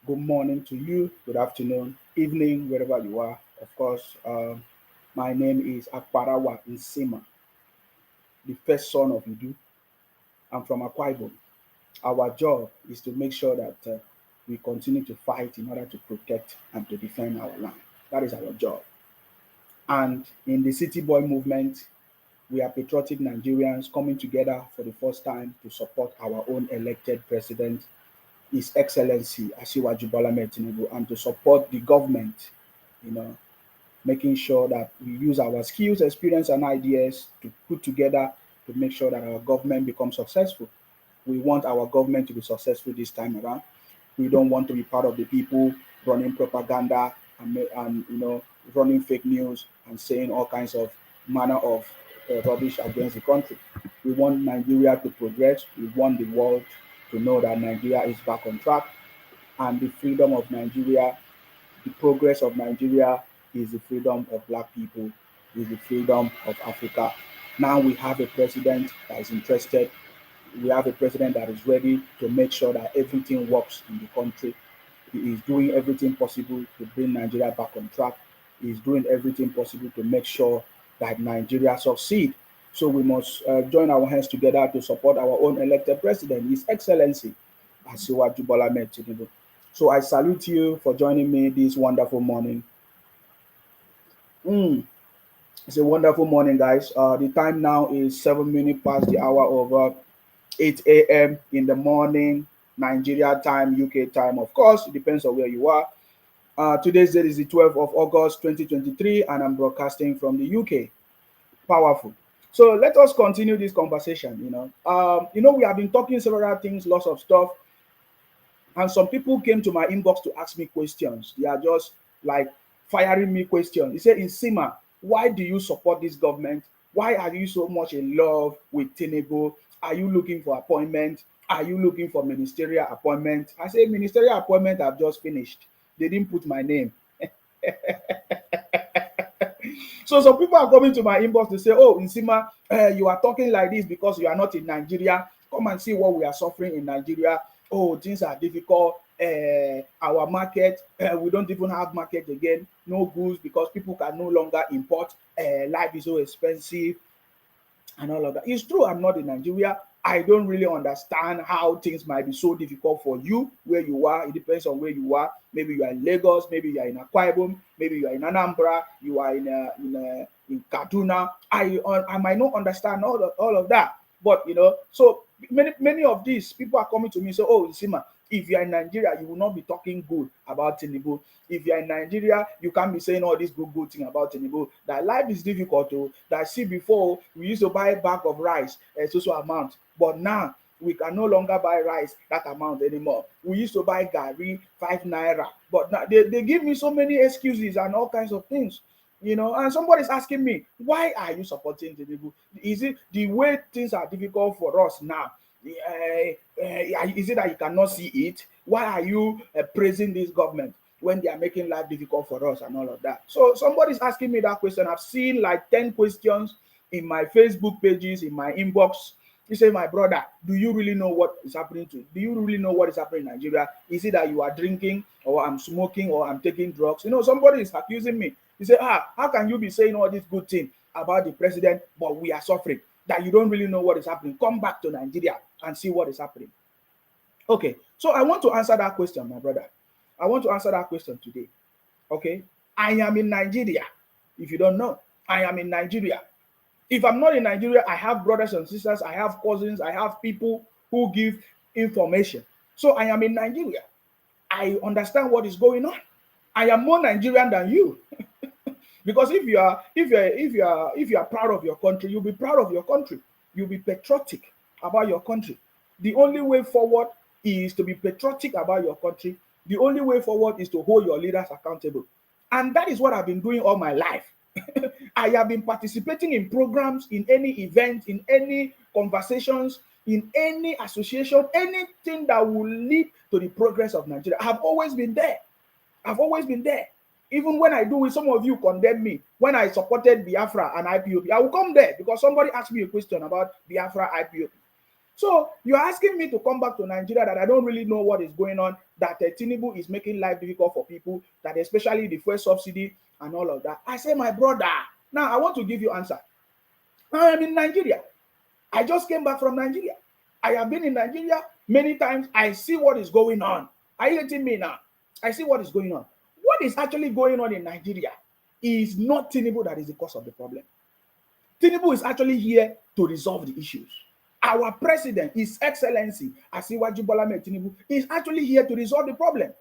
Good morning to you, good afternoon, evening, wherever you are. Of course, my name is Akparawa Nsima, the first son of Idu. I'm from Akwa Ibom. Our job is to make sure that we continue to fight in order to protect and to defend our land. That is our job. And in the City Boy movement, we are patriotic Nigerians coming together for the first time to support our own elected president, His Excellency Asiwaju Bola Ahmed Tinubu, and to support the government, you know, making sure that we use our skills, experience, and ideas to put together to make sure that our government becomes successful. We want our government to be successful this time around. We don't want to be part of the people running propaganda and running fake news and saying all kinds of manner of rubbish against the country. We want Nigeria to progress. We want the world to know that Nigeria is back on track, and the freedom of Nigeria, the progress of Nigeria is the freedom of black people, is the freedom of Africa. Now we have a president that is interested. We have a president that is ready to make sure that everything works in the country. He is doing everything possible to bring Nigeria back on track. He is doing everything possible to make sure that Nigeria succeed. So we must join our hands together to support our own elected president, His Excellency Asiwaju Bola Ahmed Tinubu. So I salute you for joining me this wonderful morning. Mm, it's a wonderful morning, guys. The time now is 7 minutes past the hour of 8 a.m. in the morning, Nigeria time, UK time. Of course, it depends on where you are. Today's date is the 12th of August 2023, and I'm broadcasting from the UK. Powerful. So let us continue this conversation. We have been talking several things, lots of stuff, and some people came to my inbox to ask me questions. They are just like firing me questions. He said, Insima, why do you support this government? Why are you so much in love with Tinubu? Are you looking for appointment? Are you looking for ministerial appointment? I say ministerial appointment I've just finished. They didn't put my name. So some people are coming to my inbox to say, oh, Nsima, you are talking like this because you are not in Nigeria. Come and see what we are suffering in Nigeria. Oh, things are difficult. Our market, we don't even have market again. No goods because people can no longer import. Life is so expensive and all of that. It's true, I'm not in Nigeria. I don't really understand how things might be so difficult for you where you are. It depends on where you are. Maybe you are in Lagos, maybe you are in Akwa Ibom, maybe you are in Anambra, you are in Kaduna. I might not understand all of that, but so many of these people are coming to me. So, oh, Sima, if you are in Nigeria, you will not be talking good about Tinubu. If you are in Nigeria, you can't be saying all this good thing about Tinubu. That life is difficult. Oh, that see before we used to buy a bag of rice a social amount, but now we can no longer buy rice that amount anymore. We used to buy gari 5 naira, but now they give me so many excuses and all kinds of things. And somebody's asking me, why are you supporting Tinubu? Is it the way things are difficult for us now? Is it that you cannot see it? Why are you praising this government when they are making life difficult for us and all of that? So somebody's asking me that question. I've seen like 10 questions in my Facebook pages, in my inbox. You say, my brother, do you really know what is happening do you really know what is happening in Nigeria? Is it that you are drinking or I'm smoking or I'm taking drugs? Somebody is accusing me. He say, how can you be saying all this good thing about the president, but we are suffering? That you don't really know what is happening. Come back to Nigeria and see what is happening. Okay, so I want to answer that question, my brother. I want to answer that question today. Okay, I am in Nigeria. If you don't know, I am in Nigeria. If I'm not in Nigeria, I have brothers and sisters, I have cousins, I have people who give information. So I am in Nigeria. I understand what is going on. I am more Nigerian than you. Because if you are proud of your country, you'll be proud of your country. You'll be patriotic about your country. The only way forward is to be patriotic about your country. The only way forward is to hold your leaders accountable. And that is what I've been doing all my life. I have been participating in programs, in any event, in any conversations, in any association, anything that will lead to the progress of Nigeria. I've always been there. I've always been there. Even when I do it, some of you condemn me. When I supported Biafra and IPOB, I will come there because somebody asked me a question about Biafra IPOB. So you're asking me to come back to Nigeria that I don't really know what is going on. that Tinubu is making life difficult for people, that especially the fuel subsidy and all of that. I say, my brother, now I want to give you answer. I am in Nigeria. I just came back from Nigeria. I have been in Nigeria many times. I see what is going on. Are you getting me now? I see what is going on. What is actually going on in Nigeria is not Tinubu that is the cause of the problem. Tinubu is actually here to resolve the issues. Our president, His Excellency Asiwaju Bola Ahmed Tinubu, is actually here to resolve the problem.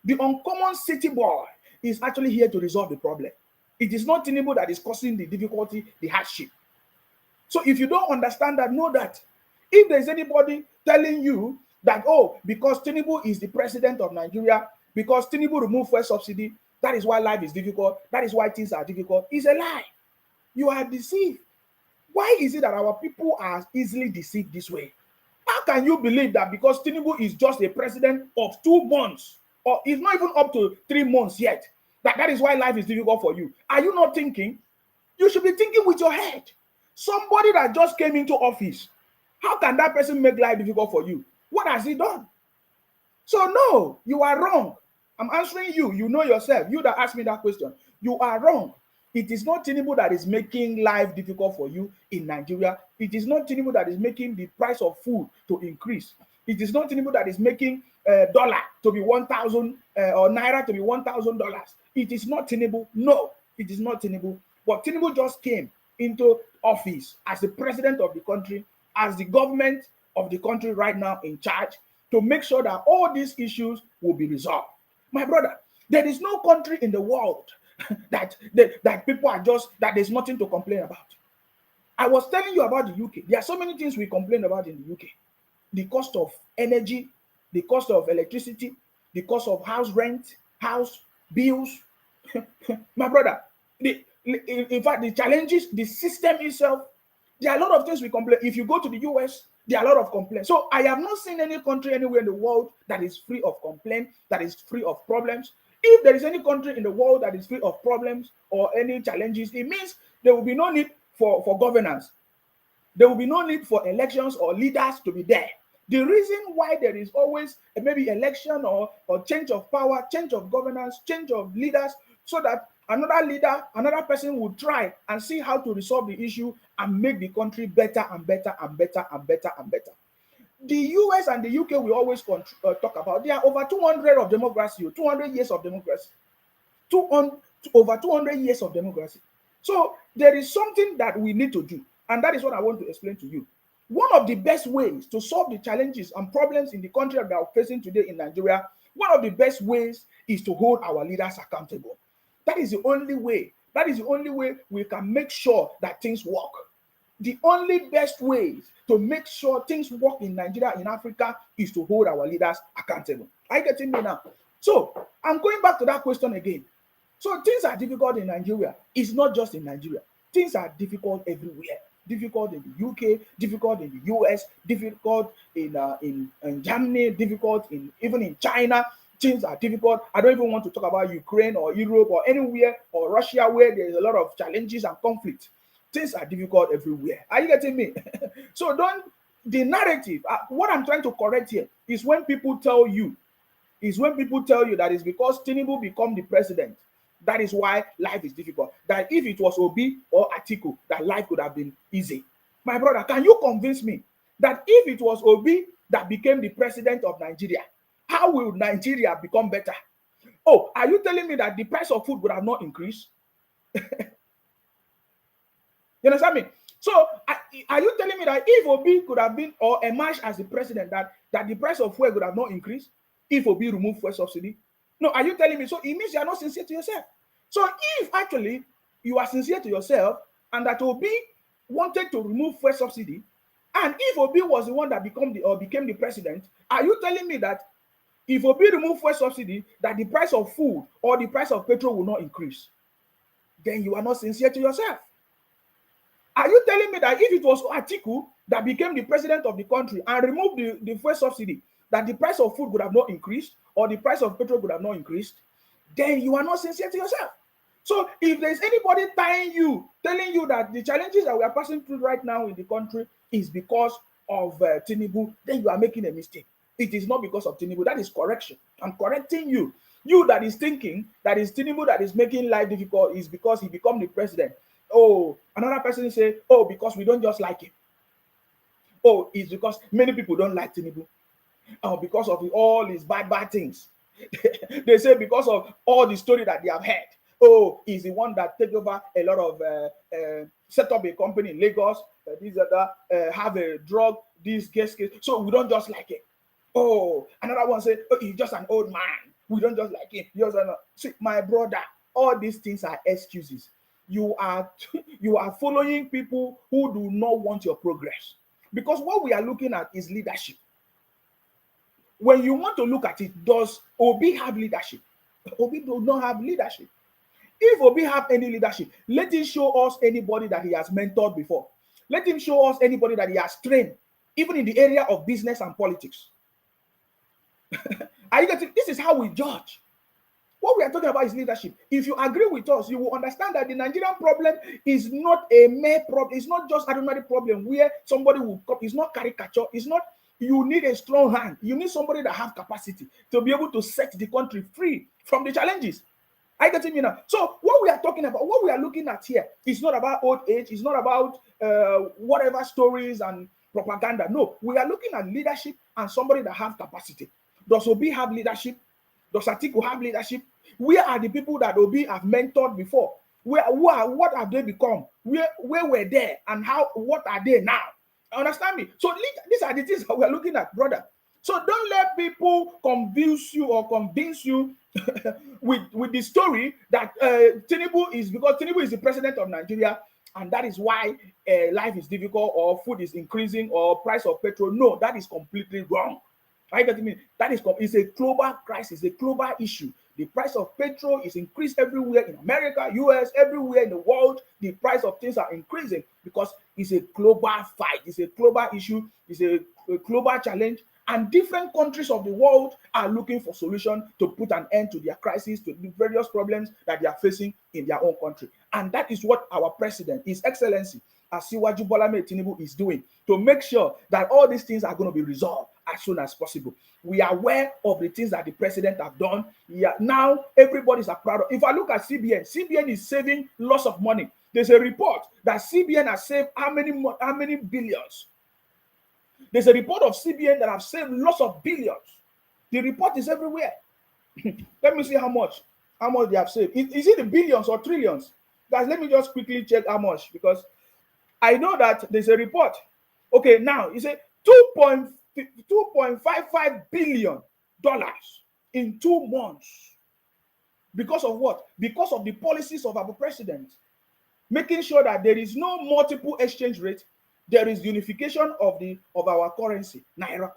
The uncommon city boy is actually here to resolve the problem. It is not Tinubu that is causing the difficulty, the hardship. So if you don't understand that, know that if there's anybody telling you that, oh, because Tinubu is the president of Nigeria, because Tinubu removed fuel subsidy, that is why life is difficult, that is why things are difficult, is a lie. You are deceived. Why is it that our people are easily deceived this way? How can you believe that because Tinubu is just a president of 2 months, or is not even up to 3 months yet, that is why life is difficult for you? Are you not thinking? You should be thinking with your head. Somebody that just came into office, how can that person make life difficult for you? What has he done? So no, you are wrong. I'm answering you. You know yourself. You that asked me that question. You are wrong. It is not Tinubu that is making life difficult for you in Nigeria. It is not Tinubu that is making the price of food to increase. It is not Tinubu that is making dollar to be 1,000 or naira to be $1,000. It is not Tinubu. No, it is not Tinubu. But Tinubu just came into office as the president of the country, as the government of the country right now in charge, to make sure that all these issues will be resolved. My brother, there is no country in the world that people are just, that there's nothing to complain about. I was telling you about the UK. There are so many things we complain about in the UK. The cost of energy, the cost of electricity, the cost of house rent, house bills. My brother, in fact, the challenges, the system itself, there are a lot of things we complain. If you go to the US, there are a lot of complaints. So I have not seen any country anywhere in the world that is free of complaint, that is free of problems. If there is any country in the world that is free of problems or any challenges, it means there will be no need for governance. There will be no need for elections or leaders to be there. The reason why there is always maybe election or change of power, change of governance, change of leaders, so that another leader, another person will try and see how to resolve the issue and make the country better and better and better and better and better. The US and the UK we always talk about, they are over 200 of democracy, 200 years of democracy, over 200 years of democracy. So there is something that we need to do, and that is what I want to explain to you. One of the best ways to solve the challenges and problems in the country that we are facing today in Nigeria, one of the best ways is to hold our leaders accountable. That is the only way. That is the only way we can make sure that things work. The only best ways to make sure things work in Nigeria, in Africa, is to hold our leaders accountable. Are you getting me now? So I'm going back to that question again. So things are difficult in Nigeria. It's not just in Nigeria. Things are difficult everywhere. Difficult in the UK, difficult in the US, difficult in Germany, difficult even in China. Things are difficult. I don't even want to talk about Ukraine or Europe or anywhere or Russia where there's a lot of challenges and conflict. Things are difficult everywhere. Are you getting me? So the narrative, what I'm trying to correct here is when people tell you that it's because Tinubu become the president, that is why life is difficult. That if it was Obi or Atiku, that life could have been easy. My brother, can you convince me that if it was Obi that became the president of Nigeria, how will Nigeria become better? Oh, are you telling me that the price of food would have not increased? You understand me? So are you telling me that if Obi could have been or emerged as the president, that the price of fuel would have not increased if Obi removed fuel subsidy? No, are you telling me? So it means you are not sincere to yourself. So if actually you are sincere to yourself and that Obi wanted to remove fuel subsidy, and if Obi was the one that became the president, are you telling me that if Obi removed fuel subsidy, that the price of food or the price of petrol will not increase? Then you are not sincere to yourself. Are you telling me that if it was Atiku that became the president of the country and removed the fuel subsidy, that the price of food would have not increased or the price of petrol would have not increased? Then you are not sincere to yourself. So if there's anybody telling you that the challenges that we are passing through right now in the country is because of Tinubu, then you are making a mistake. It is not because of Tinubu. That is correction. I'm correcting you. You that is thinking that is Tinubu that is making life difficult is because he become the president. Oh, another person say, oh, because we don't just like him. Oh, it's because many people don't like Tinubu. Oh, because of all his bad things. They say because of all the story that they have heard. Oh, he's the one that take over a lot of set up a company in Lagos. These other have a drug. This case. So we don't just like it. Oh, another one say, oh, he's just an old man. We don't just like him. See, my brother, all these things are excuses. You are you are following people who do not want your progress. Because what we are looking at is leadership. When you want to look at it, does Obi have leadership? Obi does not have leadership. If Obi have any leadership, let him show us anybody that he has mentored before. Let him show us anybody that he has trained, even in the area of business and politics. Are you getting? This is how we judge. What we are talking about is leadership. If you agree with us, you will understand that the Nigerian problem is not a mere problem. It's not just ordinary problem where somebody will come. It's not caricature. It's not. You need a strong hand. You need somebody that have capacity to be able to set the country free from the challenges. I get it now. So what we are talking about, what we are looking at here, is not about old age. It's not about whatever stories and propaganda. No, we are looking at leadership and somebody that have capacity. Does Obi have leadership? Does Atiku have leadership? Where are the people that Obi have mentored before? What have they become? Where were they and what are they now? Understand me? So these are the things that we're looking at, brother. So don't let people convince you with the story that Tinubu is because Tinubu is the president of Nigeria and that is why life is difficult or food is increasing or price of petrol. No, that is completely wrong. Right? That mean that is a global crisis, a global issue. The price of petrol is increased everywhere in America, US, everywhere in the world. The price of things are increasing because it's a global fight. It's a global issue. It's a global challenge. And different countries of the world are looking for solutions to put an end to their crisis, to the various problems that they are facing in their own country. And that is what our president, His Excellency, Asiwaju Bola Ahmed Tinubu, is doing to make sure that all these things are going to be resolved as soon as possible. We are aware of the things that the president have done. Yeah, now everybody's proud of. If I look at CBN is saving lots of money. There's a report that CBN has saved how many billions? There's a report of CBN that have saved lots of billions. The report is everywhere. Let me see how much they have saved. Is it the billions or trillions? Guys, let me just quickly check how much because I know that there's a report. Okay, now you say $2.55 billion in 2 months. Because of what? Because of the policies of our president, making sure that there is no multiple exchange rate. There is unification of our currency, naira.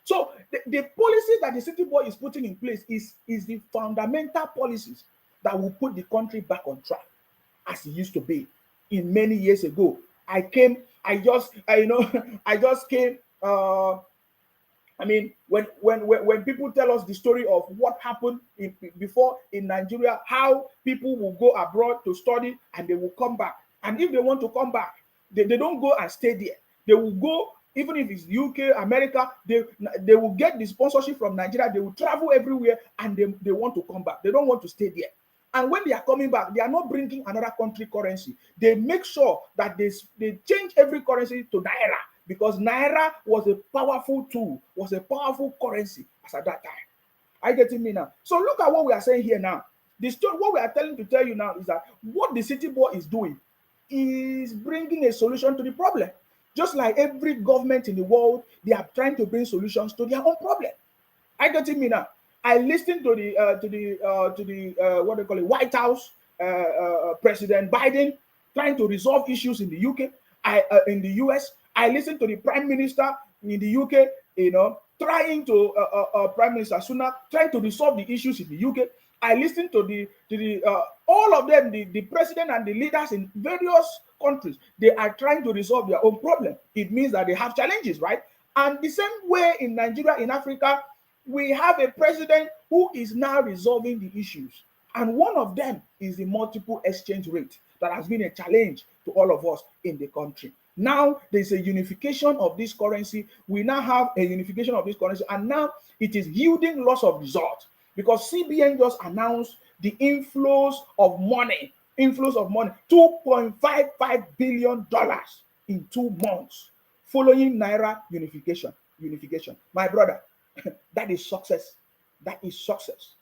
So the policies that the city boy is putting in place is the fundamental policies that will put the country back on track as it used to be in many years ago. I just came. I mean, when people tell us the story of what happened before in Nigeria, how people will go abroad to study and they will come back. And if they want to come back, they don't go and stay there. They will go, even if it's UK, America, they will get the sponsorship from Nigeria. They will travel everywhere and they want to come back. They don't want to stay there. And when they are coming back, they are not bringing another country currency. They make sure that they change every currency to naira because naira was a powerful tool, was a powerful currency as at that time. Are you getting me now? So look at what we are saying here now. The story, what we are tell you now is that what the city boy is doing is bringing a solution to the problem. Just like every government in the world, they are trying to bring solutions to their own problem. Are you getting me now? I listened to the what they call it, White House, President Biden trying to resolve issues in the UK, in the US. I listened to the Prime Minister in the UK, trying to Prime Minister Sunak trying to resolve the issues in the UK. I listened to all of them, the president and the leaders in various countries. They are trying to resolve their own problem. It means that they have challenges, right? And the same way in Nigeria, in Africa, we have a president who is now resolving the issues. And one of them is the multiple exchange rate that has been a challenge to all of us in the country. Now there's a unification of this currency. We now have a unification of this currency, and now it is yielding lots of results because CBN just announced the inflows of money, $2.55 billion in 2 months, following Naira unification. My brother, that is success. That is success.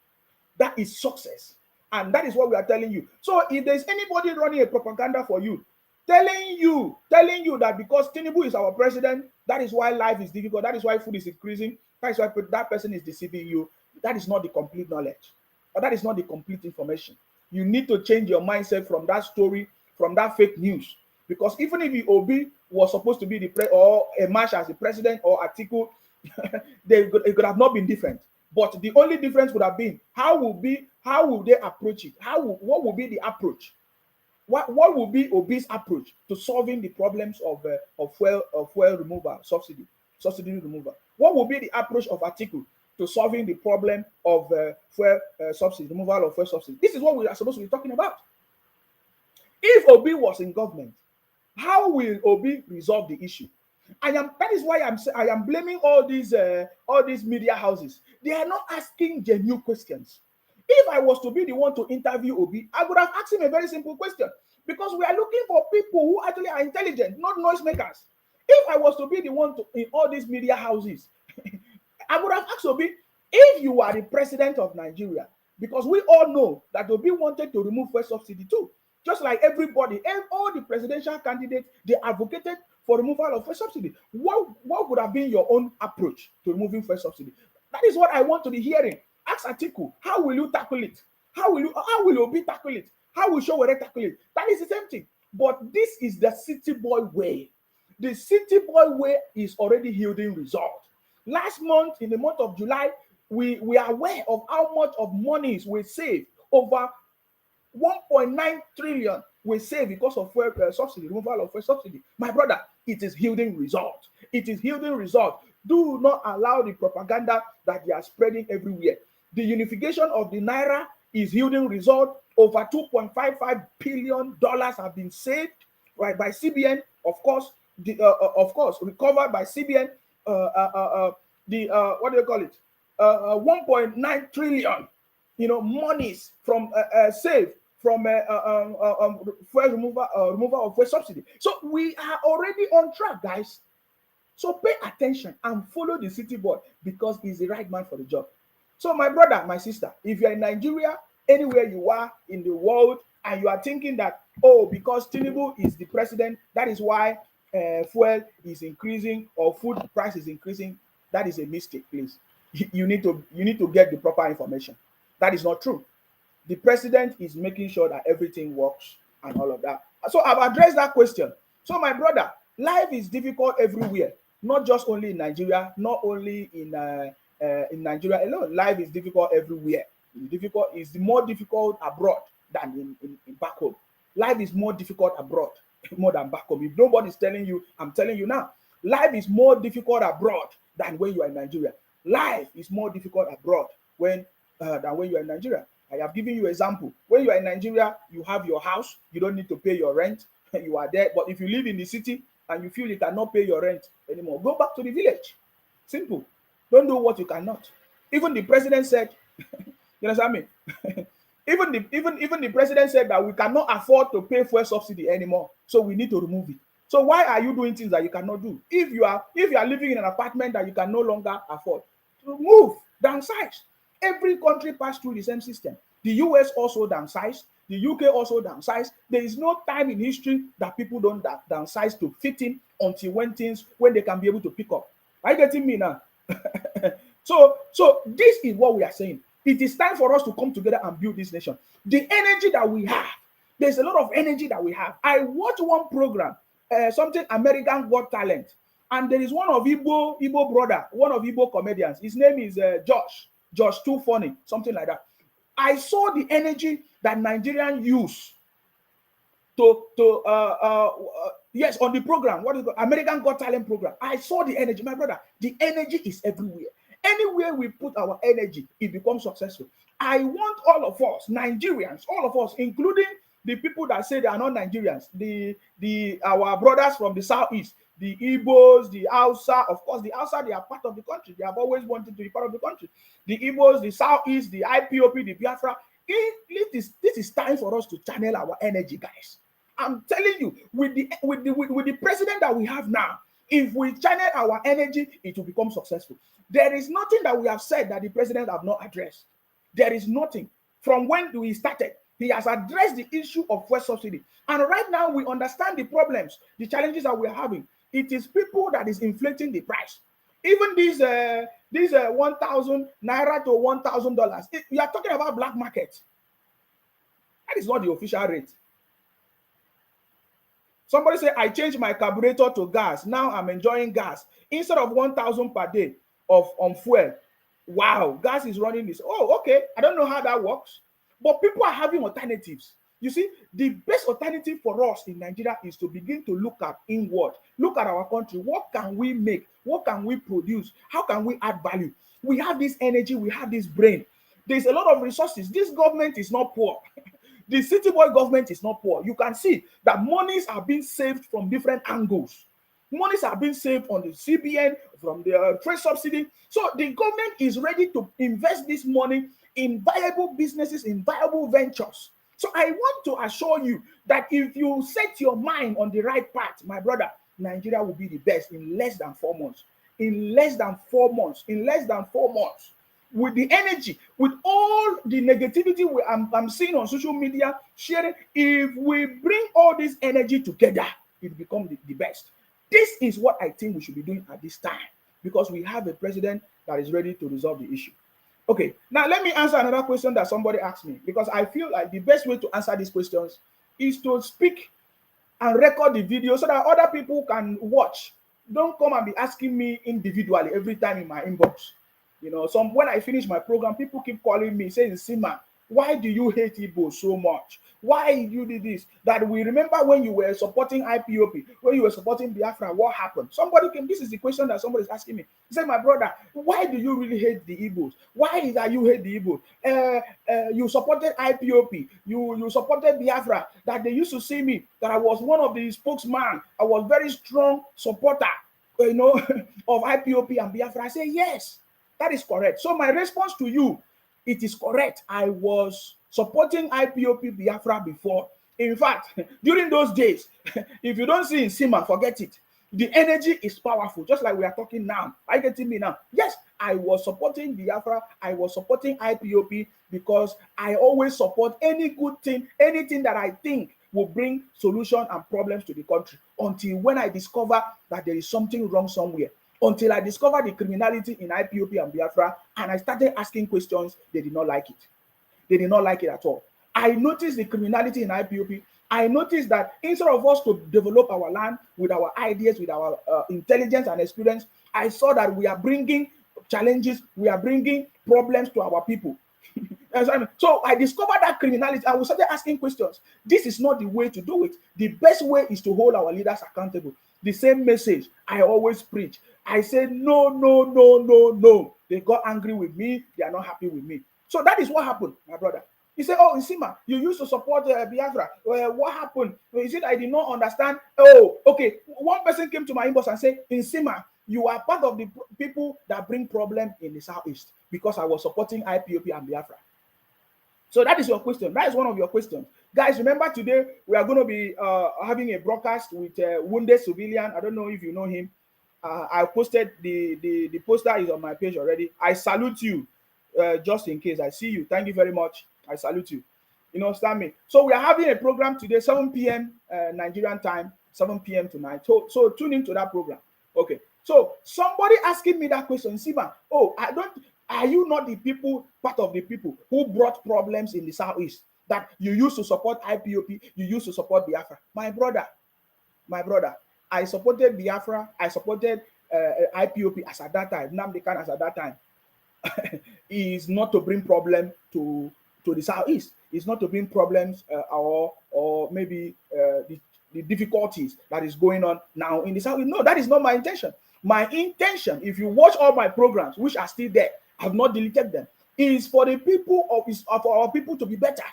That is success. And that is what we are telling you. So if there's anybody running a propaganda for you, telling you that because Tinubu is our president, that is why life is difficult, that is why food is increasing, that is why that person is deceiving you, that is not the complete knowledge. Or that is not the complete information. You need to change your mindset from that story, from that fake news. Because even if the Obi was supposed to be or emerge as the president or Atiku, it could have not been different. But the only difference would have been how will they approach it? What will be the approach? What will be Obi's approach to solving the problems of fuel removal, subsidy removal? What will be the approach of Atiku to solving the problem of fuel subsidy, removal of fuel subsidy? This is what we are supposed to be talking about. If Obi was in government, how will Obi resolve the issue? That is why I am blaming all these media houses. They are not asking genuine questions. If I was to be the one to interview Obi, I would have asked him a very simple question, because we are looking for people who actually are intelligent, not noisemakers. If I was to be the one in all these media houses, I would have asked Obi, if you are the president of Nigeria, because we all know that Obi wanted to remove fuel subsidy too. Just like everybody, all the presidential candidates, they advocated for removal of fuel subsidy. What would have been your own approach to removing fuel subsidy? That is what I want to be hearing. Ask Atiku, how will you tackle it? How will Obi tackle it? How will Sowore tackle it? That is the same thing. But this is the city boy way. The city boy way is already yielding results. Last month, in the month of July, we are aware of how much of monies we saved. Over 1.9 trillion we save because of fuel subsidy, removal of fuel subsidy. My brother, it is yielding results. It is yielding results. Do not allow the propaganda that they are spreading everywhere. The unification of the Naira is yielding results. Over $2.55 billion have been saved right by CBN. Of course, recovered by CBN. What do you call it? 1.9 trillion, monies from saved from fuel removal of fuel subsidy. So we are already on track, guys. So pay attention and follow the city boy, because he's the right man for the job. So my brother, my sister, if you're in Nigeria, anywhere you are in the world, and you are thinking that, because Tinubu is the president, that is why fuel is increasing or food price is increasing, that is a mistake, please. You need to get the proper information. That is not true. The president is making sure that everything works and all of that. So I've addressed that question. So my brother, life is difficult everywhere, not just only in Nigeria, not only in Nigeria alone. Life is difficult everywhere. It's more difficult abroad than in back home. Life is more difficult abroad more than back home. If nobody's telling you, I'm telling you now. Life is more difficult abroad than when you are in Nigeria. Life is more difficult abroad than when you are in Nigeria. I have given you an example. When you are in Nigeria, you have your house. You don't need to pay your rent. You are there. But if you live in the city and you feel you cannot pay your rent anymore, go back to the village. Simple. Don't do what you cannot. Even the president said, you understand me? Even the president said that we cannot afford to pay fuel subsidy anymore. So we need to remove it. So why are you doing things that you cannot do? If you are living in an apartment that you can no longer afford, move, downsize. Every country passed through the same system. The US also downsized. The UK also downsized. There is no time in history that people don't downsize to fit in until when they can be able to pick up. Are you getting me now? So this is what we are saying. It is time for us to come together and build this nation. The energy that we have, there's a lot of energy that we have. I watched one program, something American Got Talent, and there is one of Igbo brother, one of Igbo comedians. His name is Josh Too Funny, something like that. I saw the energy that Nigerians use yes, on the program, what is it, American Got Talent program. I saw the energy, my brother. The energy is everywhere. Anywhere we put our energy, it becomes successful. I want all of us, Nigerians, all of us, including the people that say they are not Nigerians, our brothers from the southeast, the Igbos, the Hausa, of course, the Hausa, they are part of the country. They have always wanted to be part of the country. The Igbos, the southeast, the IPOP, the Biafra. This is time for us to channel our energy, guys. I'm telling you, with the president that we have now, if we channel our energy, it will become successful. There is nothing that we have said that the president have not addressed. There is nothing. From when we started, he has addressed the issue of fuel subsidy. And right now, we understand the problems, the challenges that we are having. It is people that is inflating the price. Even these 1,000 naira to $1,000, we are talking about black market. That is not the official rate. Somebody say, I changed my carburetor to gas. Now I'm enjoying gas. Instead of 1,000 per day on fuel. Wow, gas is running this. Oh, okay. I don't know how that works. But people are having alternatives. You see, the best alternative for us in Nigeria is to begin to look at inward. Look at our country. What can we make? What can we produce? How can we add value? We have this energy. We have this brain. There's a lot of resources. This government is not poor. The city boy government is not poor. You can see that monies are being saved from different angles. Monies are being saved on the CBN, from the trade subsidy. So the government is ready to invest this money in viable businesses, in viable ventures. So I want to assure you that if you set your mind on the right path, my brother, Nigeria will be the best in less than 4 months. In less than 4 months. In less than 4 months. With the energy, with all the negativity I'm seeing on social media, sharing, if we bring all this energy together, it becomes the best. This is what I think we should be doing at this time, because we have a president that is ready to resolve the issue. Okay, now let me answer another question that somebody asked me, because I feel like the best way to answer these questions is to speak and record the video so that other people can watch. Don't come and be asking me individually every time in my inbox. You know, when I finish my program, people keep calling me saying, Sima, why do you hate Igbo so much? Why you did this? That we remember when you were supporting IPOP, when you were supporting Biafra, what happened? Somebody came, this is the question that somebody is asking me. He said, my brother, why do you really hate the Igbos? Why is that you hate the Igbos? You supported IPOP, you supported Biafra, that they used to see me, that I was one of the spokesman, I was very strong supporter, you know, of IPOP and Biafra. I say, yes. That is correct. So my response to you, it is correct. I was supporting IPOP Biafra before. In fact, during those days, if you don't see Nsima, forget it. The energy is powerful, just like we are talking now. Are you getting me now? Yes, I was supporting Biafra. I was supporting IPOP because I always support any good thing, anything that I think will bring solution and problems to the country, until when I discover that there is something wrong somewhere. Until I discovered the criminality in IPOP and Biafra, and I started asking questions, they did not like it. They did not like it at all. I noticed the criminality in IPOP. I noticed that instead of us to develop our land with our ideas, with our intelligence and experience, I saw that we are bringing challenges, we are bringing problems to our people. So I discovered that criminality. I was started asking questions. This is not the way to do it. The best way is to hold our leaders accountable. The same message I always preach. I said, no, no, no, no, no. They got angry with me. They are not happy with me. So that is what happened, my brother. He said, oh, Nsima, you used to support Biafra. What happened? Is it I did not understand? Oh, okay. One person came to my inbox and said, Nsima, you are part of the people that bring problem in the Southeast because I was supporting IPOP and Biafra. So that is your question. That is one of your questions. Guys, remember today we are going to be having a broadcast with Wounded Civilian. I don't know if you know him. I posted the poster is on my page already. I salute you, just in case. I see you. Thank you very much. I salute you. You understand me? So we are having a program today, 7 p.m. Nigerian time, 7 p.m. tonight. So tune into that program. Okay. So somebody asking me that question, Sima, are you not the people, part of the people who brought problems in the Southeast? That you used to support IPOP, you used to support Biafra. My brother, I supported Biafra, I supported IPOP as at that time, Nnamdi Kanu as at that time. Is not to bring problem to the Southeast. It's not to bring problems or maybe the difficulties that is going on now in the Southeast. No, that is not my intention. My intention, if you watch all my programs, which are still there, I have not deleted them, is for the people for our people to be better.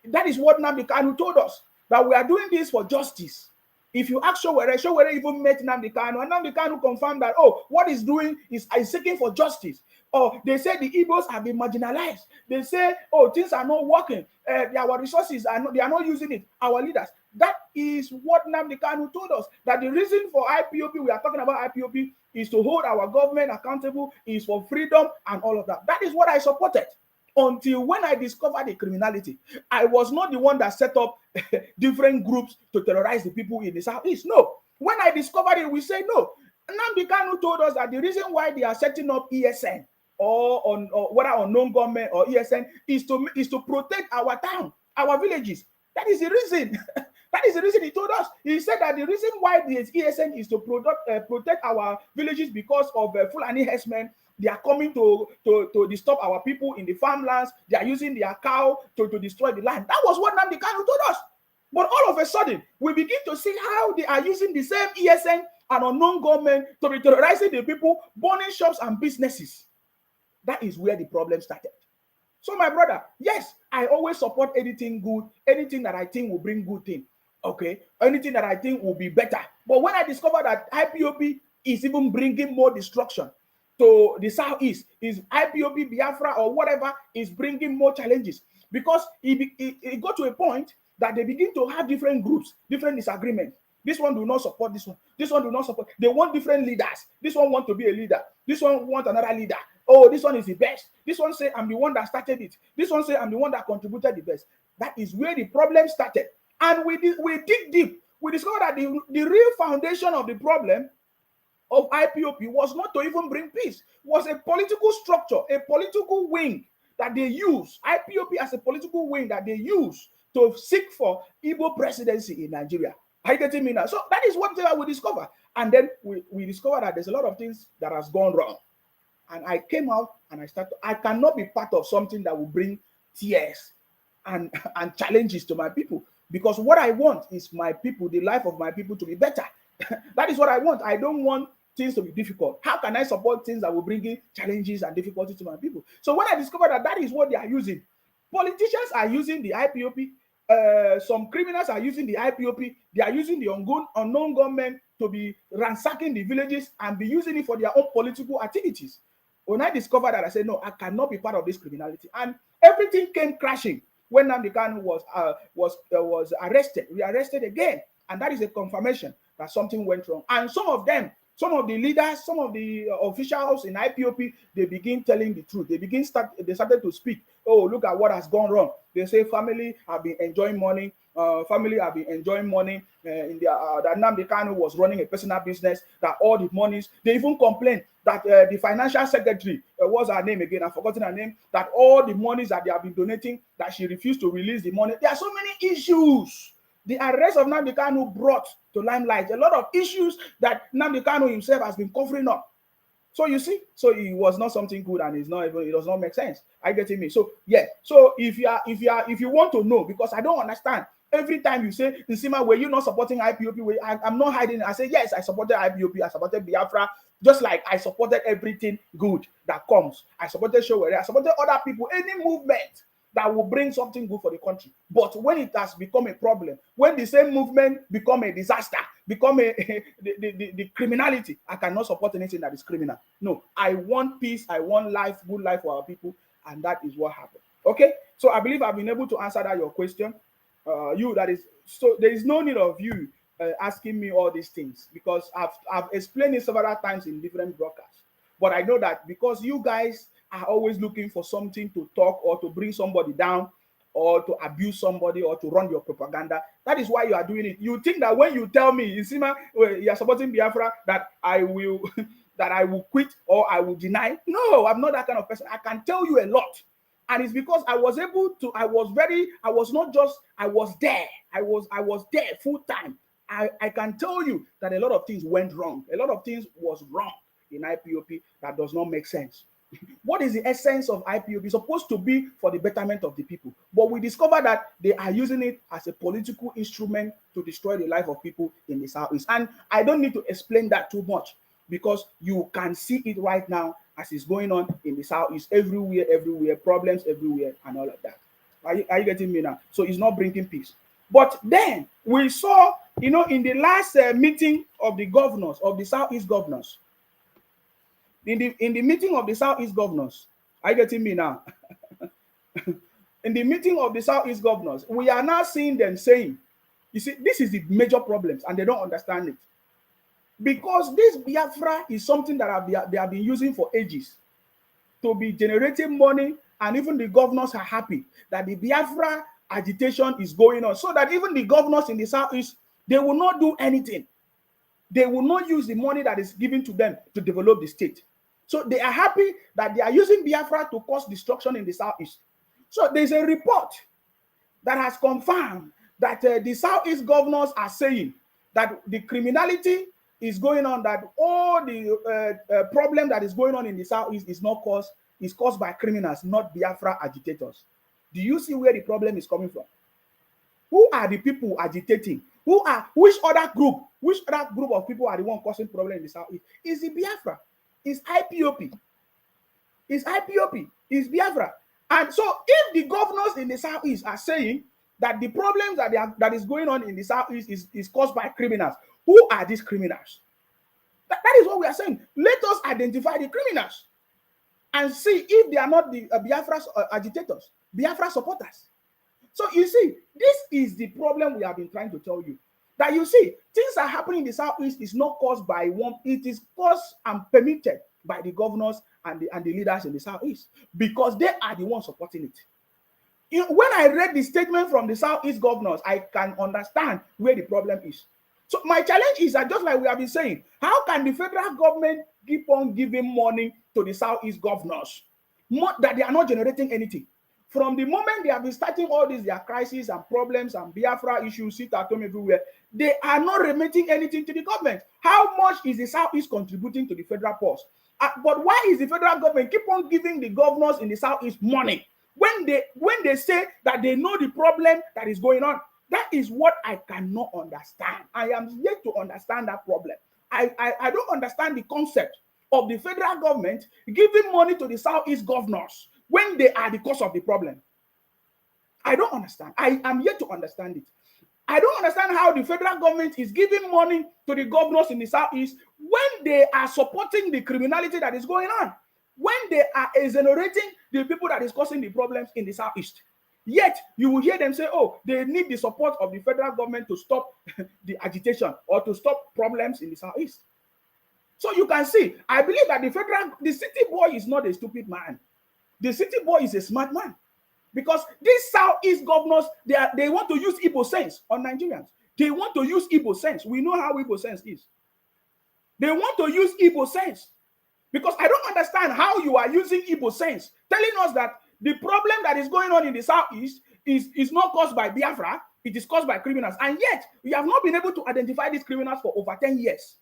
That is what Nnamdi Kanu told us, that we are doing this for justice. If you ask Sowore even met Nnamdi Kanu, and Nnamdi Kanu confirmed that, oh, what he's doing is seeking for justice. Or they say the Igbos have been marginalized. They say, oh, things are not working. Our resources they are not using it. Our leaders. That is what Nnamdi Kanu told us. That the reason for IPOB, we are talking about IPOB, is to hold our government accountable, is for freedom and all of that. That is what I supported. Until when I discovered the criminality, I was not the one that set up different groups to terrorize the people in the Southeast. No. When I discovered it, we say no. Nnamdi Kanu told us that the reason why they are setting up ESN or whether unknown government or ESN is to protect our town, our villages. That is the reason. That is the reason he told us. He said that the reason why the ESN is to protect our villages because of Fulani herdsmen. They are coming to disturb our people in the farmlands. They are using their cow to destroy the land. That was what Nnamdi Kanu told us. But all of a sudden, we begin to see how they are using the same ESN and unknown government to be terrorizing the people, burning shops and businesses. That is where the problem started. So, my brother, yes, I always support anything good, anything that I think will bring good thing. Okay, anything that I think will be better. But when I discovered that IPOB is even bringing more destruction to the Southeast, is IPOB, Biafra, or whatever is bringing more challenges, because it got to a point that they begin to have different groups, different disagreements. This one do not support this one. This one do not support. They want different leaders. This one want to be a leader. This one want another leader. Oh, this one is the best. This one say I'm the one that started it. This one say I'm the one that contributed the best. That is where the problem started. And we dig deep. We discovered that the real foundation of the problem of IPOB was not to even bring peace. Was a political structure, a political wing that they use. IPOB as a political wing that they use to seek for Igbo presidency in Nigeria. Are you getting me now? So that is what we discover. And then we discover that there's a lot of things that has gone wrong. And I came out and I cannot be part of something that will bring tears and challenges to my people. Because what I want is my people, the life of my people to be better. That is what I want. I don't want things to be difficult. How can I support things that will bring in challenges and difficulties to my people? So when I discovered that is what they are using, politicians are using the IPOB. Some criminals are using the IPOB. They are using the unknown government to be ransacking the villages and be using it for their own political activities. When I discovered that, I said, no, I cannot be part of this criminality. And everything came crashing when Nnamdi Kanu was arrested, rearrested again. And that is a confirmation that something went wrong. And some of the leaders, some of the officials in IPOB, they begin telling the truth. They started to speak. Oh, look at what has gone wrong. They say family have been enjoying money. In that Nnamdi Kanu was running a personal business, that all the monies, they even complained that the financial secretary, what's her name again? I've forgotten her name, that all the monies that they have been donating, that she refused to release the money. There are so many issues. The arrest of Nnamdi Kanu brought to limelight a lot of issues that Nnamdi Kanu himself has been covering up. So you see, so it was not something good, and it does not make sense. I get me. So yeah. So if you want to know, because I don't understand. Every time you say, Nsima, were you not supporting IPOB? I'm not hiding it. I say, yes, I supported IPOB. I supported Biafra. Just like I supported everything good that comes. I supported Sowore. I supported other people. Any movement that will bring something good for the country. But when it has become a problem, when the same movement become a disaster, become the criminality, I cannot support anything that is criminal. No, I want peace. I want life, good life for our people. And that is what happened. Okay? So I believe I've been able to answer your question. So there is no need of you asking me all these things, because I've explained it several times in different broadcasts. But I know that because you guys are always looking for something to talk or to bring somebody down or to abuse somebody or to run your propaganda, that is why you are doing it. You think that when you tell me, Nsima, you are supporting Biafra, that I will that I will quit or I will deny. No, I'm not that kind of person. I can tell you a lot. And it's because I was there. I was there full time. I can tell you that a lot of things went wrong. A lot of things was wrong in IPOB that does not make sense. What is the essence of IPOB? It's supposed to be for the betterment of the people. But we discover that they are using it as a political instrument to destroy the life of people in the Southeast. And I don't need to explain that too much, because you can see it right now as it's going on in the Southeast, everywhere, problems everywhere, and all of that. Are you getting me now? So it's not bringing peace. But then we saw, in the last meeting of the governors, of the Southeast governors, in the meeting of the Southeast governors, are you getting me now? In the meeting of the Southeast governors, we are now seeing them saying, you see, this is the major problems, and they don't understand it. Because this Biafra is something that they have been using for ages to be generating money, and even the governors are happy that the Biafra agitation is going on, so that even the governors in the Southeast, they will not do anything. They will not use the money that is given to them to develop the state. So they are happy that they are using Biafra to cause destruction in the Southeast. So there's a report that has confirmed that the Southeast governors are saying that the criminality is going on, that all the problem that is going on in the Southeast is caused by criminals, not Biafra agitators. Do you see where the problem is coming from? Who are the people agitating? Which other group of people are the one causing problem in the Southeast? Is it Biafra? Is IPOP? Is IPOP? Is Biafra? And so if the governors in the Southeast are saying that the problems that is going on in the Southeast is caused by criminals, who are these criminals? That is what we are saying. Let us identify the criminals and see if they are not the Biafra agitators, Biafra supporters. So you see, this is the problem we have been trying to tell you. That you see, things are happening in the Southeast is not caused by one, it is caused and permitted by the governors and the leaders in the Southeast, because they are the ones supporting it. When I read the statement from the Southeast governors, I can understand where the problem is. So my challenge is that, just like we have been saying, how can the federal government keep on giving money to the Southeast governors that they are not generating anything? From the moment they have been starting all these their crises and problems and Biafra issues, sit at home everywhere, they are not remitting anything to the government. How much is the Southeast contributing to the federal purse? But why is the federal government keep on giving the governors in the Southeast money when they say that they know the problem that is going on? That is what I cannot understand. I am yet to understand that problem. I don't understand the concept of the federal government giving money to the Southeast governors when they are the cause of the problem. I don't understand. I am yet to understand it. I don't understand how the federal government is giving money to the governors in the Southeast when they are supporting the criminality that is going on, when they are exonerating the people that is causing the problems in the Southeast. Yet you will hear them say, oh, they need the support of the federal government to stop the agitation or to stop problems in the Southeast. So you can see, I believe that the city boy is not a stupid man. The city boy is a smart man, because these Southeast governors, they want to use Igbo sense on Nigerians. They want to use Igbo sense. We know how Igbo sense is. They want to use Igbo sense, because I don't understand how you are using Igbo sense, telling us that the problem that is going on in the Southeast is not caused by Biafra, it is caused by criminals. And yet, we have not been able to identify these criminals for over 10 years.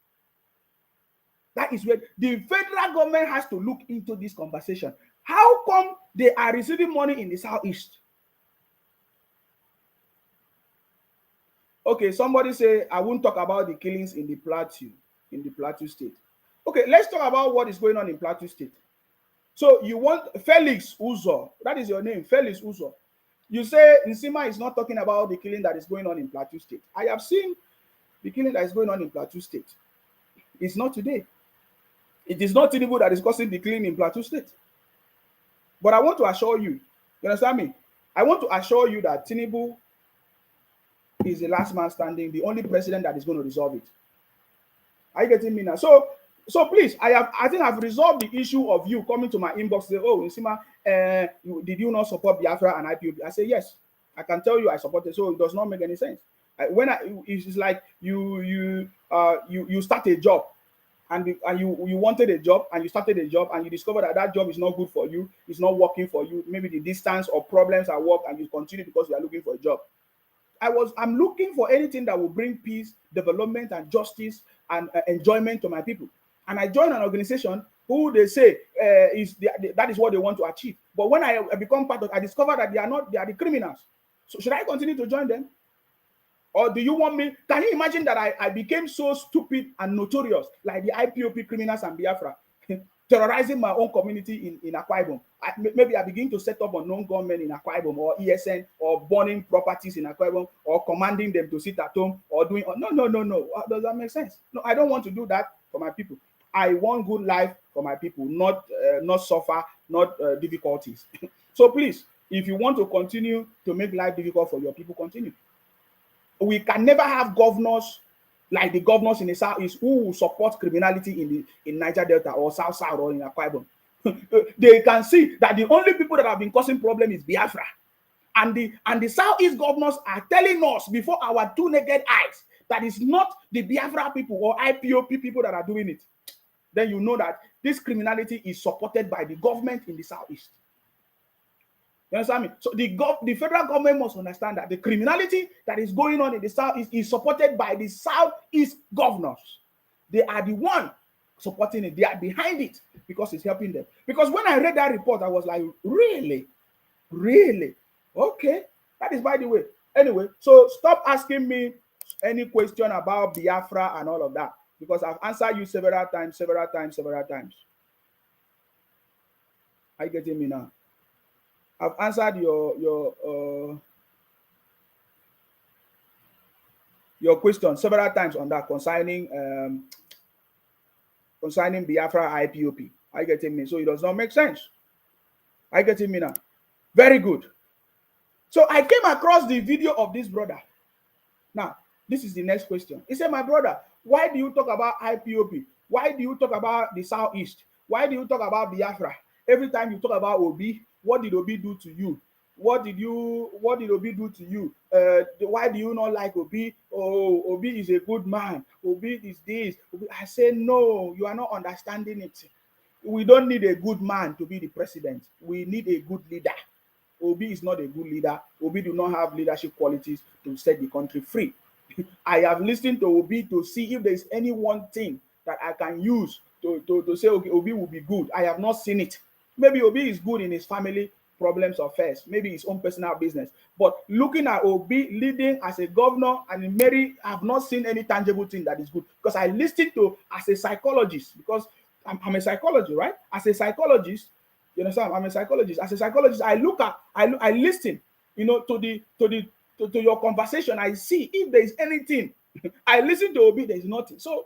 That is where the federal government has to look into this conversation. How come they are receiving money in the Southeast? Okay, somebody say, I won't talk about the killings in the Plateau State. Okay, let's talk about what is going on in Plateau State. So you want Felix Uzo, that is your name, Felix Uzo. You say Nsima is not talking about the killing that is going on in Plateau State. I have seen the killing that is going on in Plateau State. It's not today. It is not Tinubu that is causing the killing in Plateau State. But I want to assure you, you understand me? I want to assure you that Tinubu is the last man standing, the only president that is going to resolve it. Are you getting me now? So please, I think I've resolved the issue of you coming to my inbox say, oh, Nsima, did you not support Biafra and IPOB? I say yes. I can tell you I support it, so it does not make any sense. It's like you start a job and you wanted a job and you started a job and you discover that job is not good for you, it's not working for you, maybe the distance or problems at work, and you continue because you are looking for a job. I'm looking for anything that will bring peace, development, and justice and enjoyment to my people. And I joined an organization who they say that is what they want to achieve. But when I become part of, I discover that they are the criminals. So should I continue to join them? Or do you want me? Can you imagine that I became so stupid and notorious like the IPOP criminals and Biafra, terrorizing my own community in Akwa Ibom? maybe I begin to set up unknown gunmen in Akwa Ibom or ESN, or burning properties in Akwa Ibom, or commanding them to sit at home, or doing, no. Does that make sense? No, I don't want to do that for my people. I want good life for my people, not suffer, not difficulties. So please, if you want to continue to make life difficult for your people, continue. We can never have governors like the governors in the Southeast who will support criminality in Niger Delta or South or in Akwa Ibom. They can see that the only people that have been causing problem is Biafra. And the Southeast governors are telling us before our two naked eyes that it's not the Biafra people or IPOP people that are doing it. Then you know that this criminality is supported by the government in the Southeast. You understand me? So the federal government must understand that the criminality that is going on in the Southeast is supported by the Southeast governors. They are the one supporting it. They are behind it because it's helping them. Because when I read that report, I was like, really? Really? Okay. That is by the way. Anyway, so stop asking me any question about Biafra and all of that, because I've answered you several times. Are you getting me now? I've answered your question several times on that concerning Biafra IPOP. Are you getting me? So it does not make sense. Are you getting me now? Very good. So I came across the video of this brother. Now, this is the next question. He said, my brother, why do you talk about IPOP? Why do you talk about the Southeast? Why do you talk about Biafra? Every time you talk about Obi, what did Obi do to you? What did Obi do to you? Why do you not like Obi? Oh, Obi is a good man. Obi is this. Obi. I say, no, you are not understanding it. We don't need a good man to be the president. We need a good leader. Obi is not a good leader. Obi do not have leadership qualities to set the country free. I have listened to Obi to see if there is any one thing that I can use to say, okay, Obi will be good. I have not seen it. Maybe Obi is good in his family problems or affairs, maybe his own personal business. But looking at Obi leading as a governor and in Mary, I have not seen any tangible thing that is good. Because I listened to, as a psychologist, because I'm a psychologist, right? As a psychologist, you understand? I'm a psychologist. As a psychologist, I listen, to your conversation. I see if there is anything. I listen to Obi, there is nothing. So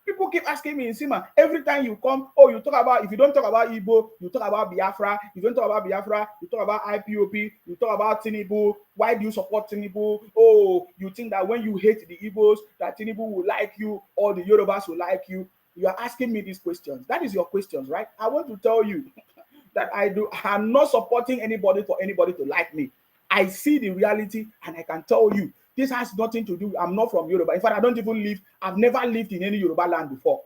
people keep asking me, Nsima, every time you come, you talk about, if you don't talk about Igbo, you talk about Biafra. If you don't talk about Biafra, you talk about IPOP, you talk about Tinubu. Why do you support Tinubu? Oh, you think that when you hate the Igbos, that Tinubu will like you, or the Yorubas will like you? You are asking me these questions. That is your questions, right? I want to tell you that I'm not supporting anybody for anybody to like me. I see the reality, and I can tell you, this has nothing to do. I'm not from Yoruba. In fact, I've never lived in any Yoruba land before.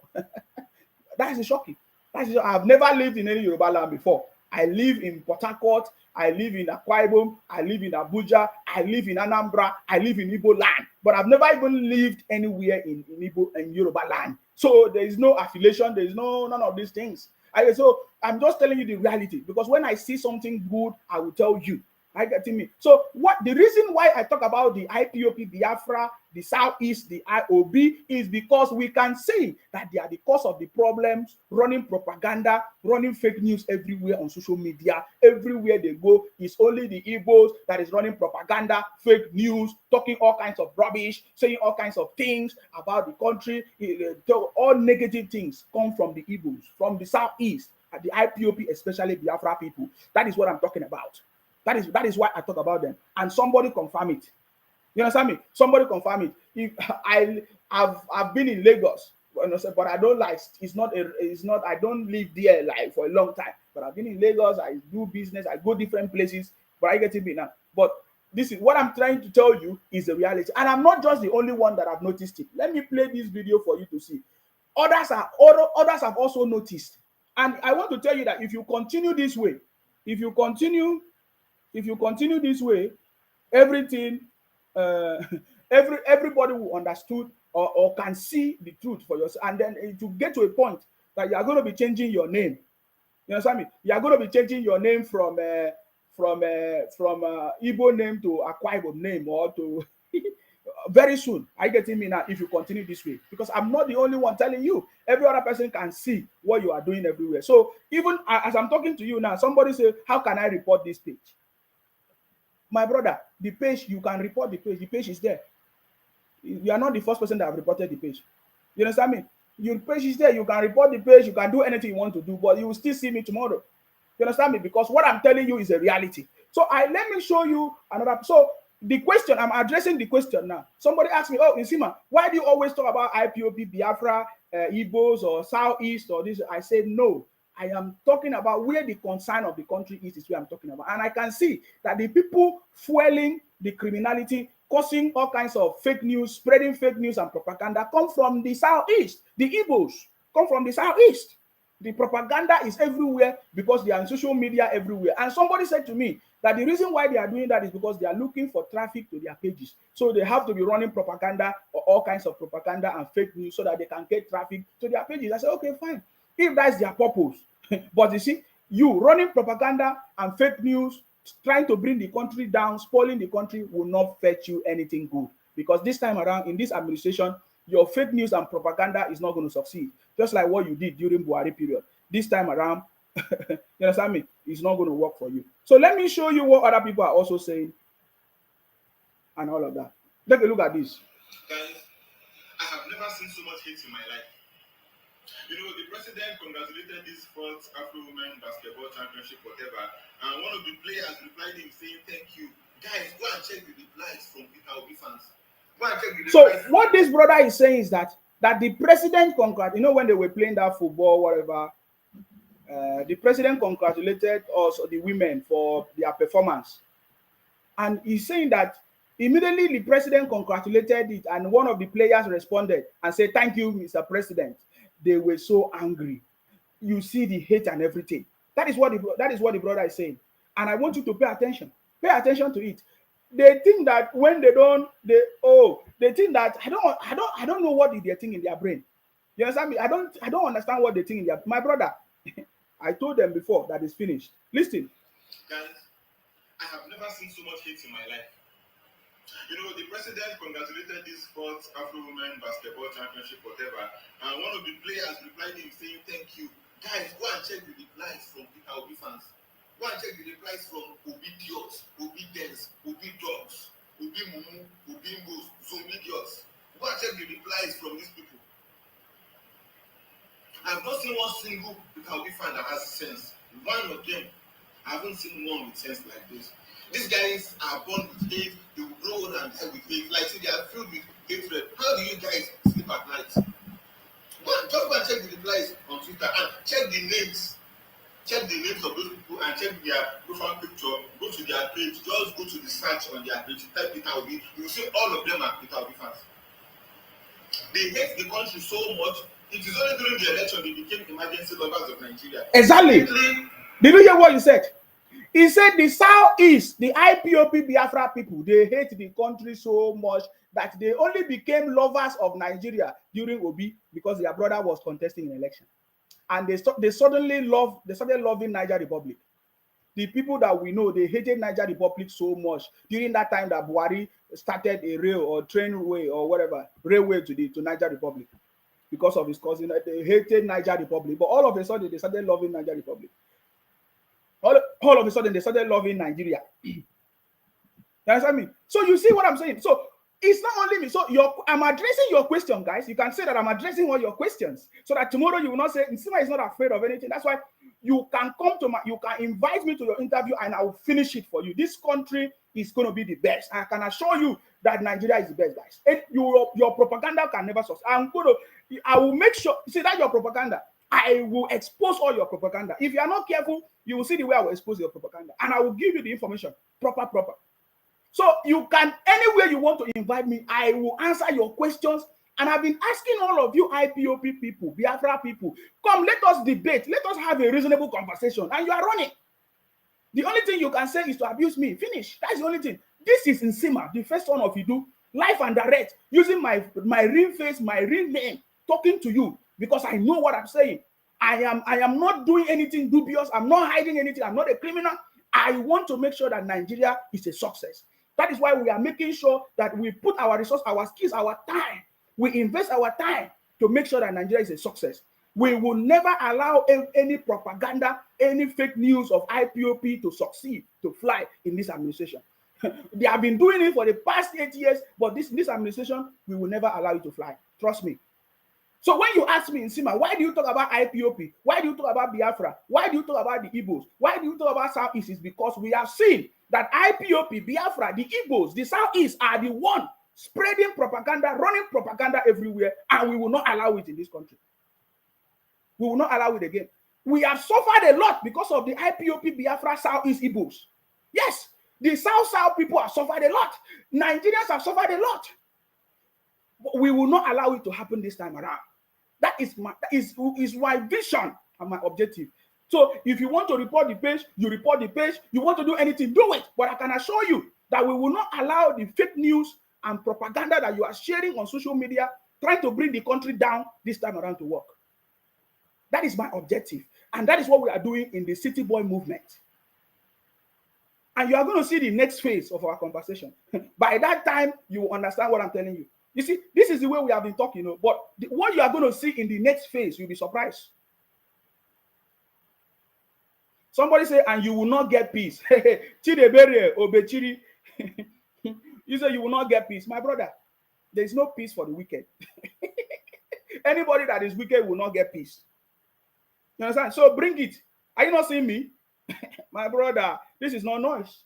That is shocking. I've never lived in any Yoruba land before. I live in Port Harcourt. I live in Akwa Ibom. I live in Abuja. I live in Anambra. I live in Igbo land. But I've never even lived anywhere in Igbo and Yoruba land. So there is no affiliation. There is none of these things. So I'm just telling you the reality, because when I see something good, I will tell you. Are you getting me? So the reason why I talk about the IPOP, Biafra, the Southeast, the IOB is because we can see that they are the cause of the problems, running propaganda, running fake news everywhere on social media. Everywhere they go, it's only the Igbos that is running propaganda, fake news, talking all kinds of rubbish, saying all kinds of things about the country. All negative things come from the Igbos, from the Southeast, the IPOP, especially Biafra people. That is what I'm talking about. That is why I talk about them. And somebody confirm it. You understand me? Somebody confirm it. If I've been in Lagos, but I don't like, I don't live there like for a long time. But I've been in Lagos, I do business, I go different places, but I get it now. But this is what I'm trying to tell you is the reality. And I'm not just the only one that have noticed it. Let me play this video for you to see. Others have also noticed. And I want to tell you that if you continue this way, if you continue this way, everything, everybody will understood or can see the truth for yourself, and then to get to a point that you are going to be changing your name. You understand me? You are going to be changing your name from Igbo name to Akwa Ibom name, or to very soon. Are you getting me now? If you continue this way, because I'm not the only one telling you. Every other person can see what you are doing everywhere. So even as I'm talking to you now, somebody say, how can I report this page? My brother, the page, you can report the page. The page is there. You are not the first person that have reported the page. You understand me? Your page is there. You can report the page. You can do anything you want to do, but you will still see me tomorrow. You understand me? Because what I'm telling you is a reality. So let me show you another. So the question, I'm addressing the question now. Somebody asked me, oh, Nsima, why do you always talk about IPOB, Biafra, Igbos, or Southeast, or this? I said, no. I am talking about where the concern of the country is where I'm talking about. And I can see that the people fueling the criminality, causing all kinds of fake news, spreading fake news and propaganda come from the Southeast. The Igbos come from the Southeast. The propaganda is everywhere because they are on social media everywhere. And somebody said to me that the reason why they are doing that is because they are looking for traffic to their pages. So they have to be running propaganda or all kinds of propaganda and fake news so that they can get traffic to their pages. I said, okay, fine. If that's their purpose. But you see, you running propaganda and fake news, trying to bring the country down, spoiling the country will not fetch you anything good. Because this time around, in this administration, your fake news and propaganda is not going to succeed. Just like what you did during Buhari period. This time around, you understand me? It's not going to work for you. So let me show you what other people are also saying and all of that. Take a look at this. Guys, I have never seen so much hate in my life. You know, the president congratulated this fourth Afro-Women basketball championship, whatever, and one of the players replied him saying, thank you. Guys, go and check the replies from Peter Obi fans. So what this brother is saying is that the president you know, when they were playing that football, whatever, the president congratulated also the women for their performance. And he's saying that immediately the president congratulated it and one of the players responded and said, thank you, Mr. President. They were so angry. You see the hate and everything. That is what the brother is saying. And I want you to pay attention. Pay attention to it. They think that when they think that I don't know what they think in their brain. You understand me? I don't understand what they think in their. My brother, I told them before that it's finished. Listen. Guys, I have never seen so much hate in my life. You know, the president congratulated this fourth Afro-Women basketball championship, whatever, and one of the players replied him saying, thank you. Guys, go and check the replies from Peter Obi fans. Go and check the replies from Obi Idiots, Obi Dens, Obi Dogs, Obi Mumu, Obi Mbos, Zombie Idiots. Go and check the replies from these people. I've not seen one single Peter Obi fan that has sense. One of them, I haven't seen one with sense like this. These guys are born with hate, they will grow old and die with hate. Like, see, they are filled with hatred. How do you guys sleep at night? Just go and check the replies on Twitter and check the names. Check the names of those people and check their profile picture. Go to their page. Just go to the search on their page. Type Peter Obi. You will see all of them are Peter Obi fans. They hate the country so much. It is only during the election they became emergency lovers of Nigeria. Exactly. Did you hear what you said? He said the Southeast, the IPOB Biafra people, they hate the country so much that they only became lovers of Nigeria during Obi because their brother was contesting an election. And they started loving Niger Republic. The people that we know, they hated Niger Republic so much during that time that Buhari started a rail or trainway or whatever, railway to Niger Republic because of his cousin. They hated Niger Republic, but all of a sudden they started loving Niger Republic. All of a sudden, they started loving Nigeria. You understand me? So you see what I'm saying? So it's not only me. So I'm addressing your question, guys. You can say that I'm addressing all your questions so that tomorrow you will not say, Nsima is not afraid of anything. That's why you can you can invite me to your interview and I will finish it for you. This country is going to be the best. I can assure you that Nigeria is the best, guys. And your propaganda can never succeed. I will make sure, see that your propaganda, I will expose all your propaganda. If you are not careful, you will see the way I will expose your propaganda. And I will give you the information, proper. So you can, anywhere you want to invite me, I will answer your questions. And I've been asking all of you IPOP people, Biafra people, come, let us debate. Let us have a reasonable conversation. And you are running. The only thing you can say is to abuse me. Finish. That's the only thing. This is Nsima, the first one of Idu, live and direct, using my real face, my real name, talking to you. Because I know what I'm saying. I am not doing anything dubious. I'm not hiding anything. I'm not a criminal. I want to make sure that Nigeria is a success. That is why we are making sure that we put our resources, our skills, our time. We invest our time to make sure that Nigeria is a success. We will never allow any propaganda, any fake news of IPOP to succeed, to fly in this administration. They have been doing it for the past 8 years, but this administration, we will never allow it to fly. Trust me. So when you ask me, Nsima, why do you talk about IPOP? Why do you talk about Biafra? Why do you talk about the Igbos? Why do you talk about Southeast? It's because we have seen that IPOP, Biafra, the Igbos, the Southeast are the one spreading propaganda, running propaganda everywhere, and we will not allow it in this country. We will not allow it again. We have suffered a lot because of the IPOP, Biafra, Southeast Igbos. Yes, the South people have suffered a lot. Nigerians have suffered a lot. But we will not allow it to happen this time around. That is my vision and my objective. So if you want to report the page, you report the page. You want to do anything, do it. But I can assure you that we will not allow the fake news and propaganda that you are sharing on social media, trying to bring the country down this time around to work. That is my objective. And that is what we are doing in the City Boy movement. And you are going to see the next phase of our conversation. By that time, you will understand what I'm telling you. You see, this is the way we have been talking, but what you are going to see in the next phase, you'll be surprised. Somebody say, and you will not get peace. Chidebere, Obechiri. You say you will not get peace. My brother, there is no peace for the wicked. Anybody that is wicked will not get peace. You understand? So bring it. Are you not seeing me? My brother, this is not noise.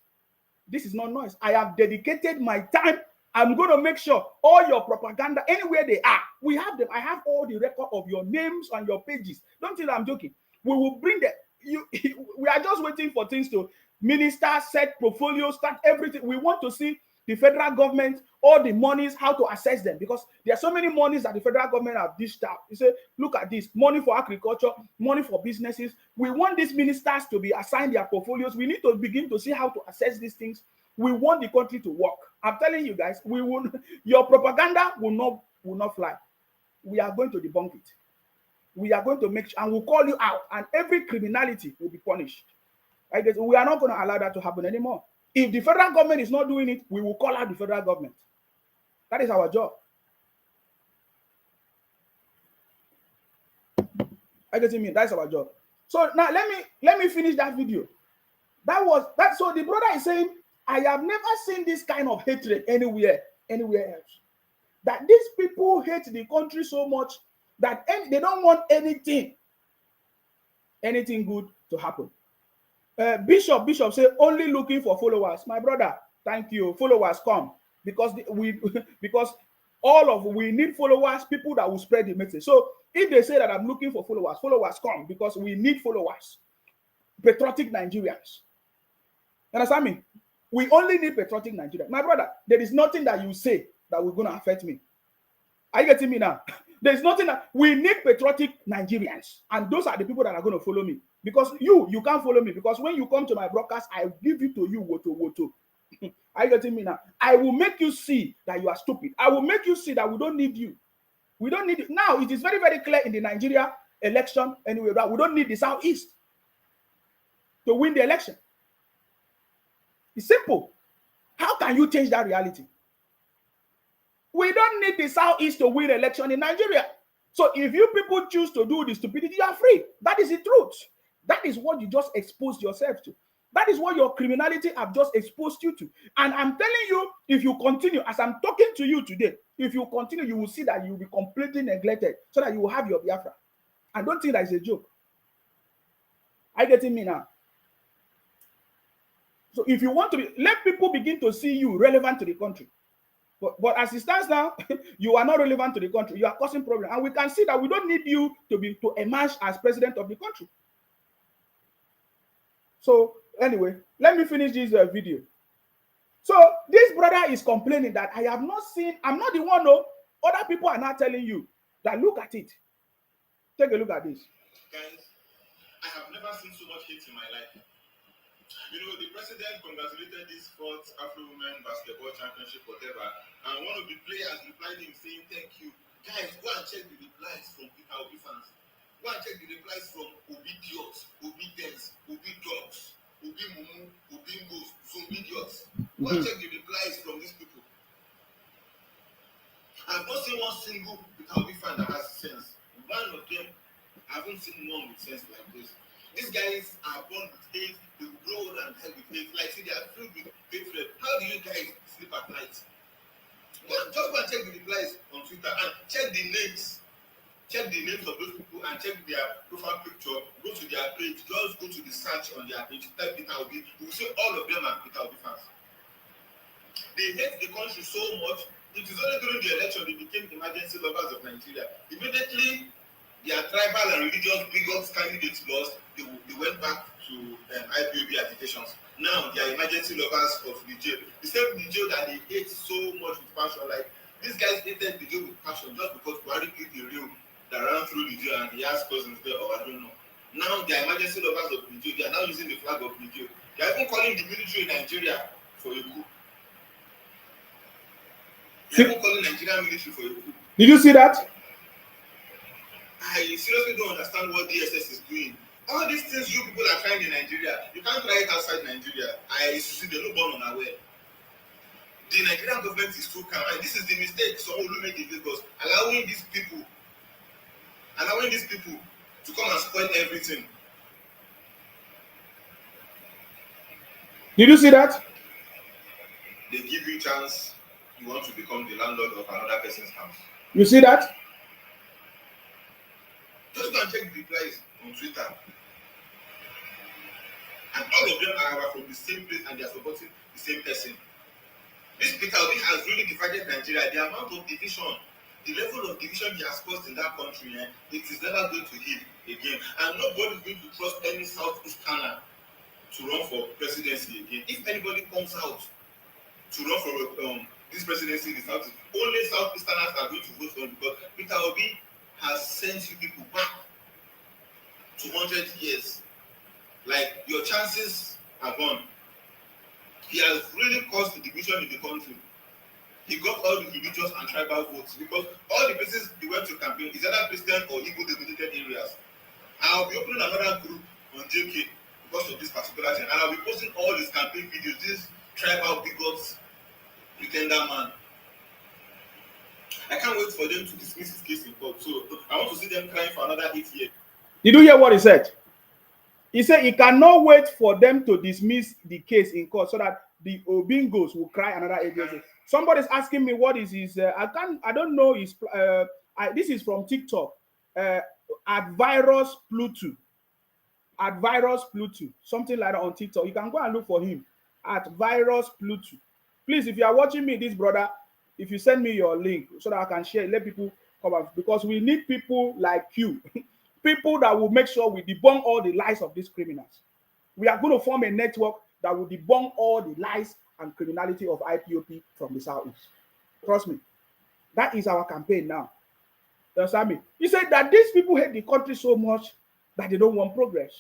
This is not noise. I have dedicated my time. I'm going to make sure all your propaganda, anywhere they are, we have them. I have all the record of your names and your pages. Don't think I'm joking. We will bring them. We are just waiting for things to minister, set portfolio, start everything. We want to see the federal government, all the monies, how to assess them, because there are so many monies that the federal government have dished out. You say, look at this, money for agriculture, money for businesses. We want these ministers to be assigned their portfolios. We need to begin to see how to assess these things. We want the country to work. I'm telling you guys, your propaganda will not fly. We are going to debunk it. We are going to make sure, and we'll call you out, and every criminality will be punished. We are not going to allow that to happen anymore. If the federal government is not doing it, we will call out the federal government. That is our job. That's our job. So now let me finish that video. So the brother is saying, I have never seen this kind of hatred anywhere else. That these people hate the country so much that they don't want anything good to happen. Bishop say only looking for followers. My brother, thank you. Followers come because we need followers, people that will spread the message. So if they say that I'm looking for followers, followers come because we need followers. Patriotic Nigerians. Understand me? We only need patriotic Nigerians. My brother, there is nothing that you say that will going to affect me. Are you getting me now? There's nothing that we need patriotic Nigerians, and those are the people that are going to follow me. Because you can't follow me, because when you come to my broadcast, I give it to you woto. Are you getting me now? I will make you see that you are stupid. I will make you see that we don't need you. We don't need you. Now it is very, very clear in the Nigeria election anyway that we don't need the Southeast to win the election. It's simple. How can you change that reality? We don't need the Southeast to win election in Nigeria. So if you people choose to do the stupidity, you are free. That is the truth. That is what you just exposed yourself to. That is what your criminality have just exposed you to. And I'm telling you, if you continue, as I'm talking to you today, if you continue, you will see that you will be completely neglected so that you will have your Biafra. I don't think that is a joke. Are you getting me now? So if you want to let people begin to see you relevant to the country. But as it stands now, you are not relevant to the country. You are causing problems. And we can see that we don't need you to emerge as president of the country. So anyway, let me finish this video. So this brother is complaining that I have not seen, I'm not the one, no. Other people are not telling you that look at it. Take a look at this. Guys, I have never seen so much hate in my life. You know, the president congratulated this fourth Afro-Women basketball championship, whatever, and one of the players replied him saying, thank you. Guys, go and check the replies from Peter Obi fans. Go and check the replies from Obi Dios, Obi Dens, Obi Dogs, Ubi Mumu, Ubingos, some idiots. Go and check the replies from these people. I've not seen one single Peter Obi fan that has sense. One of them, I haven't seen one with sense like this. These guys are born with hate, they will grow old and die with hate. Like, see, they are filled with hatred. How do you guys sleep at night? Just go and check the replies on Twitter and check the names. Check the names of those people and check their profile picture. Go to their page. Just go to the search on their page. Type Peter Obi. You will see all of them are Peter Obi fans. They hate the country so much. It is only during the election they became emergency lovers of Nigeria. Immediately, their tribal and religious bigots candidates lost. They went back to IPOB agitations. Now they are emergency lovers of Niger. The same Niger that they hate so much with passion. Like, these guys hated Niger with passion just because Buhari did the real that ran through Niger and he has cousins there, or I don't know. Now they are emergency lovers of Niger. They are now using the flag of Niger. They are even calling the military in Nigeria for a coup. They are even calling Nigerian military for a coup. Did you see that? I seriously don't understand what DSS is doing. All these things you people are trying in Nigeria, you can't try it outside Nigeria. I see they no born unaware. The Nigerian government is too calm, and this is the mistake Sanwo-Olu made in Lagos, allowing these people to come and spoil everything. Did you see that? They give you a chance, you want to become the landlord of another person's house. You see that? Just go and check the replies on Twitter. And all of them are from the same place and they are supporting the same person. This Peter Obi has really divided Nigeria. The amount of division, the level of division he has caused in that country, it is never going to heal again. And nobody is going to trust any Southeasterner to run for presidency again. If anybody comes out to run for this presidency in the Southeast, only Southeasterners are going to vote for him because Peter Obi has sent you people back to 100 years. Like, your chances are gone. He has really caused the division in the country. He got all the religious and tribal votes because all the places he went to campaign is either Christian or Igbo dominated areas. I'll be opening another group on JK because of this particular thing, and I'll be posting all his campaign videos. This tribal bigots, pretender man. I can't wait for them to dismiss his case in court. So I want to see them crying for another 8 years. Did you hear what he said? He said he cannot wait for them to dismiss the case in court so that the Obingos will cry another 8 years. Somebody's asking me what is his. I don't know his. This is from TikTok. At Virus Pluto. At Virus Pluto. Something like that on TikTok. You can go and look for him. At Virus Pluto. Please, if you are watching me, this brother, if you send me your link so that I can share, let people come out, because we need people like you. People that will make sure we debunk all the lies of these criminals. We are going to form a network that will debunk all the lies and criminality of IPOB from the Southeast. Trust me. That is our campaign now. You understand me? He said that these people hate the country so much that they don't want progress.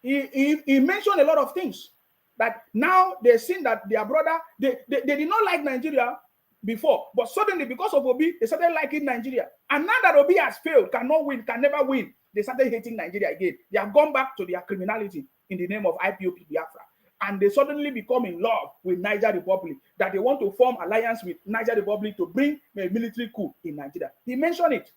He mentioned a lot of things. That now they've seen that their brother, they did not like Nigeria before, but suddenly because of Obi, they started liking Nigeria. And now that Obi has failed, cannot win, can never win, they started hating Nigeria again. They have gone back to their criminality in the name of IPOB Biafra. And they suddenly become in love with Niger Republic, that they want to form alliance with Niger Republic to bring a military coup in Nigeria. He mentioned it.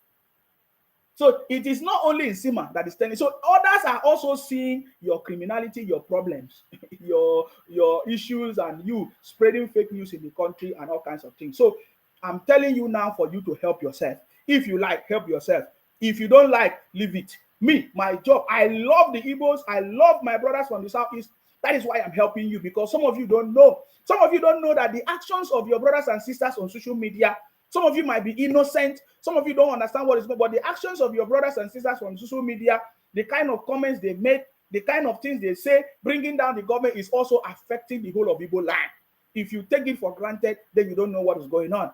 So it is not only Nsima that is telling. So others are also seeing your criminality, your problems, your issues, and you spreading fake news in the country and all kinds of things. So I'm telling you now for you to help yourself. If you like, help yourself. If you don't like, leave it. Me, my job, I love the Igbos. I love my brothers from the Southeast. That is why I'm helping you, because some of you don't know. Some of you don't know that the actions of your brothers and sisters on social media, some of you might be innocent. Some of you don't understand what is going on, but the actions of your brothers and sisters on social media, the kind of comments they make, the kind of things they say, bringing down the government is also affecting the whole of Igbo land. If you take it for granted, then you don't know what is going on.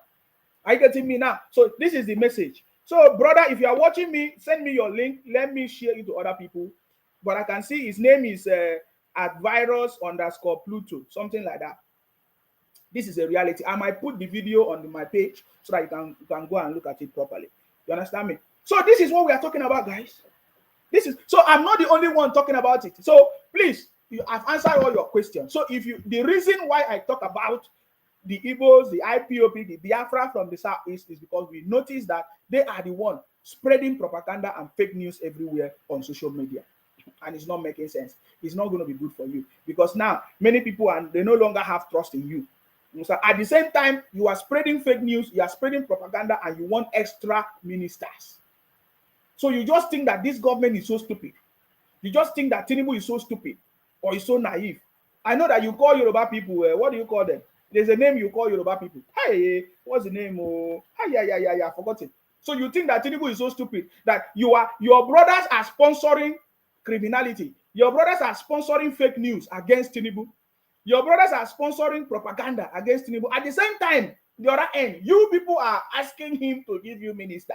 Are you getting me now? So this is the message. So, brother, if you are watching me, send me your link. Let me share it to other people. But I can see his name is at virus_Pluto, something like that. This is a reality. I might put the video on my page so that you can go and look at it properly. You understand me? So this is what we are talking about, guys. So I'm not the only one talking about it. So please, I've answered all your questions. So if you, the reason why I talk about the Igbos, the IPOP, the Biafra from the southeast is because we notice that they are the one spreading propaganda and fake news everywhere on social media. And it's not making sense. It's not going to be good for you because now many people, and they no longer have trust in you. So at the same time, you are spreading fake news, you are spreading propaganda, and you want extra ministers. So you just think that this government is so stupid. You just think that Tinubu is so stupid or is so naive. I know that you call Yoruba people, what do you call them? There's a name you call Yoruba people. Hey, what's the name? Oh, I forgot it. So you think that Tinubu is so stupid that your brothers are sponsoring criminality. Your brothers are sponsoring fake news against Tinubu. Your brothers are sponsoring propaganda against Tinubu. At the same time, the other end, you people are asking him to give you minister.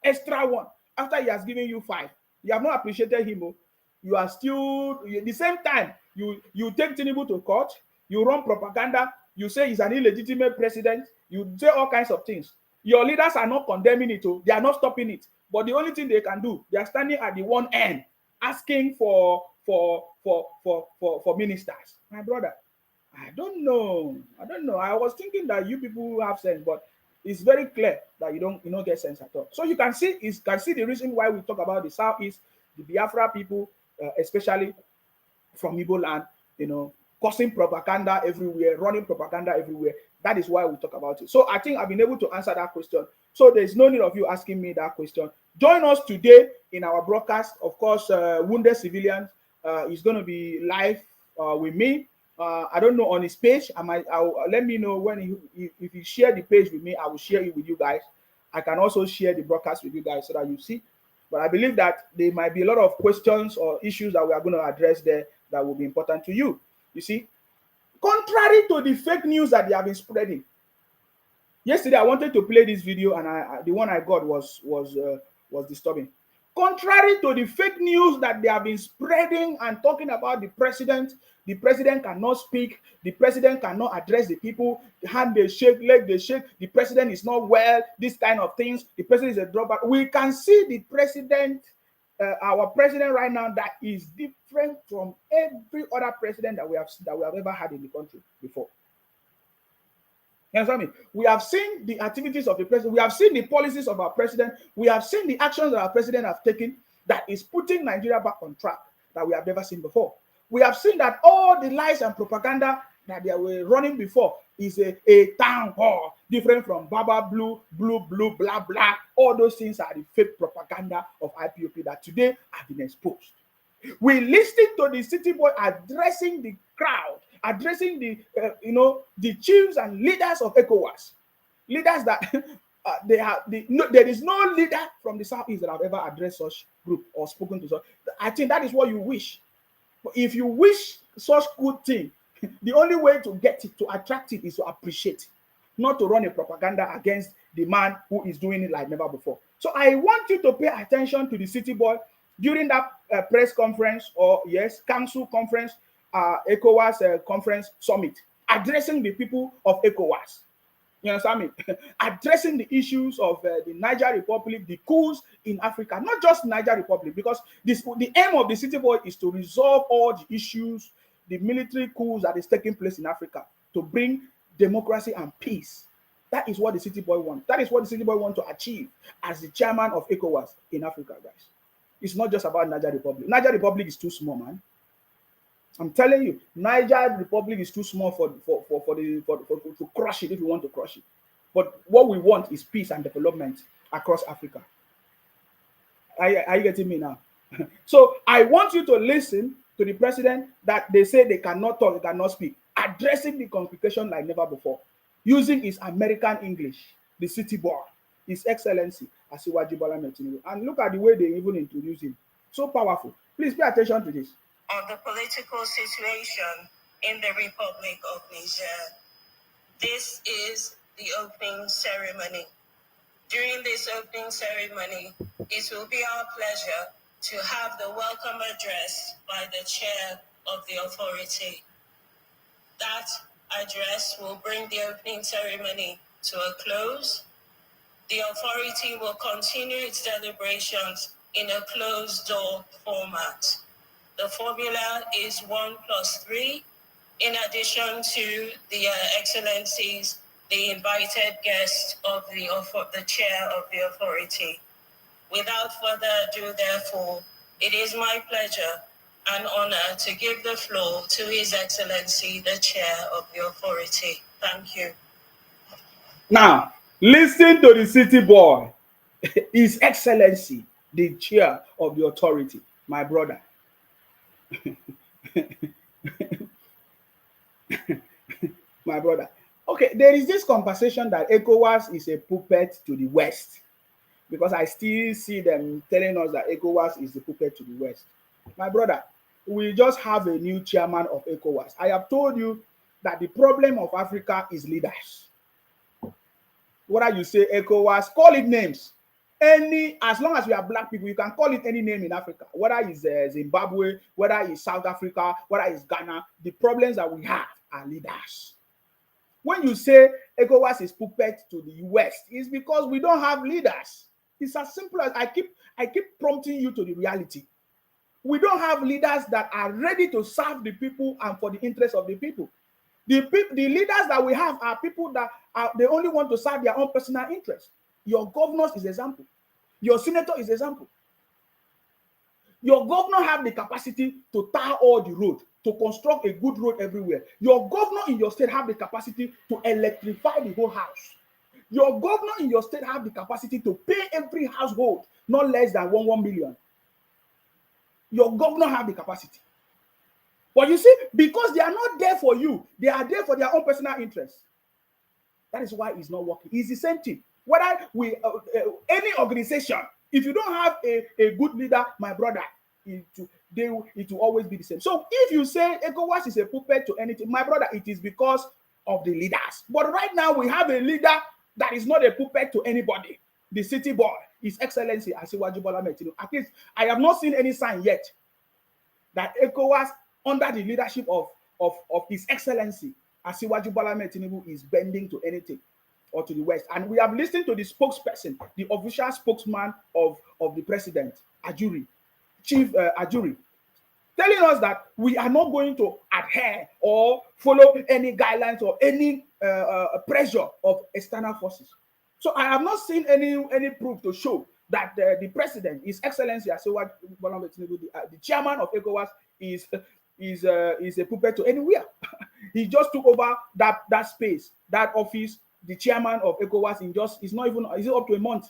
Extra one. After he has given you 5. You have not appreciated him. You are still, at the same time, you take Tinubu to court, you run propaganda, you say he's an illegitimate president, you say all kinds of things. Your leaders are not condemning it, they are not stopping it. But the only thing they can do, they are standing at the one end, asking for ministers. My brother, I don't know. I was thinking that you people have sense, but it's very clear that you don't get sense at all. So you can see the reason why we talk about the southeast, the Biafra people, especially from Igbo land, causing propaganda everywhere, running propaganda everywhere. That is why we talk about it. So I think I've been able to answer that question. So there's no need of you asking me that question. Join us today in our broadcast. Of course, Wounded Civilians is going to be live with me. I don't know on his page. Let me know when if you share the page with me, I will share it with you guys. I can also share the broadcast with you guys so that you see. But I believe that there might be a lot of questions or issues that we are going to address there that will be important to you. You see, contrary to the fake news that they have been spreading. Yesterday, I wanted to play this video, and the one I got was disturbing. Contrary to the fake news that they have been spreading and talking about the president cannot speak, the president cannot address the people, the hand they shake, leg they shake, the president is not well, this kind of things, the president is a drawback. We can see the president, our president right now, that is different from every other president that we have ever had in the country before. You understand me? We have seen the activities of the president. We have seen the policies of our president. We have seen the actions that our president has taken that is putting Nigeria back on track that we have never seen before. We have seen that all the lies and propaganda that they were running before is a town hall, different from Baba Blue, blah, blah. All those things are the fake propaganda of IPOP that today have been exposed. We listened to the city boy addressing the crowd, addressing the chiefs and leaders of ECOWAS, leaders that there is no leader from the southeast that have ever addressed such group or spoken to such. I think that is what you wish. But if you wish such good thing, the only way to get it, to attract it, is to appreciate it, not to run a propaganda against the man who is doing it like never before. So I want you to pay attention to the city boy during that press conference, or council conference, ECOWAS conference summit, addressing the people of ECOWAS. You understand me? Addressing the issues of the Niger Republic, the coups in Africa, not just Niger Republic, because the aim of the city boy is to resolve all the issues, the military coups that is taking place in Africa, to bring democracy and peace. That is what the city boy wants. That is what the city boy wants to achieve as the chairman of ECOWAS in Africa, guys. It's not just about Niger Republic. Niger Republic is too small, man. I'm telling you, Niger Republic is too small to crush it if you want to crush it. But what we want is peace and development across Africa. Are you getting me now? So I want you to listen to the president that they say they cannot talk, they cannot speak, addressing the congregation like never before, using his American English, the city boy, His Excellency Asiwaju Bola Ahmed Tinubu. And look at the way they even introduce him. So powerful. Please pay attention to this. On the political situation in the Republic of Niger. This is the opening ceremony. During this opening ceremony, it will be our pleasure to have the welcome address by the chair of the authority. That address will bring the opening ceremony to a close. The authority will continue its deliberations in a closed-door format. The formula is 1 + 3. In addition to the excellencies, the invited guest of the chair of the authority. Without further ado, therefore, it is my pleasure and honor to give the floor to His Excellency, the chair of the authority. Thank you. Now, listen to the city boy, His Excellency, the chair of the authority, my brother. My brother. Okay, there is this conversation that ECOWAS is a puppet to the West, because I still see them telling us that ECOWAS is the puppet to the West. My brother, we just have a new chairman of ECOWAS. I have told you that the problem of Africa is leaders. Whether you say ECOWAS, call it names. As long as we are black people, you can call it any name in Africa. Whether it's Zimbabwe, whether it's South Africa, whether it's Ghana, the problems that we have are leaders. When you say ECOWAS is puppet to the West, it's because we don't have leaders. It's as simple as I keep prompting you to the reality. We don't have leaders that are ready to serve the people and for the interest of the people. The leaders that we have are people that they only want to serve their own personal interest. Your governor is example. Your senator is example. Your governor have the capacity to tar all the road, to construct a good road everywhere. Your governor in your state have the capacity to electrify the whole house. Your governor in your state have the capacity to pay every household not less than 1 million. Your governor have the capacity. But you see, because they are not there for you, they are there for their own personal interests. That is why it's not working. It's the same thing. Whether any organization, if you don't have a good leader, my brother, it will always be the same. So if you say ECOWAS is a puppet to anything, my brother, it is because of the leaders. But right now we have a leader that is not a puppet to anybody. The city boy, His Excellency Asiwaju Bola Ahmed Tinubu. At least I have not seen any sign yet that ECOWAS, under the leadership of His Excellency Asiwaju Bola Ahmed Tinubu, is bending to anything or to the West. And we have listened to the spokesperson, the official spokesman of the president, Ajuri, Chief Ajuri, telling us that we are not going to adhere or follow any guidelines or any pressure of external forces. So I have not seen any proof to show that the president, His Excellency Asiwaju Bola Ahmed Tinubu, the chairman of ECOWAS, is a puppet to anywhere. He just took over that space, that office, the chairman of ECOWAS, is it up to a month.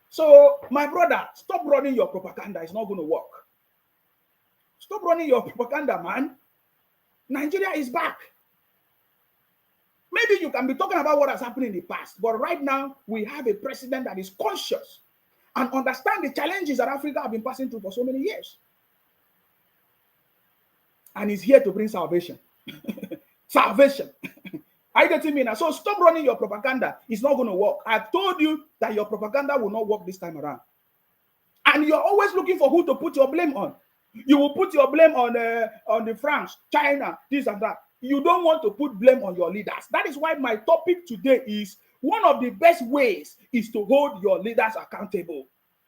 So my brother, stop running your propaganda. It's not going to work. Stop running your propaganda, man. Nigeria is back. Maybe you can be talking about what has happened in the past, but right now we have a president that is conscious and understand the challenges that Africa have been passing through for so many years. And he's here to bring salvation. Salvation. Are you getting me now? So stop running your propaganda. It's not going to work. I've told you that your propaganda will not work this time around. And you're always looking for who to put your blame on. You will put your blame on the France, China, this and that. You don't want to put blame on your leaders. That is why my topic today is one of the best ways is to hold your leaders accountable.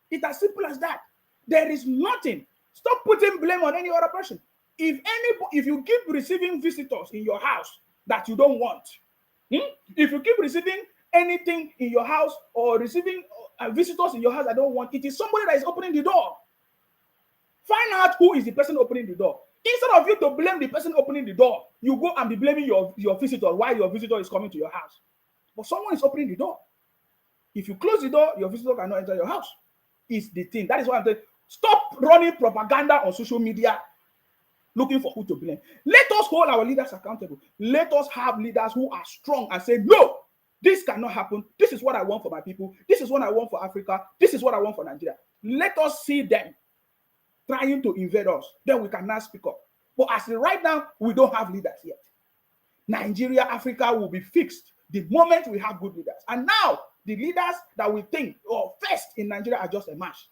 It's as simple as that. There is nothing. Stop putting blame on any other person. If you keep receiving visitors in your house that you don't want, if you keep receiving anything in your house or receiving visitors in your house that don't want, it is somebody that is opening the door. Find out who is the person opening the door. Instead of you to blame the person opening the door, you go and be blaming your visitor while your visitor is coming to your house. But someone is opening the door. If you close the door, your visitor cannot enter your house. It's the thing. That is why I'm saying, stop running propaganda on social media looking for who to blame. Let us hold our leaders accountable. Let us have leaders who are strong and say, no, this cannot happen. This is what I want for my people. This is what I want for Africa. This is what I want for Nigeria. Let us see them trying to invade us. Then we can now speak up. But as of right now, we don't have leaders yet. Nigeria, Africa will be fixed the moment we have good leaders. And now, the leaders that we think first in Nigeria are just emerged.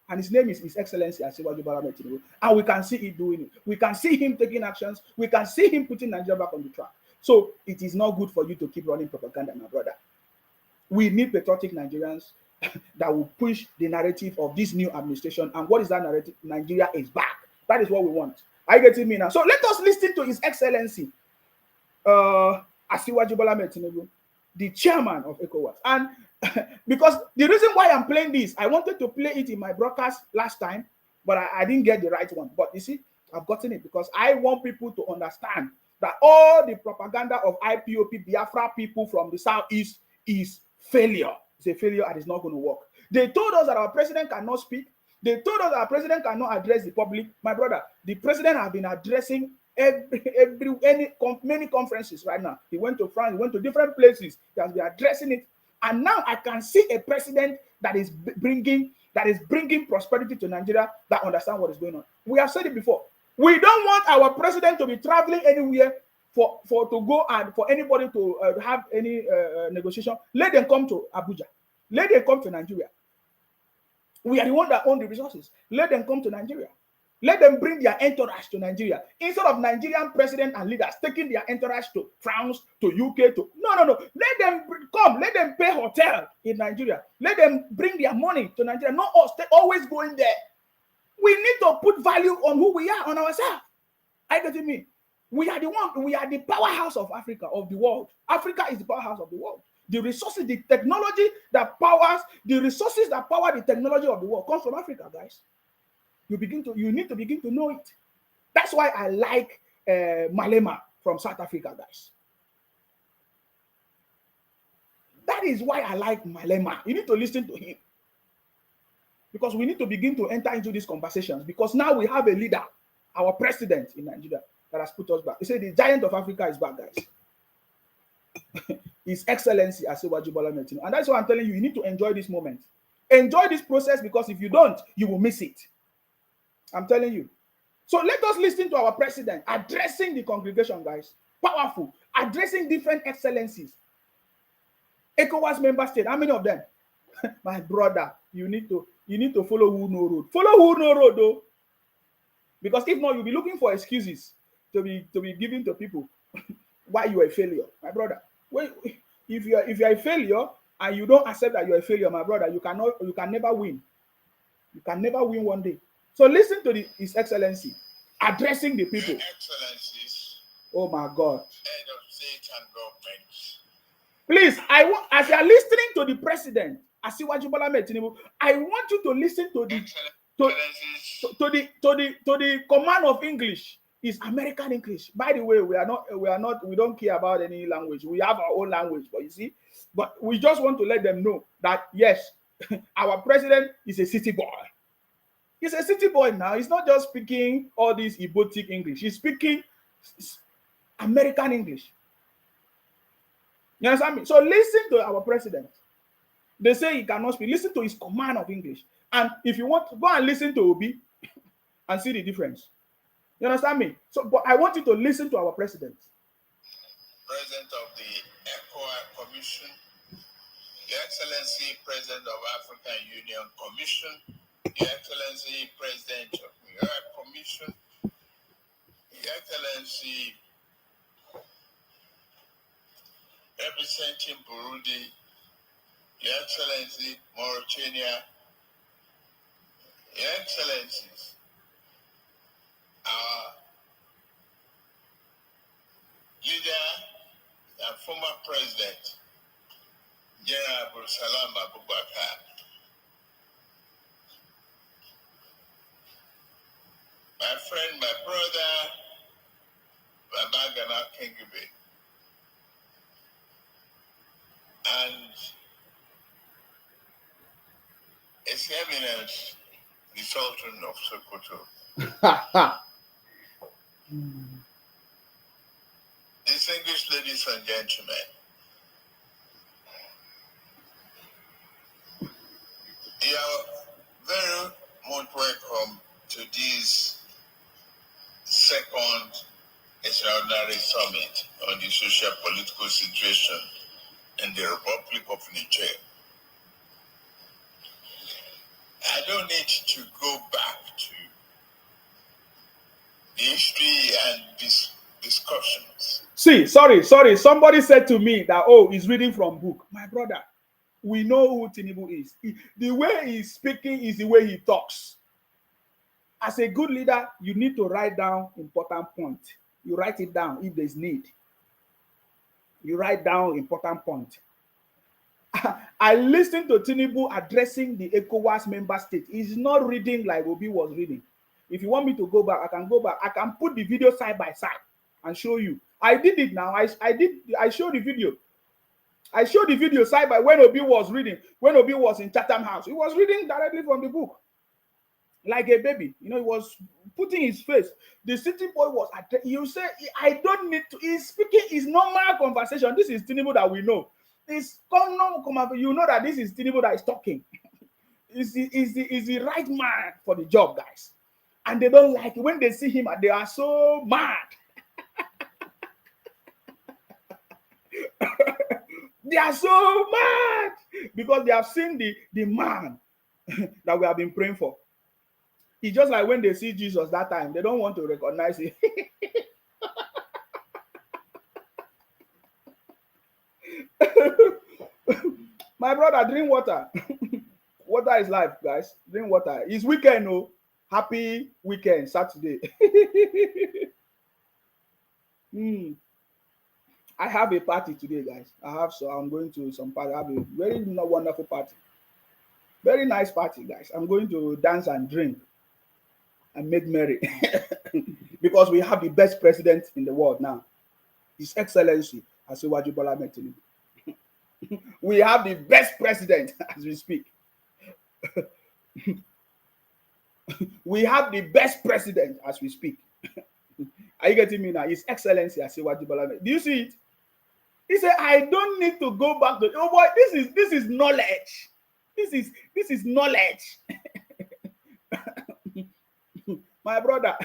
And his name is His Excellency Asiwaju Bola Ahmed Tinubu. And we can see it doing it. We can see him taking actions. We can see him putting Nigeria back on the track. So it is not good for you to keep running propaganda, my brother. We need patriotic Nigerians. that will push the narrative of this new administration. And what is that narrative? Nigeria is back. That is what we want. Are you getting me now? So let us listen to His Excellency Asiwaju Bola Ahmed Tinubu, the chairman of ECOWAS. And because the reason why I'm playing this, I wanted to play it in my broadcast last time, but I didn't get the right one. But you see, I've gotten it because I want people to understand that all the propaganda of IPOP Biafra people from the southeast is failure. It's a failure and it's not going to work. They told us that our president cannot speak. They told us that our president cannot address the public. My brother, the president has been addressing many conferences right now. He went to France, he went to different places. He has been addressing it. And now I can see a president that is bringing prosperity to Nigeria, that understands what is going on. We have said it before. We don't want our president to be traveling anywhere for to go and for anybody to have any negotiation. Let them come to Abuja. Let them come to Nigeria. We are the ones that own the resources. Let them come to Nigeria. Let them bring their entourage to Nigeria. Instead of Nigerian president and leaders taking their entourage to France, to UK, to... No. Let them come. Let them pay hotel in Nigeria. Let them bring their money to Nigeria. Not us always going there. We need to put value on who we are, on ourselves. I get it, me. We are the powerhouse of Africa, of the world. Africa is the powerhouse of the world. The resources, the technology that powers, the resources that power the technology of the world comes from Africa, guys. You need to begin to know it. That's why I like Malema from South Africa, guys. That is why I like Malema. You need to listen to him. Because we need to begin to enter into these conversations. Because now we have a leader, our president in Nigeria, that has put us back. He said the giant of Africa is back, guys. His Excellency Asiwaju Bola Ahmed Tinubu. And that's why I'm telling you, you need to enjoy this moment. Enjoy this process, because if you don't, you will miss it. I'm telling you. So let us listen to our president addressing the congregation, guys. Powerful. Addressing different excellencies. ECOWAS member state. How many of them? My brother, you need to follow who no road. Follow who no road, though. Because if not, you'll be looking for excuses to be given to people why you are a failure. My brother, if you are a failure and you don't accept that you're a failure, my brother, you can never win. You can never win one day. So listen to His Excellency addressing the people. Your Excellencies, oh my God. head of state and government. Please, as you are listening to the president, Asiwaju Bola Ahmed Tinubu, I want you to listen to the command of English. Is American English. By the way, we don't care about any language. We have our own language, but you see, but we just want to let them know that yes, our president is a city boy. He's a city boy now. He's not just speaking all this Ibotic English. He's speaking American English. You understand me? So listen to our president. They say he cannot speak. Listen to his command of English. And if you want, go and listen to Obi and see the difference. You understand me? So, but I want you to listen to our president. President of the ECOWAS Commission, Your Excellency, President of African Union Commission, Your Excellency, President of the Europe Commission, Your Excellency, representing Burundi, Your Excellency, Mauritania, Your Excellencies, our leader and former president, General Abdulsalam Abubakar, my friend, my brother, Babagana Kengebe, and His Eminence, the Sultan of Sokoto. Distinguished ladies and gentlemen, you are very much welcome to this second extraordinary summit on the social political situation in the Republic of Niger. I don't need to go back to the history and discussions. See, sorry. Somebody said to me that, oh, he's reading from book. My brother, We know who Tinubu is. The way he's speaking is the way he talks. As a good leader, you need to write down important points. You write it down if there's need. You write down important point. I listened to Tinubu addressing the ECOWAS member state. He's not reading like Obi was reading. If you want me to go back, I can go back. I can put the video side by side and show you. I did it now. I showed the video. I showed the video side by when Obi was reading. When Obi was in Chatham House, he was reading directly from the book. Like a baby. You know, he was putting his face. The city boy was, you say, I don't need to, he's speaking his normal conversation. This is Tinubu that we know. It's common, you know that this is Tinubu that is talking. Is the right man for the job, guys. And they don't like it. When they see him, they are so mad. They are so mad because they have seen the man that we have been praying for. It's just like when they see Jesus that time, they don't want to recognize him. My brother, drink water. Water is life, guys. Drink water. It's weekend, oh. Happy weekend, Saturday. I have a party today, guys. I'm going to some party. I have a very wonderful party. Very nice party, guys. I'm going to dance and drink and make merry because we have the best president in the world now. His Excellency Asiwaju Bola Ahmed Tinubu. We have the best president as we speak. We have the best president as we speak. Are you getting me now? His Excellency Asiwaju Bola Ahmed. Do you see it? He said, I don't need to go back to, oh boy, this is knowledge. This is knowledge. My brother,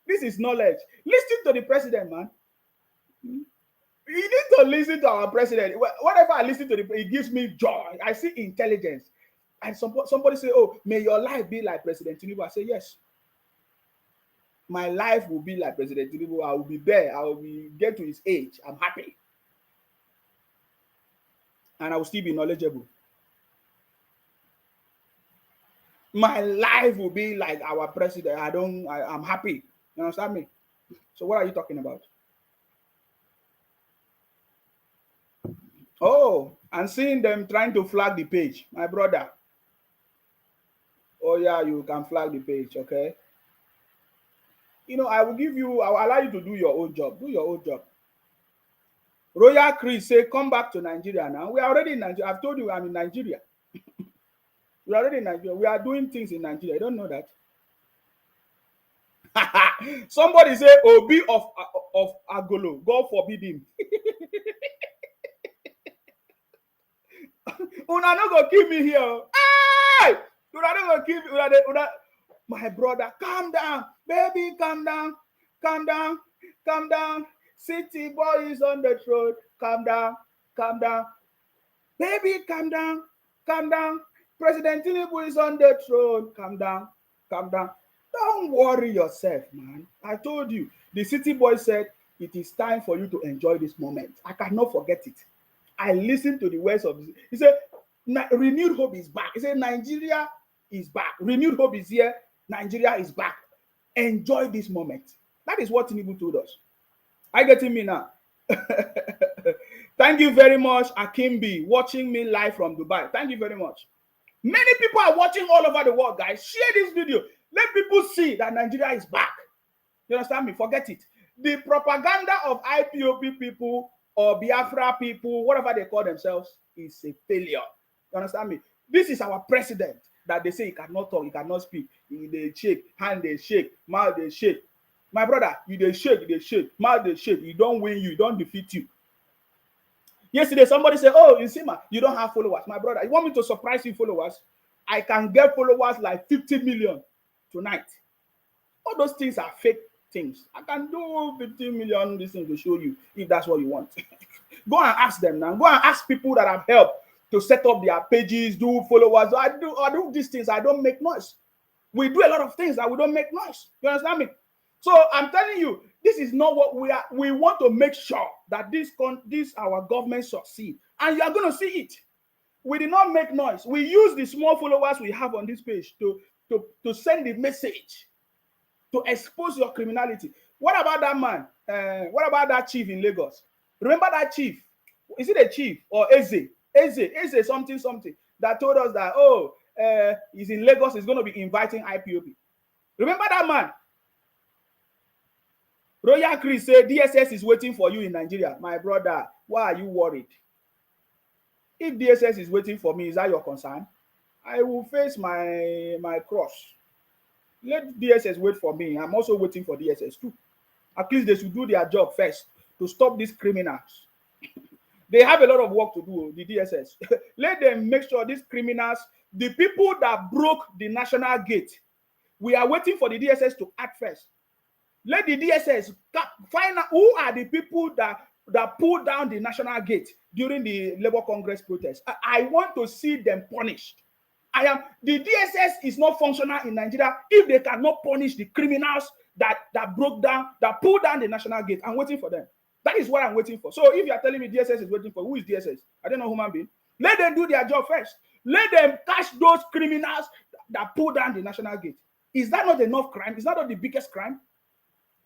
this is knowledge. Listen to the president, man. You need to listen to our president. Whatever I listen to, it gives me joy. I see intelligence. And somebody say, oh, may your life be like President Tinubu. I say, yes. My life will be like President Tinubu. I will be there. I will get to his age. I'm happy. And I will still be knowledgeable. My life will be like our president. I'm happy. You understand me? So what are you talking about? Oh, and seeing them trying to flag the page, my brother. Oh yeah, you can flag the page, okay? You know, I will allow you to do your own job. Do your own job. Royal Chris say, come back to Nigeria now. We are already in Nigeria. I've told you I'm in Nigeria. We are already in Nigeria. We are doing things in Nigeria. You don't know that? Somebody say, Obi of Agolo. God forbid him. Una no go kill me here. Hey! Una no go kill me. My brother, calm down. Baby, calm down. Calm down. Calm down. City boy is on the throne. Calm down. Calm down. Baby, calm down. Calm down. President Tinubu is on the throne. Calm down. Calm down. Don't worry yourself, man. I told you. The city boy said, it is time for you to enjoy this moment. I cannot forget it. I listened to the words of this. He said, renewed hope is back. He said, Nigeria is back. Renewed hope is here. Nigeria is back. Enjoy this moment. That is what Tinubu told us. Are you getting me now? Thank you very much, Akimbi, watching me live from Dubai. Thank you very much. Many people are watching all over the world, guys. Share this video. Let people see that Nigeria is back. You understand me? Forget it. The propaganda of IPOP people or Biafra people, whatever they call themselves, is a failure. You understand me? This is our president that they say he cannot talk, he cannot speak. They shake, hand they shake, mouth they shake. My brother, they shake, mouth they shake. He don't win you, he don't defeat you. Yesterday, somebody said, oh, Nsima, you don't have followers. My brother, you want me to surprise you followers? I can get followers like 50 million tonight. All those things are fake things. I can do 15 million this thing to show you if that's what you want. Go and ask them now. Go and ask people that have helped to set up their pages, do followers. I do these things. I don't make noise. We do a lot of things that we don't make noise. You understand me? So I'm telling you, this is not what we are. We want to make sure that this our government succeed, and you are going to see it. We did not make noise. We use the small followers we have on this page to send the message, to expose your criminality. What about that man? What about that chief in Lagos? Remember that chief? Is it a chief or Eze? Eze something that told us that, oh, he's in Lagos, he's going to be inviting IPOB. Remember that man? Royal Chris said DSS is waiting for you in Nigeria. My brother, why are you worried? If DSS is waiting for me, is that your concern? I will face my cross. Let DSS wait for me. I'm also waiting for DSS too. At least they should do their job first to stop these criminals. They have a lot of work to do, the DSS. Let them make sure these criminals, the people that broke the national gate, we are waiting for the DSS to act first. Let the DSS find out who are the people that pulled down the national gate during the Labour Congress protest. I want to see them punished. The DSS is not functional in Nigeria if they cannot punish the criminals that pulled down the national gate. I'm waiting for them. That is what I'm waiting for. So if you are telling me DSS is waiting for, who is DSS? I don't know human being. Let them do their job first. Let them catch those criminals that pulled down the national gate. Is that not enough crime? Is that not the biggest crime?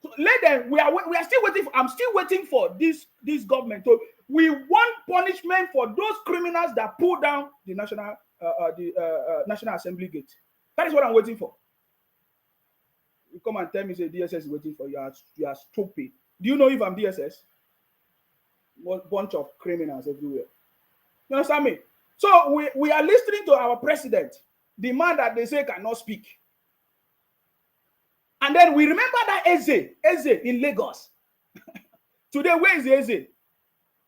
So let them. We are still waiting for. I'm still waiting for this government. So we want punishment for those criminals that pulled down the National Assembly gate. That is what I'm waiting for. You come and tell me, say DSS is waiting for you. You are stupid. Do you know if I'm DSS? What bunch of criminals everywhere. You understand me? So we are listening to our president, the man that they say cannot speak. And then we remember that Eze in Lagos. Today, where is Eze?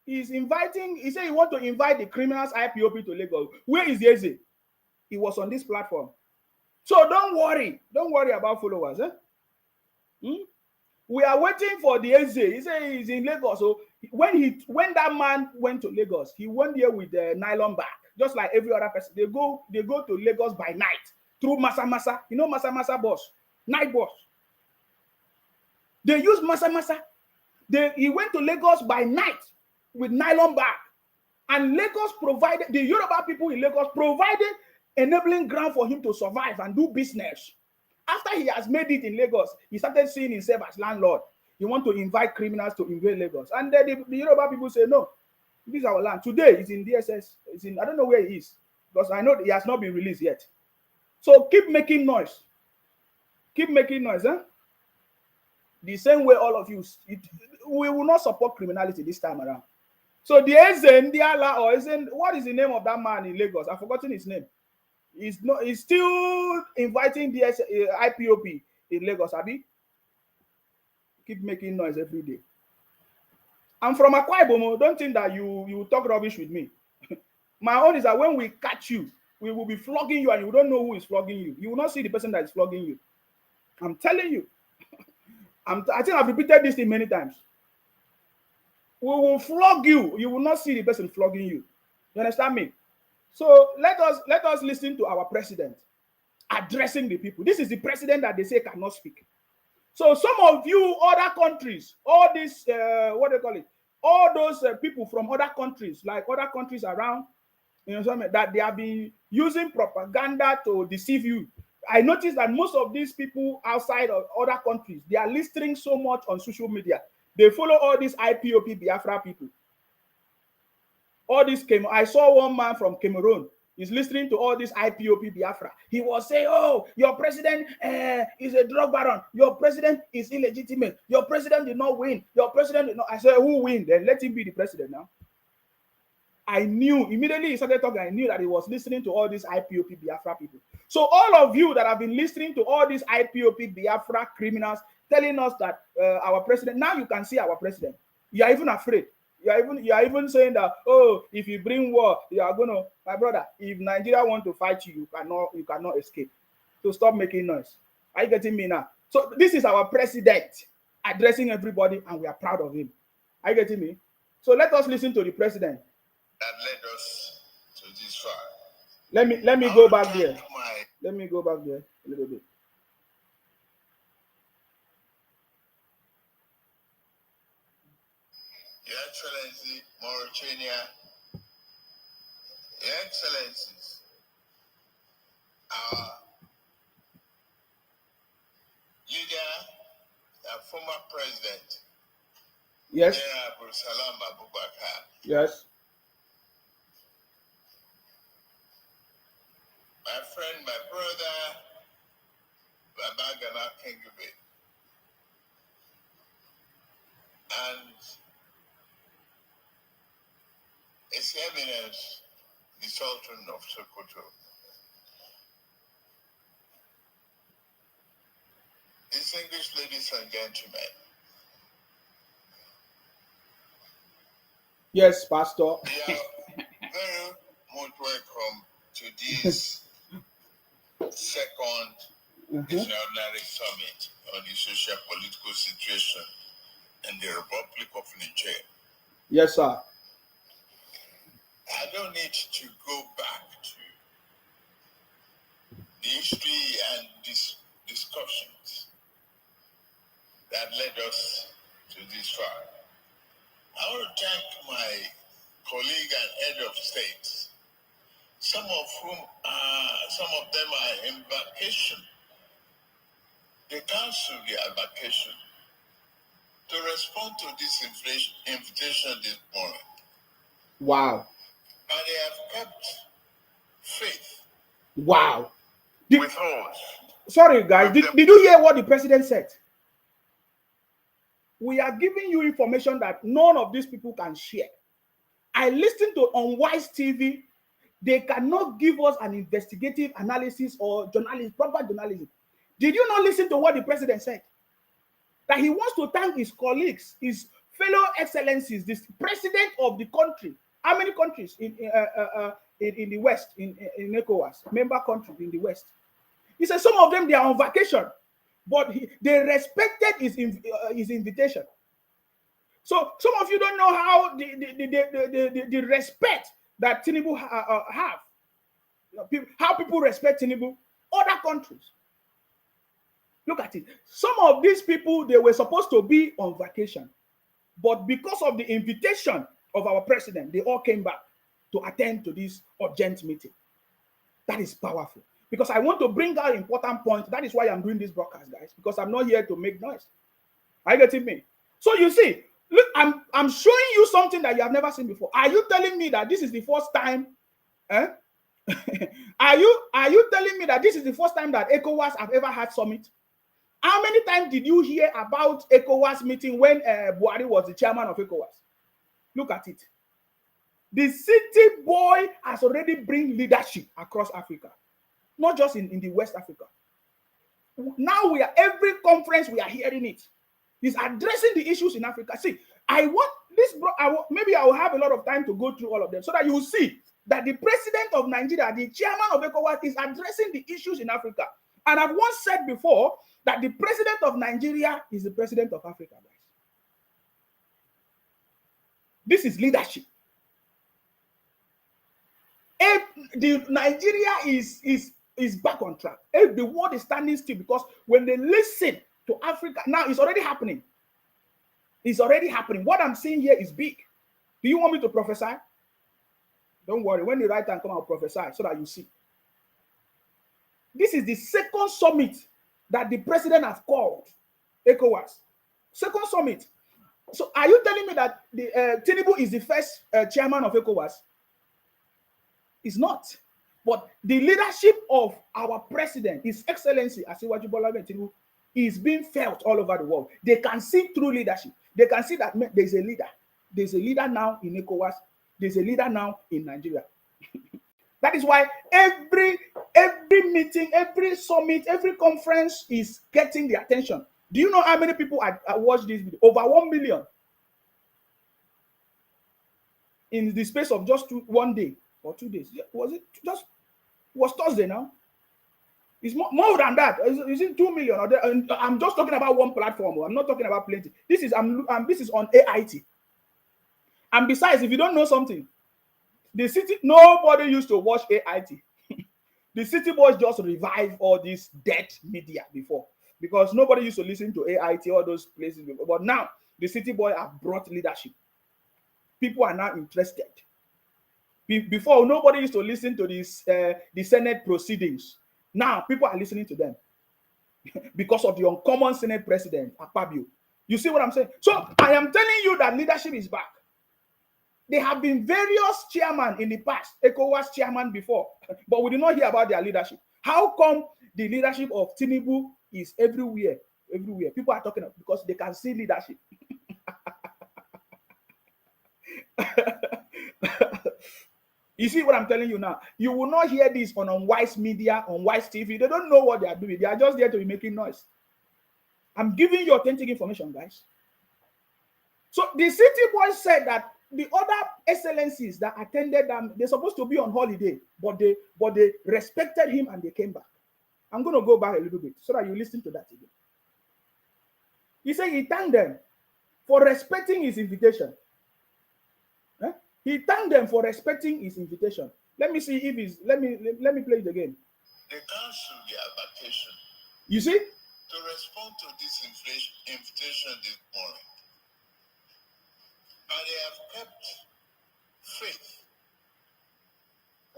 He's inviting, he said he wants to invite the criminals IPOB to Lagos. Where is Eze? He was on this platform. So don't worry about followers. We are waiting for the Eze. He said he's in Lagos. So when that man went to Lagos, he went there with the nylon bag, just like every other person. They go to Lagos by night through Masa. You know Masa bus? Night bus. They use Masa. He went to Lagos by night with nylon bag. And Lagos provided, the Yoruba people in Lagos provided enabling ground for him to survive and do business. After he has made it in Lagos, he started seeing himself as landlord. He wants to invite criminals to invade Lagos. And then the Yoruba people say, no, this is our land. Today, he's in DSS. I don't know where he is, because I know he has not been released yet. So keep making noise. Keep making noise, huh? The same way all of you, we will not support criminality this time around. So the Ezen Diala, or Ezen, what is the name of that man in Lagos? I've forgotten his name. He's still inviting the IPOB in Lagos, Abi. Keep making noise every day. I'm from Akwa Ibom. Don't think that you talk rubbish with me. My own is that when we catch you, we will be flogging you, and you don't know who is flogging you. You will not see the person that is flogging you. I'm telling you. I think I've repeated this thing many times. We will flog you. You will not see the person flogging you. You understand me? So let us listen to our president addressing the people. This is the president that they say cannot speak. So some of you, other countries, all this, what do they call it? All those people from other countries, like other countries around, you know, that they have been using propaganda to deceive you. I noticed that most of these people outside of other countries, they are listening so much on social media. They follow all these IPOB Biafra people. All this I saw one man from Cameroon. He's listening to all this IPOB Biafra. He was saying, oh, your president is a drug baron. Your president is illegitimate. Your president did not win. Your president did not. I said, who win? Then let him be the president now. I knew, immediately he started talking, I knew that he was listening to all these IPOB Biafra people. So all of you that have been listening to all these IPOB Biafra criminals telling us that our president, now you can see our president. You are even afraid. You are even saying that, oh, if you bring war, you are gonna, my brother, if Nigeria want to fight you, you cannot escape. So stop making noise. Are you getting me now? So this is our president addressing everybody, and we are proud of him. Are you getting me? So let us listen to the president. That led us to this far. Let me go back there. Let me go back there a little bit. Your Excellency, Mauritania Your Excellencies, our leader, our former president, Yes. General Abdul Salam Abubakar, Yes. my friend, my brother, Babagana Kengube, and His Eminence, the Sultan of Sokoto. Distinguished ladies and gentlemen, Yes, Pastor. you are very much welcome to this second extraordinary summit on the social political situation in the Republic of Niger. Yes, sir. I don't need to go back to the history and discussions that led us to this far. I want to thank my colleague and head of state, some of them are in vacation. They canceled their vacation to respond to this invitation this morning. Wow. And they have kept faith Wow. with us. Sorry, guys. Did you hear what the president said? We are giving you information that none of these people can share. I listened to on Wise TV. They cannot give us an investigative analysis or proper journalism. Did you not listen to what the president said? That he wants to thank his colleagues, his fellow excellencies, this president of the country. How many countries in the West, in ECOWAS, member countries in the West? He said some of them, they are on vacation, but they respected his invitation. So some of you don't know how the respect that Tinubu have. How people respect Tinubu. Other countries. Look at it. Some of these people, they were supposed to be on vacation. But because of the invitation of our president, they all came back to attend to this urgent meeting. That is powerful. Because I want to bring out important points. That is why I'm doing this broadcast, guys. Because I'm not here to make noise. Are you getting me? So you see, look, I'm showing you something that you have never seen before. Are you telling me that this is the first time? Are you telling me that this is the first time that ECOWAS have ever had summit? How many times did you hear about ECOWAS meeting when Buhari was the chairman of ECOWAS? Look at it. The city boy has already bring leadership across Africa, not just in the West Africa. Now every conference we are hearing it. He's addressing the issues in Africa. See, I want this, maybe I will have a lot of time to go through all of them so that you will see that the president of Nigeria, the chairman of ECOWAS, is addressing the issues in Africa. And I've once said before that the president of Nigeria is the president of Africa, guys. This is leadership. If Nigeria is back on track, if the world is standing still, because when they listen to Africa, now it's already happening. It's already happening. What I'm saying here is big. Do you want me to prophesy? Don't worry. When the right time come, I'll prophesy so that you see. This is the second summit that the president has called, ECOWAS. Second summit. So are you telling me that the Tinubu is the first chairman of ECOWAS? It's not. But the leadership of our president, His Excellency Asiwaju Bola Ahmed Tinubu, is being felt all over the world. They can see through leadership. They can see that there's a leader. There's a leader now in ECOWAS. There's a leader now in Nigeria. That is why every meeting, every summit, every conference is getting the attention. Do you know how many people I watched this video? Over 1 million. In the space of just 1 day or 2 days. Was Thursday now? It's more than that. Is it 2 million? I'm just talking about one platform. I'm not talking about plenty. This is on AIT. And besides, if you don't know something, the city, nobody used to watch AIT. The city boys just revive all this dead media before, because nobody used to listen to AIT, all those places before. But now the city boy have brought leadership. People are now interested. Before, nobody used to listen to this the Senate proceedings. Now people are listening to them because of the uncommon Senate president, Akpabio. You see what I'm saying? So I am telling you that leadership is back. There have been various chairmen in the past, ECOWAS chairman before, but we did not hear about their leadership. How come the leadership of Tinubu is everywhere? Everywhere. People are talking about because they can see leadership. You see what I'm telling you now? You will not hear this on Unwise Media, on Wise TV. They don't know what they are doing. They are just there to be making noise. I'm giving you authentic information, guys. So the city boys said that the other excellencies that attended them, they're supposed to be on holiday, but they respected him and they came back. I'm going to go back a little bit so that you listen to that again. He said he thanked them for respecting his invitation. He thanked them for respecting his invitation. Let me see if he's. Let me play it again. They cancelled their vacation. You see? To respond to this invitation this morning. And they have kept faith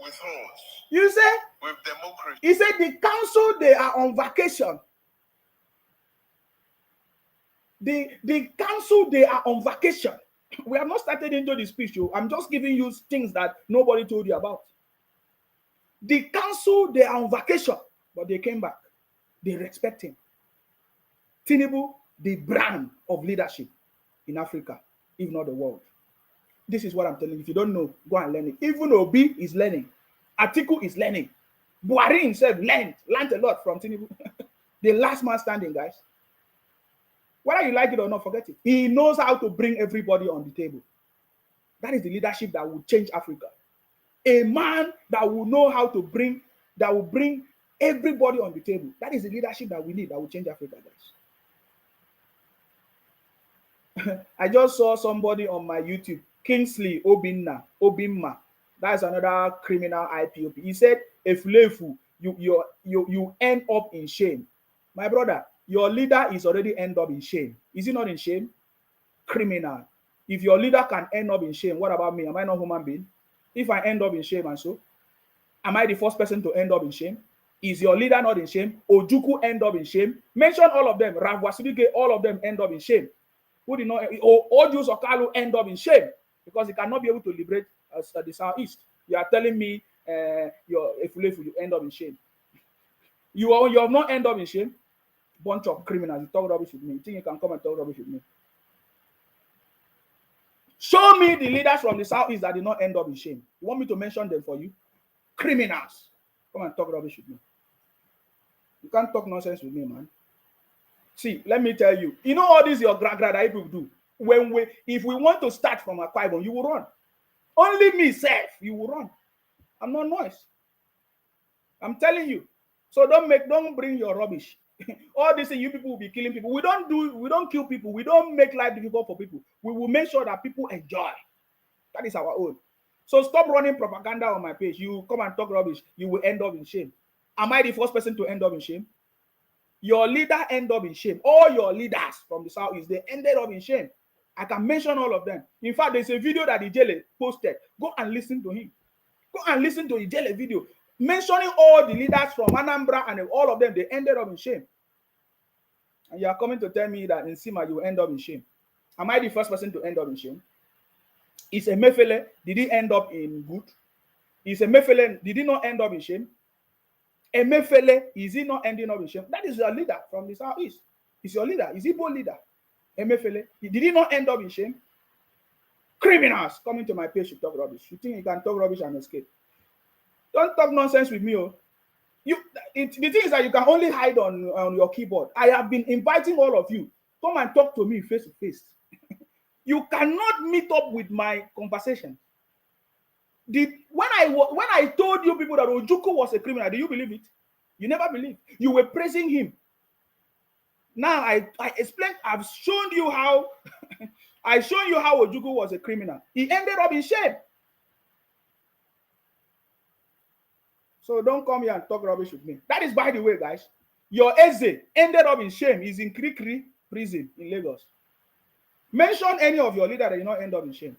with us. You say? With democracy. He said the council, they are on vacation. The council, they are on vacation. We have not started into the speech. I'm just giving you things that nobody told you about. The council, they are on vacation, but they came back. They respect him. Tinubu, the brand of leadership in Africa, if not the world. This is what I'm telling you. If you don't know, go and learn it. Even Obi is learning. Atiku is learning. Buhari himself learned a lot from Tinubu. The last man standing, guys. Whether you like it or not, forget it. He knows how to bring everybody on the table. That is the leadership that will change Africa. A man that will know how to bring, that will bring everybody on the table. That is the leadership that we need, that will change Africa, guys. I just saw somebody on my YouTube, Kingsley Obinma. That's another criminal IPOP. He said, Efulefu, you end up in shame. My brother, your leader is already end up in shame. Is he not in shame? Criminal. If your leader can end up in shame, what about me? Am I not a human being? If I end up in shame and so, am I the first person to end up in shame? Is your leader not in shame? Ojukwu end up in shame? Mention all of them. Rav Wasilike, all of them end up in shame. Who did not? Odius Okalu end up in shame because he cannot be able to liberate the Southeast. You are telling me your Efulefu, you end up in shame. You have not end up in shame. Bunch of criminals. You talk rubbish with me. You think you can come and talk rubbish with me? Show me the leaders from the Southeast that did not end up in shame. You want me to mention them for you? Criminals. Come and talk rubbish with me. You can't talk nonsense with me, man. See, let me tell you. You know all this your gra that people do. If we want to start from Akwa Ibom, you will run. Only me, self, you will run. I'm not noise. I'm telling you. So don't bring your rubbish. All this, you people will be killing people. We don't kill people. We don't make life difficult for people. We will make sure that people enjoy. That is our own. So stop running propaganda on my page. You come and talk rubbish, you will end up in shame. Am I the first person to end up in shame? Your leader end up in shame. All your leaders from the Southeast, they ended up in shame. I can mention all of them. In fact, there's a video that Ijele posted. Go and listen to him. Go and listen to Ijele video. Mentioning all the leaders from Anambra and all of them, they ended up in shame. And you are coming to tell me that in Sima you will end up in shame. Am I the first person to end up in shame? Is Emefiele, did he end up in good? Is Emefiele, did he not end up in shame? Emefiele, is he not ending up in shame? That is your leader from the Southeast. He's your leader. Is he both leader? Emefiele, did he not end up in shame? Criminals coming to my page to talk rubbish. You think you can talk rubbish and escape? Don't talk nonsense with me. Oh. The thing is that you can only hide on your keyboard. I have been inviting all of you. Come and talk to me face to face. You cannot meet up with my conversation. When I told you people that Ojukwu was a criminal, do you believe it? You never believe. You were praising him. Now I explained, I've shown you how Ojukwu was a criminal. He ended up in shame. So don't come here and talk rubbish with me. That is, by the way, guys, your Eze ended up in shame. He's in Kirikiri prison in Lagos. Mention any of your leaders that did not end up in shame.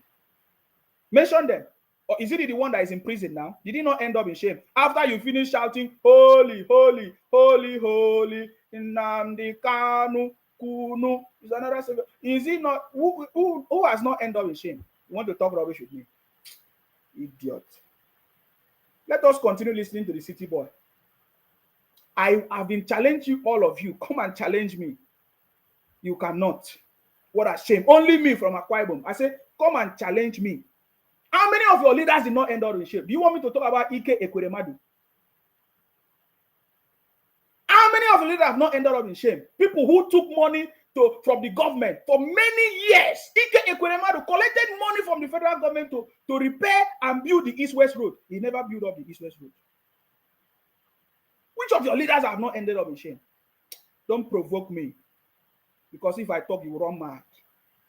Mention them. Or is it the one that is in prison now? Did he not end up in shame? After you finish shouting, holy, holy, holy, holy, Nnamdi Kanu, Kunu, is another savior. Is he not, who has not ended up in shame? You want to talk rubbish with me? Idiot. Let us continue listening to the city boy. I have been challenging all of you. Come and challenge me. You cannot. What a shame. Only me from Akwa Ibom. I say, come and challenge me. How many of your leaders did not end up in shame? Do you want me to talk about Ike Ekweremadu? How many of the leaders have not ended up in shame? People who took money from the government for many years. Ike Ekweremadu collected money from the federal government to repair and build the East-West Road. He never built up the East-West Road. Which of your leaders have not ended up in shame? Don't provoke me. Because if I talk, you will run mad.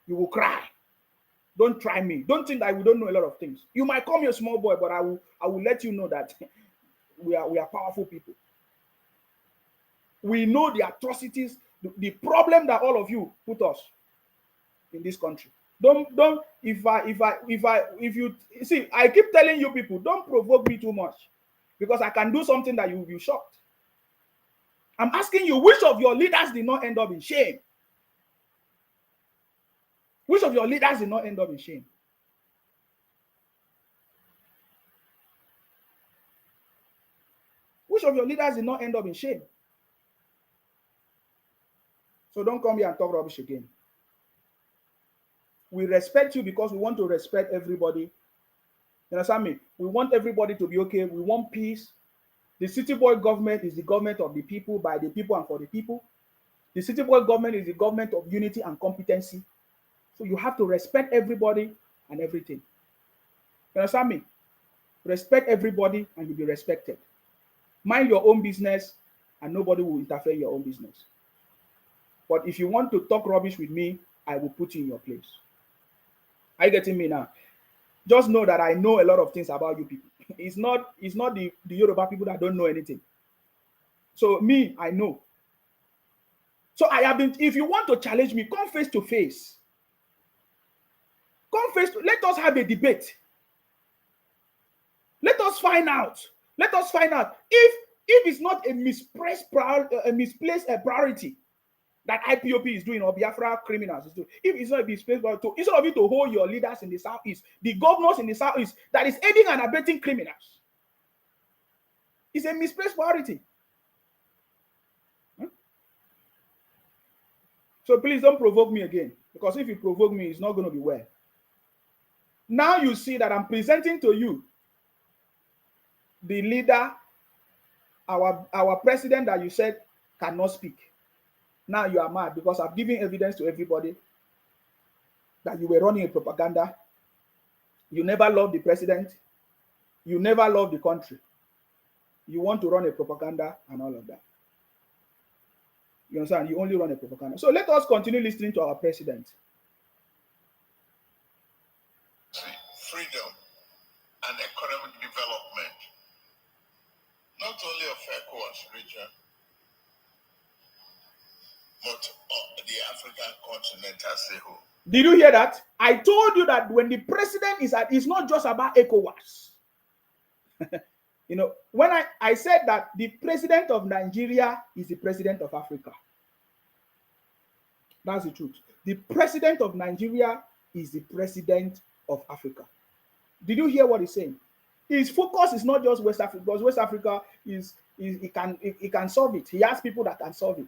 You will cry. Don't try me. Don't think that we don't know a lot of things. You might call me a small boy, but I will let you know that we are powerful people. We know the atrocities, the problem that all of you put us in this country. If you see, I keep telling you people, don't provoke me too much, because I can do something that you will be shocked. I'm asking you, which of your leaders did not end up in shame? Which of your leaders did not end up in shame? Which of your leaders did not end up in shame? So don't come here and talk rubbish again. We respect you because we want to respect everybody. You understand me? We want everybody to be okay. We want peace. The City Boy government is the government of the people, by the people, and for the people. The City Boy government is the government of unity and competency. So you have to respect everybody and everything. You understand me? Respect everybody and you'll be respected. Mind your own business and nobody will interfere in your own business. But if you want to talk rubbish with me, I will put you in your place. Are you getting me now? Just know that I know a lot of things about you people. It's not the Yoruba people that don't know anything. So me, I know. So I have been, if you want to challenge me, come face to face. Come face to, let us have a debate. Let us find out. Let us find out if it's not a misplaced priority that IPOB is doing, or Biafra criminals is doing. If it's not a misplaced priority, instead of you to hold your leaders in the Southeast, the governors in the Southeast, that is aiding and abetting criminals, it's a misplaced priority. So please don't provoke me again, because if you provoke me, it's not going to be well. Now you see that I'm presenting to you the leader, our president that you said cannot speak. Now you are mad because I've given evidence to everybody that you were running a propaganda. You never loved the president. You never loved the country. You want to run a propaganda and all of that. You understand? You only run a propaganda. So let us continue listening to our president. Freedom and economic development, not only of ECOWAS region, but of the African continent as a whole. Did you hear that? I told you that when the president is at, it's not just about ECOWAS. You know, when I said that the president of Nigeria is the president of Africa. That's the truth. The president of Nigeria is the president of Africa. Did you hear what he's saying? His focus is not just West Africa, because West Africa he can solve it. He has people that can solve it.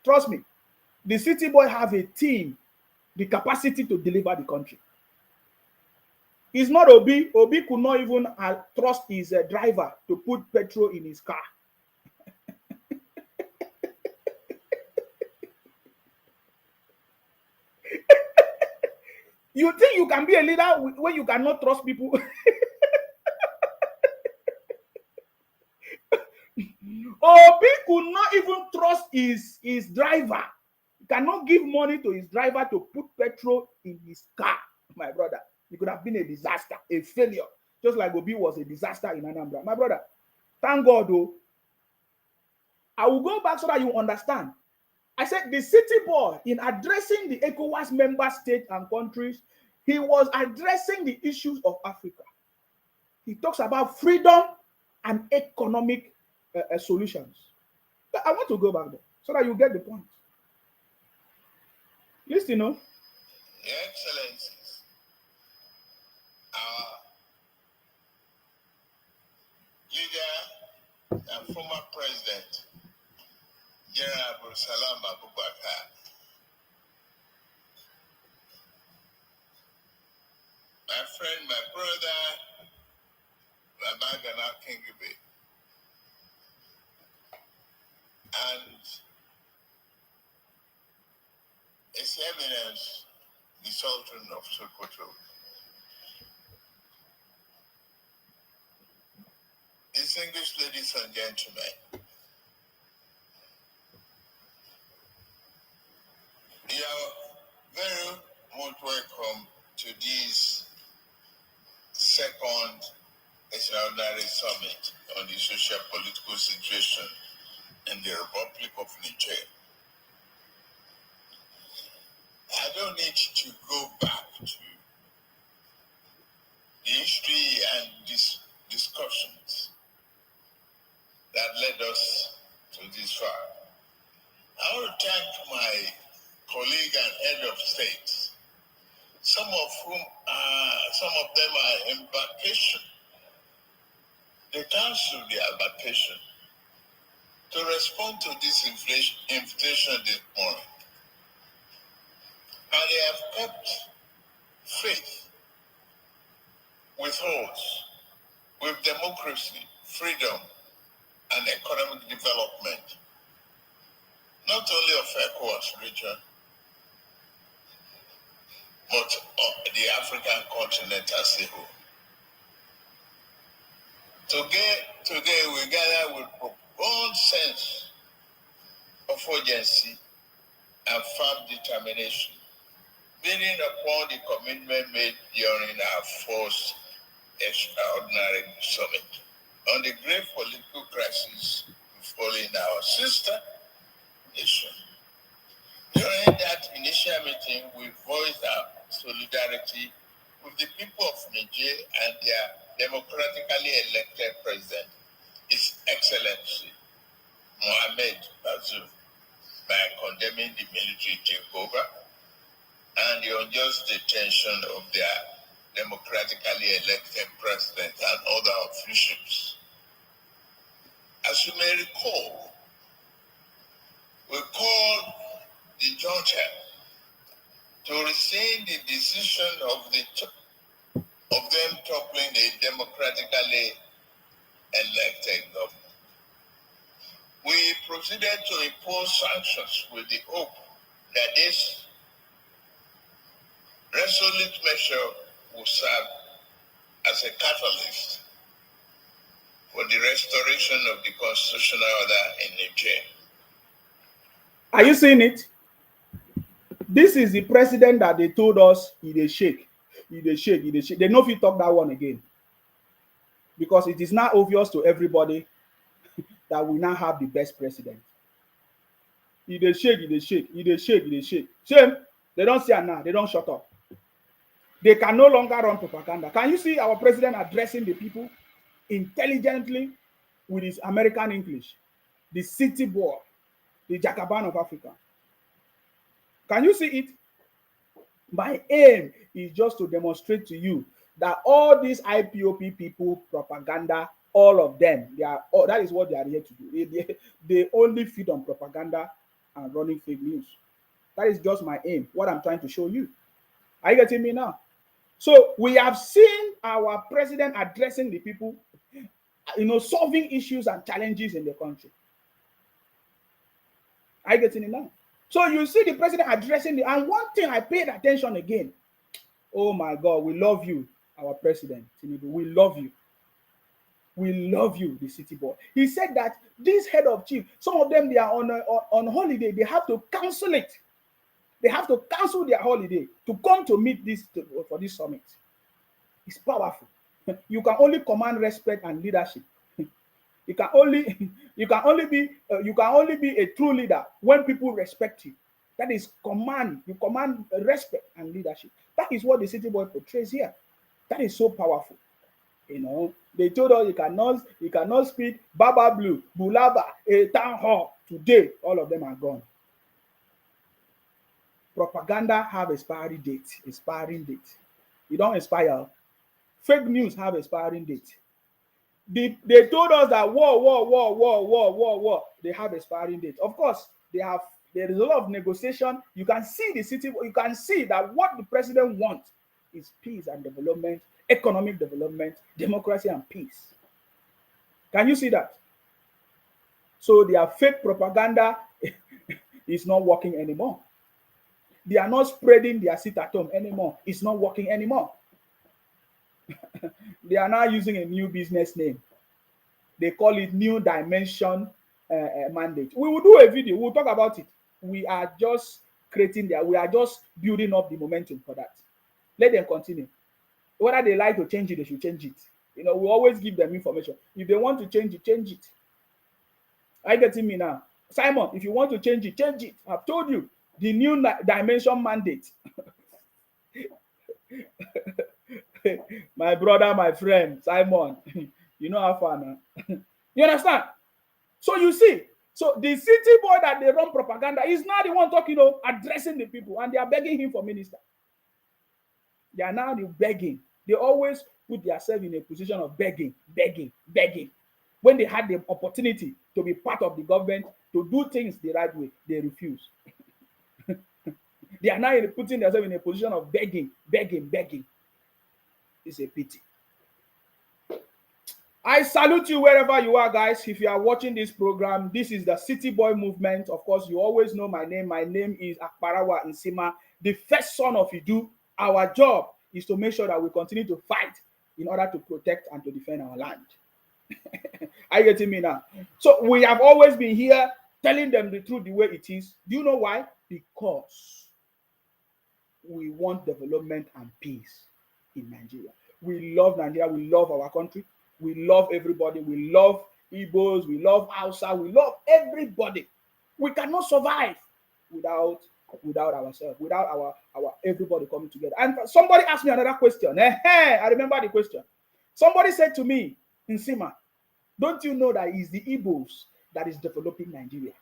Trust me. The City Boy have a team, the capacity to deliver the country. It's not Obi. Obi could not even trust his driver to put petrol in his car. You think you can be a leader when you cannot trust people? Obi could not even trust his driver. He cannot give money to his driver to put petrol in his car, my brother. It could have been a disaster, a failure, just like Obi was a disaster in Anambra. My brother, thank God, though. I will go back so that you understand. I said the City Boy, in addressing the ECOWAS member states and countries, he was addressing the issues of Africa. He talks about freedom and economic solutions. I want to go back there so that you get the point. Listen, Your Excellencies, our leader and former president, General Abdulsalam Abubakar, my friend, my brother, Babagana Kingibe, and His Eminence, the Sultan of Sokoto, distinguished ladies and gentlemen, you are very much welcome to this second extraordinary summit on the social political situation in the Republic of Niger. I don't need to go back to the history and discussions that led us to this far. I want to thank my colleague and head of state, some of them are in vacation. They canceled their vacation to respond to this invitation this morning. And they have kept faith with us, with democracy, freedom, and economic development, not only of ECOWAS region, but of the African continent as a whole. Today we gather with profound sense of urgency and firm determination, building upon the commitment made during our first extraordinary summit on the great political crisis befalling our sister nation. During that initial meeting, we voiced our solidarity with the people of Niger and their democratically elected president, His Excellency Mohamed Bazoum, by condemning the military takeover and the unjust detention of their democratically elected president and other officials. As you may recall, we called the junta to rescind the decision of them toppling a democratically elected government. We proceeded to impose sanctions with the hope that this resolute measure will serve as a catalyst for the restoration of the constitutional order in Niger. Are you seeing it? This is the president that they told us he dey shake. They know if you talk that one again. Because it is now obvious to everybody that we now have the best president. He dey shake. Shame, they don't see it now. They don't shut up. They can no longer run propaganda. Can you see our president addressing the people intelligently with his American English? The city boy, the Jacobin of Africa. Can you see it? My aim is just to demonstrate to you that all these IPOP people, propaganda, all of them, that is what they are here to do. They only feed on propaganda and running fake news. That is just my aim, what I'm trying to show you. Are you getting me now? So we have seen our president addressing the people, solving issues and challenges in the country. Are you getting it now? So you see the president addressing and one thing I paid attention again. Oh my God, we love you, our president, Tinubu. We love you. We love you, the city boy. He said that this head of chief, some of them, they are on holiday. They have to cancel it. They have to cancel their holiday to come to meet for this summit. It's powerful. You can only command respect and leadership. You can only be a true leader when people respect you. That is command. You command respect and leadership. That is what the city boy portrays here. That is so powerful. You know, they told us you cannot speak Baba Blue, Bulaba, a town hall. Today, all of them are gone. Propaganda have expiring date. You don't expire. Fake news have expiring date. They told us that war. They have expiring date. Of course, there is a lot of negotiation. You can see the city, you can see that what the president wants is peace and development, economic development, democracy and peace. Can you see that? So their fake propaganda is not working anymore. They are not spreading their seat at home anymore. It's not working anymore. They are now using a new business name. They call it New Dimension Mandate. We will do a video. We'll talk about it. We are just we are just building up the momentum for that. Let them continue. Whether they like to change it, they should change it. You know, we always give them information. If they want to change it, change it. Are you getting me now? Simon, if you want to change it, change it. I've told you. The New Dimension Mandate. My brother, my friend, Simon. You know how far now. You understand? So you see, so the city boy that they run propaganda is not the one talking, addressing the people, and they are begging him for minister. They are now begging. They always put themselves in a position of begging. When they had the opportunity to be part of the government, to do things the right way, they refuse. They are now putting themselves in a position of begging. It's a pity. I salute you wherever you are, guys. If you are watching this program, this is the City Boy Movement. Of course, you always know my name. My name is Akparawa Nsima, the first son of Idu. Our job is to make sure that we continue to fight in order to protect and to defend our land. Are you getting me now? So we have always been here telling them the truth the way it is. Do you know why? Because we want development and peace in Nigeria. We love Nigeria. We love our country. We love everybody. We love Igbos. We love Hausa. We love everybody. We cannot survive without ourselves, without our everybody coming together. And somebody asked me another question. I remember the question. Somebody said to me, Nsima, don't you know that it's the Igbos that is developing Nigeria?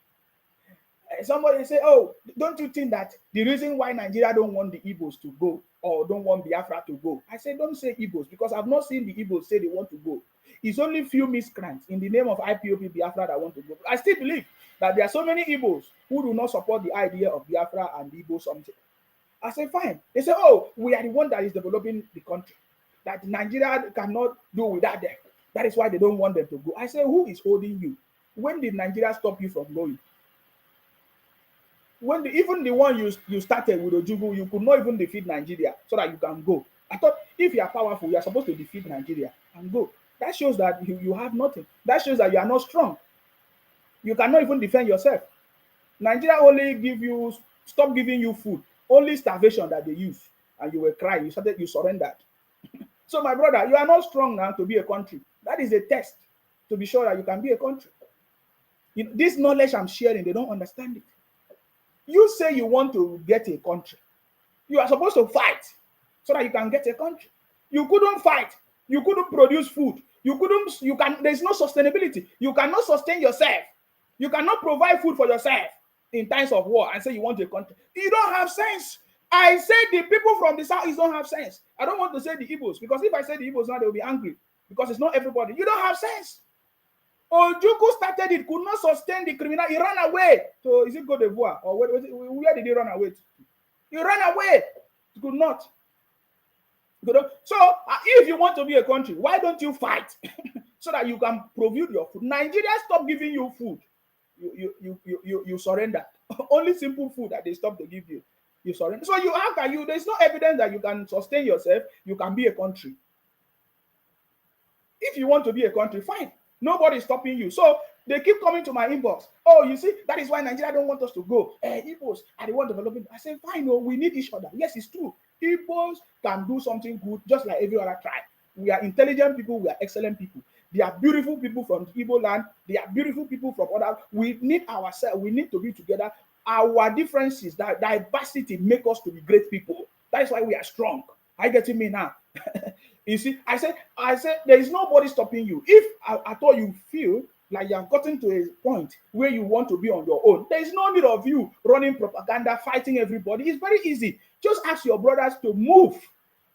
Somebody say, oh, don't you think that the reason why Nigeria don't want the Igbos to go or don't want Biafra to go? I say, don't say Igbos, because I've not seen the Igbos say they want to go. It's only few miscreants in the name of IPOB Biafra that want to go. I still believe that there are so many Igbos who do not support the idea of Biafra and Igbo something. I say, fine. They say, oh, we are the one that is developing the country, that Nigeria cannot do without them. That is why they don't want them to go. I say, who is holding you? When did Nigeria stop you from going? When even the one you started with Ojukwu, you could not even defeat Nigeria so that you can go. I thought if you are powerful, you are supposed to defeat Nigeria and go. That shows that you have nothing. That shows that you are not strong. You cannot even defend yourself. Nigeria only stop giving you food. Only starvation that they use. And you were crying. You surrendered. So my brother, you are not strong now to be a country. That is a test to be sure that you can be a country. This knowledge I'm sharing, they don't understand it. You say you want to get a country. You are supposed to fight so that you can get a country. You couldn't fight. You couldn't produce food. There's no sustainability. You cannot sustain yourself. You cannot provide food for yourself in times of war and say you want a country. You don't have sense. I say the people from the south don't have sense. I don't want to say the Igbos, because if I say the Igbos now, they will be angry, because it's not everybody. You don't have sense. Ojukwu started it, could not sustain the criminal. He ran away. So is it Côte d'Ivoire? Or where did he run away to? He ran away. He could not. So if you want to be a country, why don't you fight so that you can provide your food? Nigeria stop giving you food. You surrender. Only simple food that they stop to give you. You surrender. So how can you? There's no evidence that you can sustain yourself. You can be a country. If you want to be a country, fine. Nobody is stopping you. So they keep coming to my inbox. Oh, you see, that is why Nigeria don't want us to go. Igbos are the one developing. I say, fine, we need each other. Yes, it's true. Igbos can do something good just like every other tribe. We are intelligent people. We are excellent people. They are beautiful people from the Igbo land. They are beautiful people from other. We need ourselves. We need to be together. Our differences, that diversity, make us to be great people. That is why we are strong. Are you getting me now? You see, I said, there is nobody stopping you. If at all you feel like you have gotten to a point where you want to be on your own, there is no need of you running propaganda, fighting everybody. It's very easy. Just ask your brothers to move,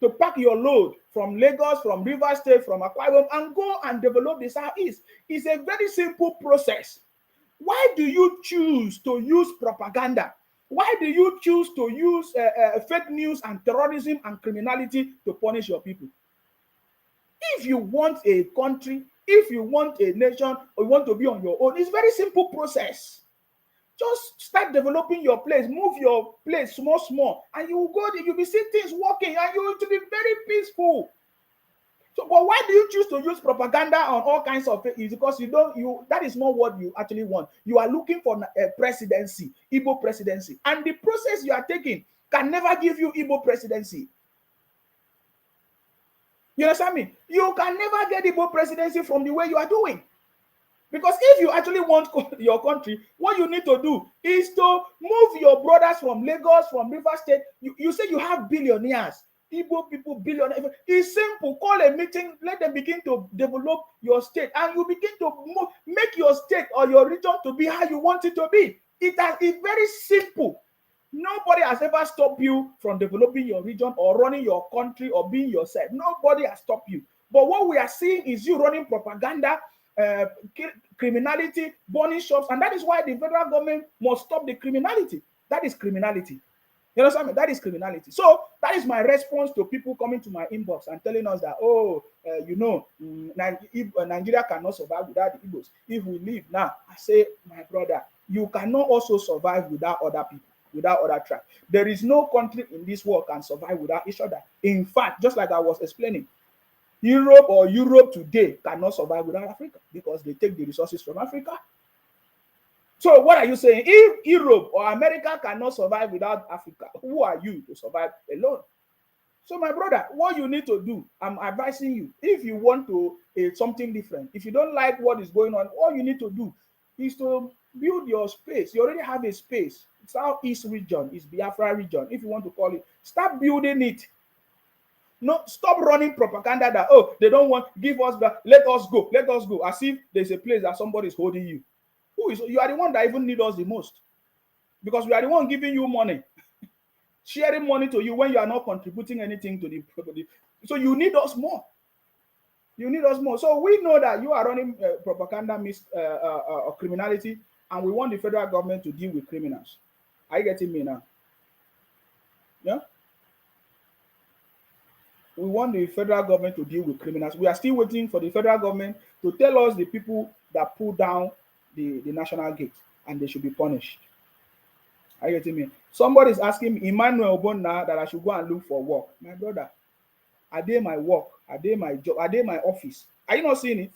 to pack your load from Lagos, from Rivers State, from Akwa Ibom, and go and develop the Southeast. It's a very simple process. Why do you choose to use propaganda? Why do you choose to use fake news and terrorism and criminality to punish your people? If you want a country, if you want a nation, or you want to be on your own, it's a very simple process. Just start developing your place, move your place small, small, and you will go there, you'll be seeing things working, and you will be very peaceful. So, but why do you choose to use propaganda on all kinds of things? Because that is not what you actually want. You are looking for a presidency, Igbo presidency, and the process you are taking can never give you Igbo presidency. You understand me? You can never get Igbo presidency from the way you are doing. Because if you actually want your country, what you need to do is to move your brothers from Lagos, from Rivers State. You say you have billionaires, Igbo people, billionaires. It's simple. Call a meeting, let them begin to develop your state, and you begin to make your state or your region to be how you want it to be. It's very simple. Nobody has ever stopped you from developing your region or running your country or being yourself. Nobody has stopped you. But what we are seeing is you running propaganda, criminality, burning shops, and that is why the federal government must stop the criminality. That is criminality. You understand me? That is criminality. So that is my response to people coming to my inbox and telling us that, Nigeria cannot survive without the Igbos. If we leave now, I say, my brother, you cannot also survive without other people, without other tribes. There is no country in this world can survive without each other. In fact, just like I was explaining, Europe today cannot survive without Africa because they take the resources from Africa. So what are you saying? If Europe or America cannot survive without Africa, who are you to survive alone? So my brother, what you need to do, I'm advising you, if you want to something different, if you don't like what is going on, all you need to do is to build your space. You already have a space. Southeast region is Biafra region, if you want to call it. Start building it. No, stop running propaganda that, they don't want, give us that, let us go, as if there's a place that somebody is holding you. You are the one that even need us the most, because we are the one giving you money, sharing money to you when you are not contributing anything to the. So you need us more. You need us more. So we know that you are running propaganda, criminality, and we want the federal government to deal with criminals. Are you getting me now? Yeah. We want the federal government to deal with criminals. We are still waiting for the federal government to tell us the people that pull down the national gate, and they should be punished. Are you getting me? Somebody is asking me, Emmanuel Obonna, that I should go and look for work. My brother, are they my work? Are they my job? Are they my office? Are you not seeing it?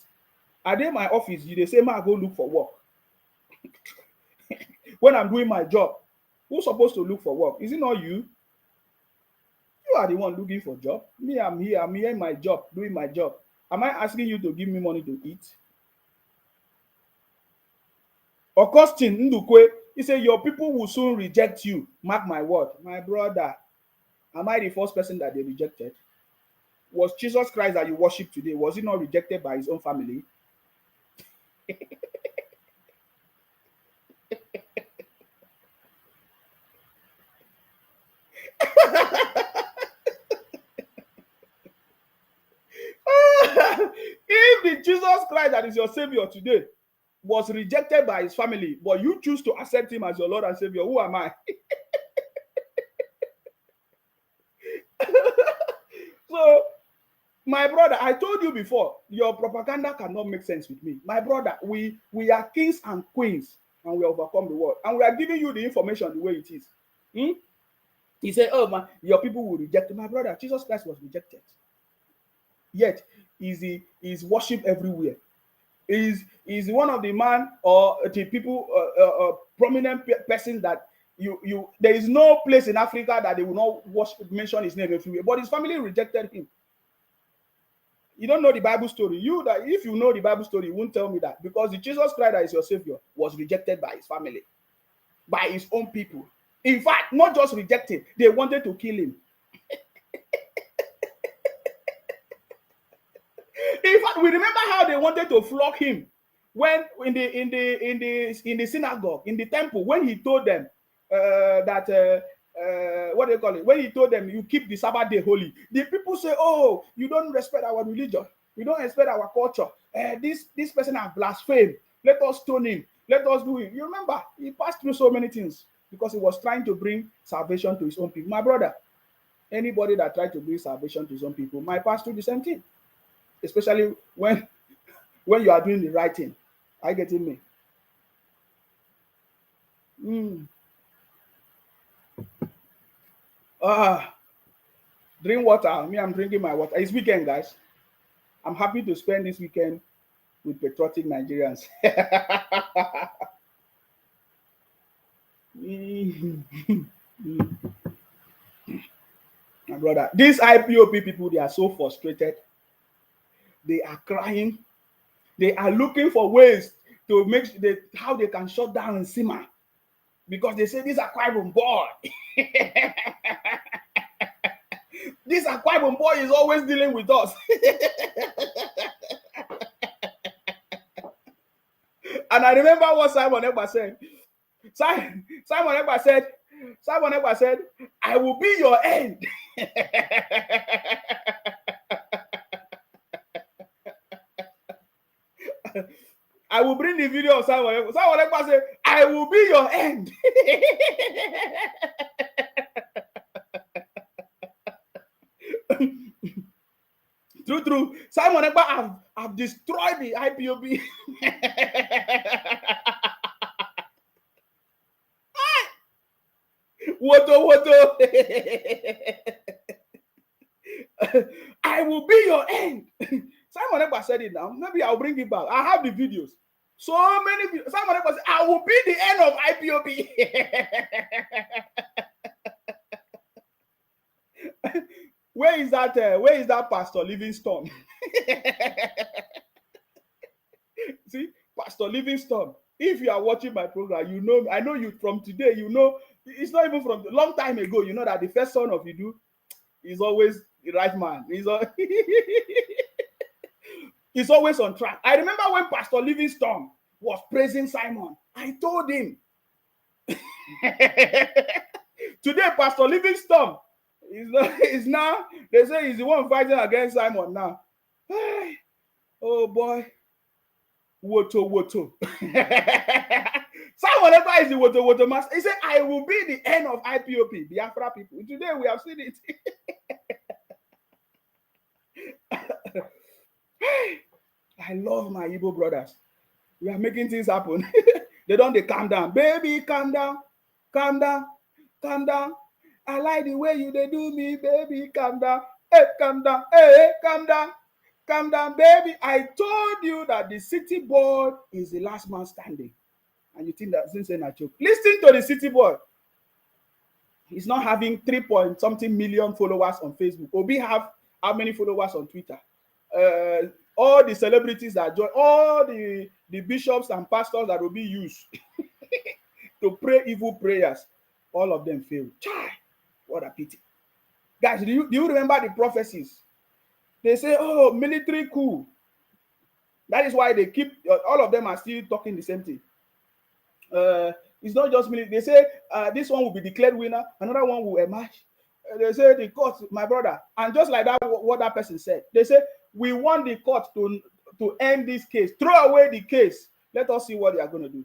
Are they my office? They say, I go look for work. When I'm doing my job, who's supposed to look for work? Is it not you? You are the one looking for a job. Me, I'm here in my job, doing my job. Am I asking you to give me money to eat? Augustine Ndukwe, he said, your people will soon reject you. Mark my word. My brother, am I the first person that they rejected? Was Jesus Christ that you worship today, was he not rejected by his own family? If the Jesus Christ that is your savior today was rejected by his family, but you choose to accept him as your Lord and Savior, who am I? So, my brother, I told you before, your propaganda cannot make sense with me. My brother, we are kings and queens, and we overcome the world, and we are giving you the information the way it is. He said, man, your people will reject you. My brother, Jesus Christ was rejected. Yet, is worship everywhere. Is one of the man or the people, prominent persons that there is no place in Africa that they will not mention his name everywhere. But his family rejected him. You don't know the Bible story. If you know the Bible story, you won't tell me that, because the Jesus Christ that is your savior was rejected by his family, by his own people. In fact, not just rejected, they wanted to kill him. we remember how they wanted to flog him when in the synagogue, in the temple, when he told them that what do you call it? When he told them you keep the Sabbath day holy, the people say, "Oh, you don't respect our religion. You don't respect our culture. This person has blasphemed. Let us stone him. Let us do it." You remember, he passed through so many things because he was trying to bring salvation to his own people. My brother, anybody that tried to bring salvation to his own people might pass through the same thing, especially when you are doing the right thing. Are you getting me? Drink water. Me, I'm drinking my water. It's weekend, guys. I'm happy to spend this weekend with patriotic Nigerians. My brother, these IPOB people, they are so frustrated. They are crying. They are looking for ways to make how they can shut down Nsima, because they say these are Akwa Ibom boy. This Akwa Ibom boy is always dealing with us. And I remember what Simon Ekpa said. Simon Ekpa said, "I will be your end." I will bring the video of Simon Ekpa. Simon Ekpa said, "I will be your end." True. Simon Ekpa have destroyed the IPOB. Woto. I will be your end. Simon Ekpa said it now. Maybe I'll bring it back. I have the videos. So many videos. Simon Ekpa said, "I will be the end of IPOB." Where is that Pastor Livingstone? See, Pastor Livingstone, if you are watching my program, you know, I know you from today, you know, it's not even from a long time ago, you know that the first son of Idu is always the right man. He's always on track. I remember when Pastor Livingstone was praising Simon, I told him, today Pastor Livingstone is now, they say he's the one fighting against Simon now. Oh boy. Woto. Simon Ekpa is the Woto master. He said, "I will be the end of IPOB, Biafra people." Today we have seen it. I love my Igbo brothers. We are making things happen. They calm down. Baby, calm down. I like the way you they do me, baby. Calm down. Hey, calm down. Hey, calm down. Calm down, baby. I told you that the city boy is the last man standing. And you think that since a joke. Listen to the city boy. He's not having 3-point-something million followers on Facebook. Obi have how many followers on Twitter? All the celebrities that join, all the bishops and pastors that will be used to pray evil prayers, all of them failed. Chai, what a pity. Guys, do you remember the prophecies? They say, "Oh, military coup." That is why they keep, all of them are still talking the same thing. It's not just military. They say this one will be declared winner, another one will emerge. They say the court, my brother, and just like that, what that person said, they say, "We want the court to end this case, throw away the case. Let us see what they are going to do.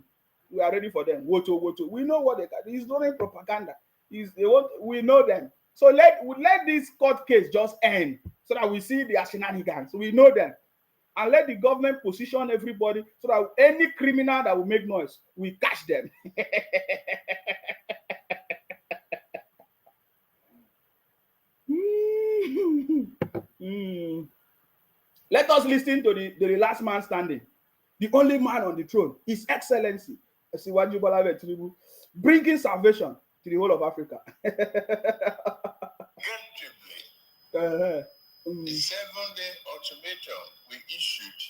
We are ready for them." Woto. We know what they got. He's doing propaganda. We know them. So let this court case just end so that we see their shenanigans. So we know them. And let the government position everybody so that any criminal that will make noise, we catch them. Let us listen to the last man standing, the only man on the throne, His Excellency Asiwaju Bola Ahmed Tinubu, bringing salvation to the whole of Africa. The 7-day ultimatum we issued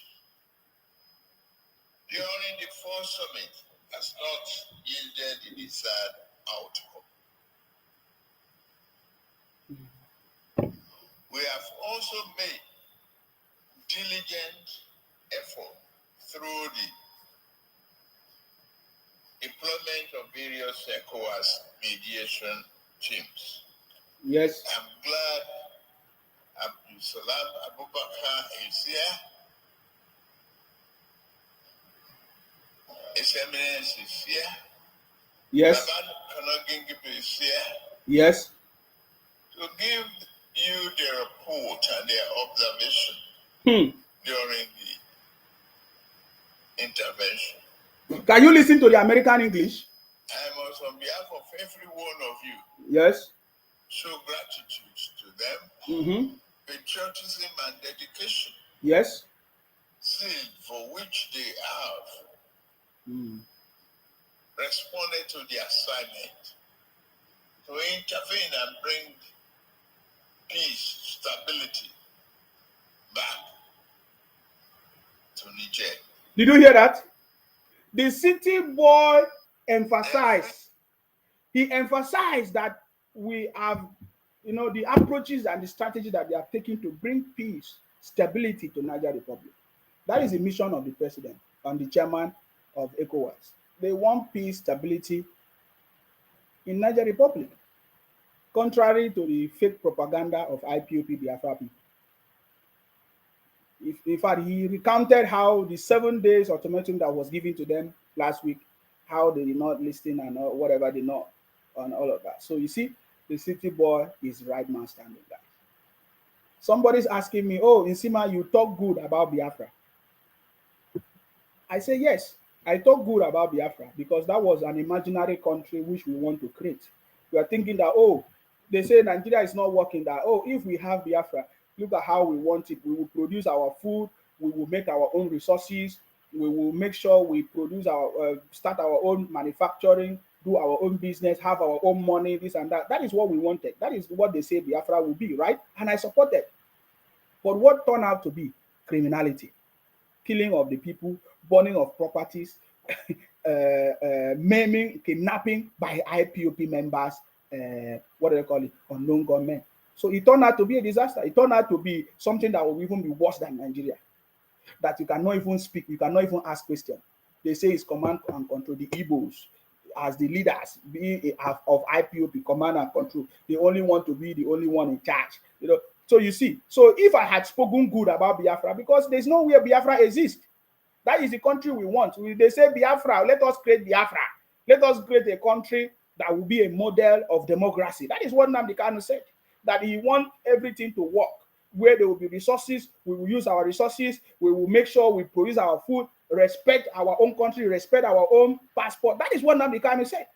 during the fall summit has not yielded the desired outcome. We have also made diligent effort through the deployment of various ECOWAS mediation teams. Yes. I'm glad Abdul Salam Abubakar is here. His Eminence is here. Yes. Baba Kanogingibe is here Yes. to give you their report and their observation during the intervention. Can you listen to the American English? I must, on behalf of every one of you, Yes. show gratitude to them, patriotism and dedication, Yes. zeal for which they have responded to the assignment to intervene and bring peace, stability back to Niger. Did you hear that? The city boy emphasized. He emphasized that we have, the approaches and the strategy that they are taking to bring peace, stability to Niger Republic. That is the mission of the president and the chairman of ECOWAS. They want peace, stability in Niger Republic, contrary to the fake propaganda of IPOP Biafra people. In fact, he recounted how the 7 days ultimatum that was given to them last week, how they did not listen and whatever they know and all of that. So you see, the city boy is right man standing there. Somebody's asking me, oh, Nsima, you talk good about Biafra. I say, yes, I talk good about Biafra because that was an imaginary country which we want to create. We are thinking that, oh, they say Nigeria is not working, that, oh, if we have Biafra, look at how we want it. We will produce our food. We will make our own resources. We will make sure we produce start our own manufacturing, do our own business, have our own money, this and that. That is what we wanted. That is what they say Biafra will be, right? And I supported. But what turned out to be criminality, killing of the people, burning of properties, maiming, kidnapping by IPOP members, what do they call it, unknown gunmen. So it turned out to be a disaster. It turned out to be something that will even be worse than Nigeria. That you cannot even speak, you cannot even ask questions. They say it's command and control. The Igbos, as the leaders of IPOP, command and control, they only want to be the only one in charge. So you see, so if I had spoken good about Biafra, because there's nowhere Biafra exists. That is the country we want. They say Biafra, let us create Biafra. Let us create a country that will be a model of democracy. That is what Nnamdi Kanu said. That he wants everything to work. Where there will be resources, we will use our resources. We will make sure we produce our food, respect our own country, respect our own passport. That is what Nnamdi Kanu said.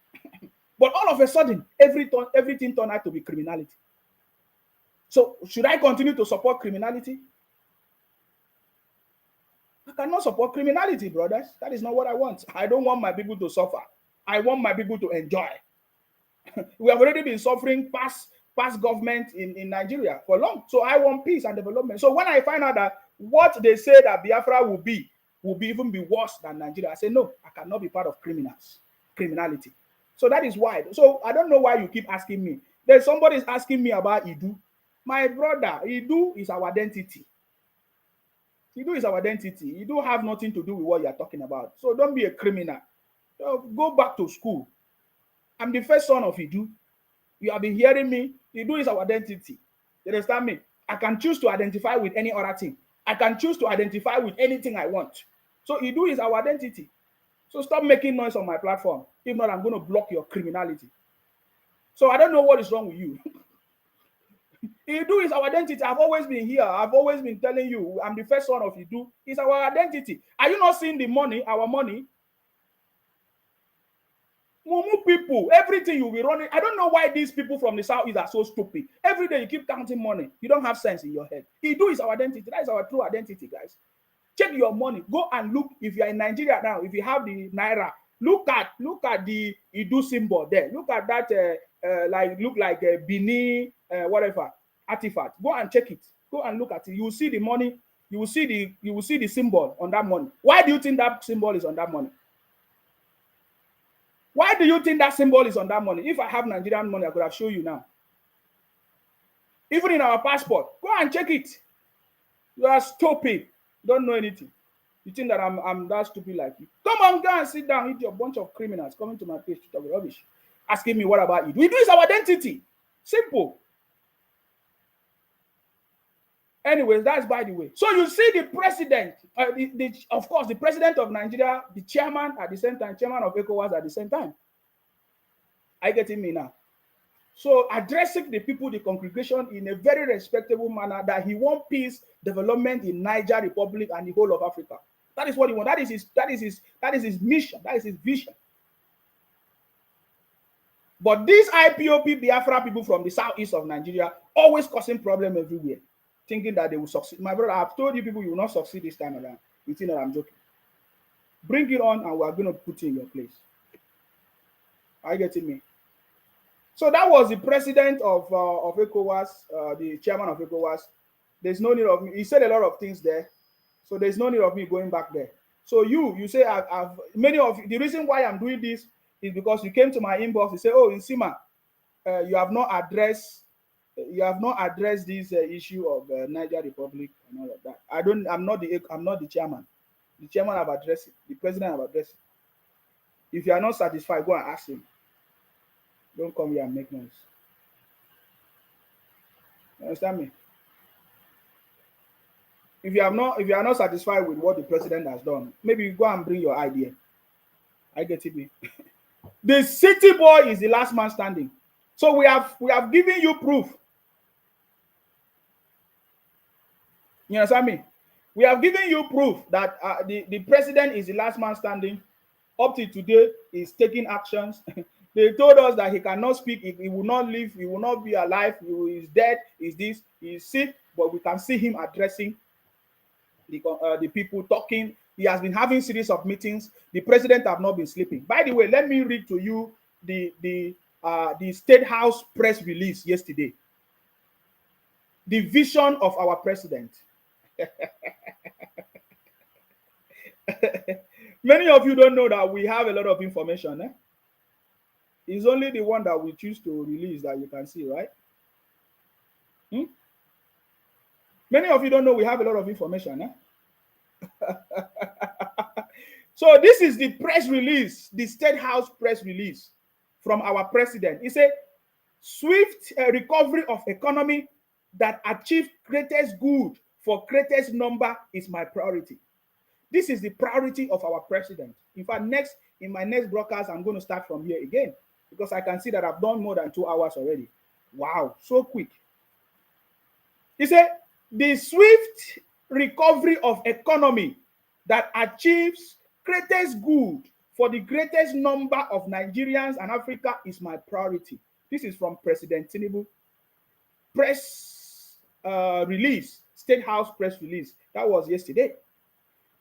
But all of a sudden, everything turned out to be criminality. So should I continue to support criminality? I cannot support criminality, brothers. That is not what I want. I don't want my people to suffer. I want my people to enjoy. We have already been suffering past government in Nigeria for long. So I want peace and development. So when I find out that what they say that Biafra will be even be worse than Nigeria, I say, no, I cannot be part of criminality. So that is why. So I don't know why you keep asking me. There's somebody is asking me about Idu. My brother, Idu is our identity. Idu is our identity. Idu have nothing to do with what you are talking about. So don't be a criminal. Go back to school. I'm the first son of Idu. You have been hearing me. Idu is our identity. You understand me? I can choose to identify with any other thing. I can choose to identify with anything I want. So Idu is our identity. So stop making noise on my platform. If not, I'm going to block your criminality. So I don't know what is wrong with you. Idu is our identity. I've always been here. I've always been telling you, I'm the first son of Idu. It's our identity. Are you not seeing the money, our money? Mumu people, everything you'll be running. I don't know why these people from the southeast are so stupid. Every day you keep counting money. You don't have sense in your head. Idu is our identity. That is our true identity, guys. Check your money. Go and look. If you're in Nigeria now, if you have the Naira, look at the Idu symbol there. Look at that, look like a Bini, whatever artifact. Go and check it. Go and look at it. You will see the money. You will see the symbol on that money. Why do you think that symbol is on that money? Why do you think that symbol is on that money? If I have Nigerian money, I could have shown you now. Even in our passport, go and check it. You are stupid. Don't know anything. You think that I'm that stupid like you? Come on, go and sit down. Eat your bunch of criminals coming to my page to talk rubbish, asking me what about it. We do is our identity. Simple. Anyways, that's by the way. So you see the president, of course, the president of Nigeria, the chairman at the same time, chairman of ECOWAS at the same time. Are you getting me now? So addressing the people, the congregation in a very respectable manner, that he wants peace, development in Niger Republic and the whole of Africa. That is what he wants. That is his mission. That is his vision. But these IPOP Biafra people from the southeast of Nigeria always causing problem everywhere, thinking that they will succeed. My brother, I've told you people you will not succeed this time around. You think that I'm joking? Bring it on and we're going to put you in your place. Are you getting me? So that was the president of ECOWAS, the chairman of ECOWAS. There's no need of me. He said a lot of things there. So there's no need of me going back there. So you say many of the reason why I'm doing this is because you came to my inbox. You say, oh, Nsima, you have not addressed this issue of Niger Republic and all of that. I'm not the chairman. The chairman have addressed it. The president have addressed it. If you are not satisfied, go and ask him. Don't come here and make noise. You understand me? If you are not satisfied with what the president has done, maybe you go and bring your idea. I get it. The city boy is the last man standing. So we have given you proof. You understand me? We have given you proof that the president is the last man standing. Up to today, he's taking actions. They told us that he cannot speak, he will not live, he will not be alive, he is dead, he is sick, but we can see him addressing the people, talking. He has been having series of meetings. The president have not been sleeping. By the way, let me read to you the State House press release yesterday. The vision of our president. Many of you don't know that we have a lot of information. It's only the one that we choose to release that you can see, right? Many of you don't know we have a lot of information. So this is the press release, the State House press release from our president. He said, swift recovery of economy that achieve greatest good for greatest number is my priority. This is the priority of our president. In fact, in my next broadcast, I'm going to start from here again, because I can see that I've done more than 2 hours already. Wow, so quick. He said, the swift recovery of economy that achieves greatest good for the greatest number of Nigerians and Africa is my priority. This is from President Tinubu press release, State House press release. That was yesterday.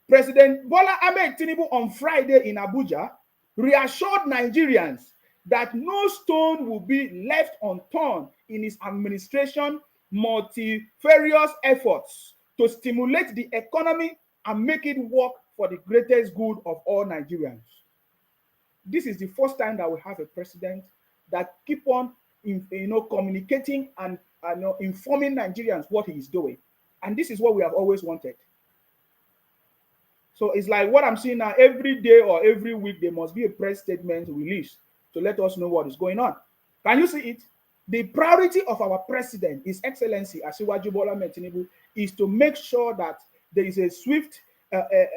President Bola Ahmed Tinubu on Friday in Abuja reassured Nigerians that no stone will be left unturned in his administration multifarious efforts to stimulate the economy and make it work for the greatest good of all Nigerians. This is the first time that we have a president that keep on communicating and informing Nigerians what he is doing. And this is what we have always wanted. So it's like what I'm seeing now, every day or every week, there must be a press statement released to let us know what is going on. Can you see it? The priority of our president, His Excellency Asiwaju Bola Ahmed Tinubu, is to make sure that there is a swift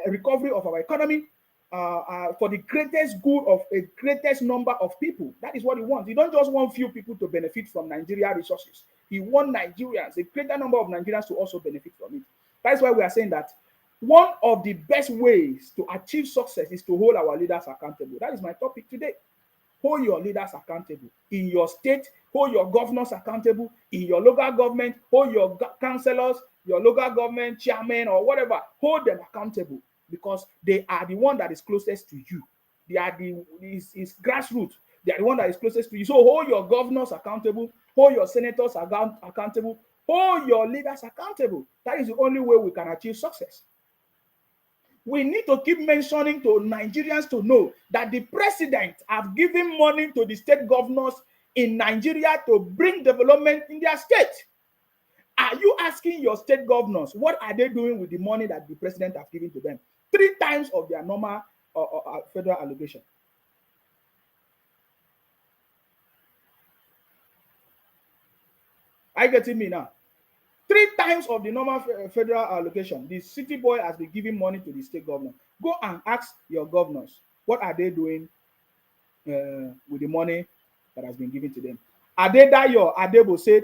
recovery of our economy for the greatest good of a greatest number of people. That is what he wants. He don't just want few people to benefit from Nigeria resources. He wants Nigerians, a greater number of Nigerians, to also benefit from it. That's why we are saying that one of the best ways to achieve success is to hold our leaders accountable. That is my topic today. Hold your leaders accountable. In your state, hold your governors accountable. In your local government, hold your councillors, your local government chairman or whatever, hold them accountable, because they are the one that is closest to you. They are is grassroots. They are the one that is closest to you. So hold your governors accountable, hold your senators accountable, hold your leaders accountable. That is the only way we can achieve success. We need to keep mentioning to Nigerians to know that the president have given money to the state governors in Nigeria to bring development in their state. Are you asking your state governors what are they doing with the money that the president has given to them? 3 times of their normal federal allocation. Are you getting me now? 3 times of the normal federal allocation. The city boy has been giving money to the state governor. Go and ask your governors what are they doing with the money that has been given to them. Adedayo Adebo said,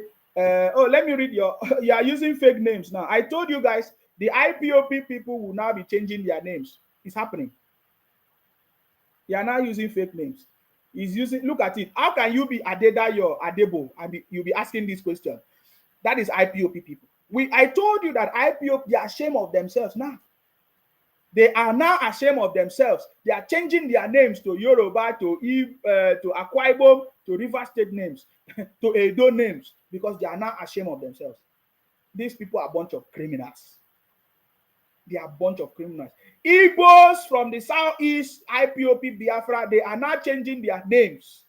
oh, let me read your, you are using fake names now. I told you guys, the IPOP people will now be changing their names. It's happening. You are now using fake names. He's using, look at it. How can you be Adedayo Adebo and you'll be asking this question? That is IPOP people. I told you that IPOP, they are ashamed of themselves now. They are now ashamed of themselves. They are changing their names to Yoruba, to Akwa Ibom, to River State names, to Edo names, because they are now ashamed of themselves. These people are a bunch of criminals. They are a bunch of criminals. Igbos from the southeast, IPOP Biafra, they are now changing their names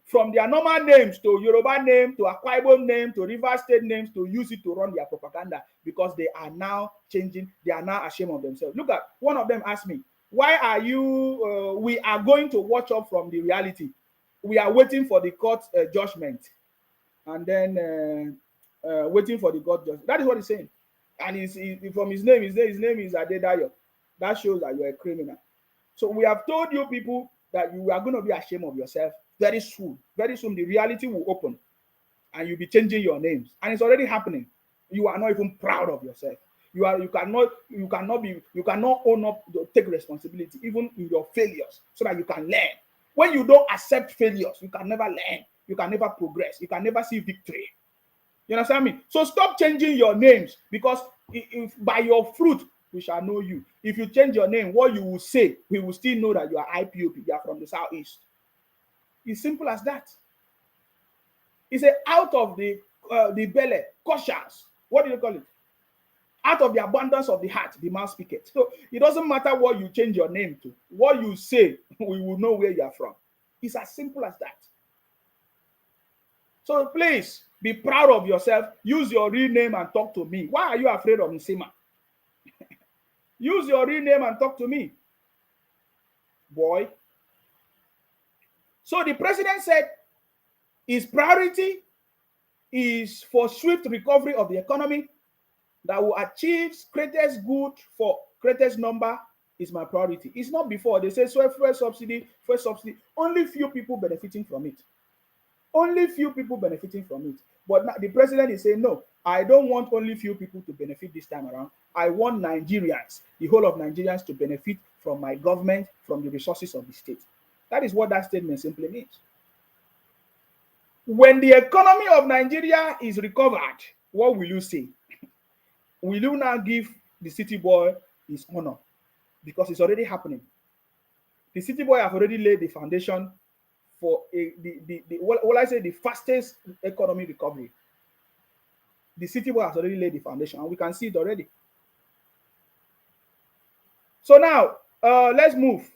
from their normal names to Yoruba name, to Akwa Ibom name, to River State names, to use it to run their propaganda, because they are now changing, they are now ashamed of themselves. Look at, one of them asked me, why are you, we are going to watch up from the reality. We are waiting for the court judgment, and then waiting for the court judgment. That is what he's saying. And he's from his name is Adedayo. That shows that you're a criminal. So we have told you people that you are going to be ashamed of yourself. Very soon, the reality will open and you'll be changing your names. And it's already happening. You are not even proud of yourself. You cannot own up, take responsibility, even in your failures, so that you can learn. When you don't accept failures, you can never learn. You can never progress. You can never see victory. You understand me? So stop changing your names, because if by your fruit we shall know you. If you change your name, what you will say, we will still know that you are IPOP, you are from the southeast. It's simple as that. He said, out of the belly, cautious. What do you call it? Out of the abundance of the heart, the mouth speaketh. So it doesn't matter what you change your name to. What you say, we will know where you are from. It's as simple as that. So please, be proud of yourself. Use your real name and talk to me. Why are you afraid of Nsima? Use your real name and talk to me, boy. So the president said his priority is for swift recovery of the economy that will achieve greatest good for greatest number is my priority. It's not before. They say fuel subsidy. Only few people benefiting from it. Only few people benefiting from it. But now the president is saying, no, I don't want only few people to benefit this time around. I want Nigerians, the whole of Nigerians, to benefit from my government, from the resources of the state. That is what that statement simply means. When the economy of Nigeria is recovered, what will you say? Will you now give the city boy his honor? Because it's already happening. The city boy have already laid the foundation for the fastest economic recovery. The city boy has already laid the foundation, and we can see it already. So now, let's move.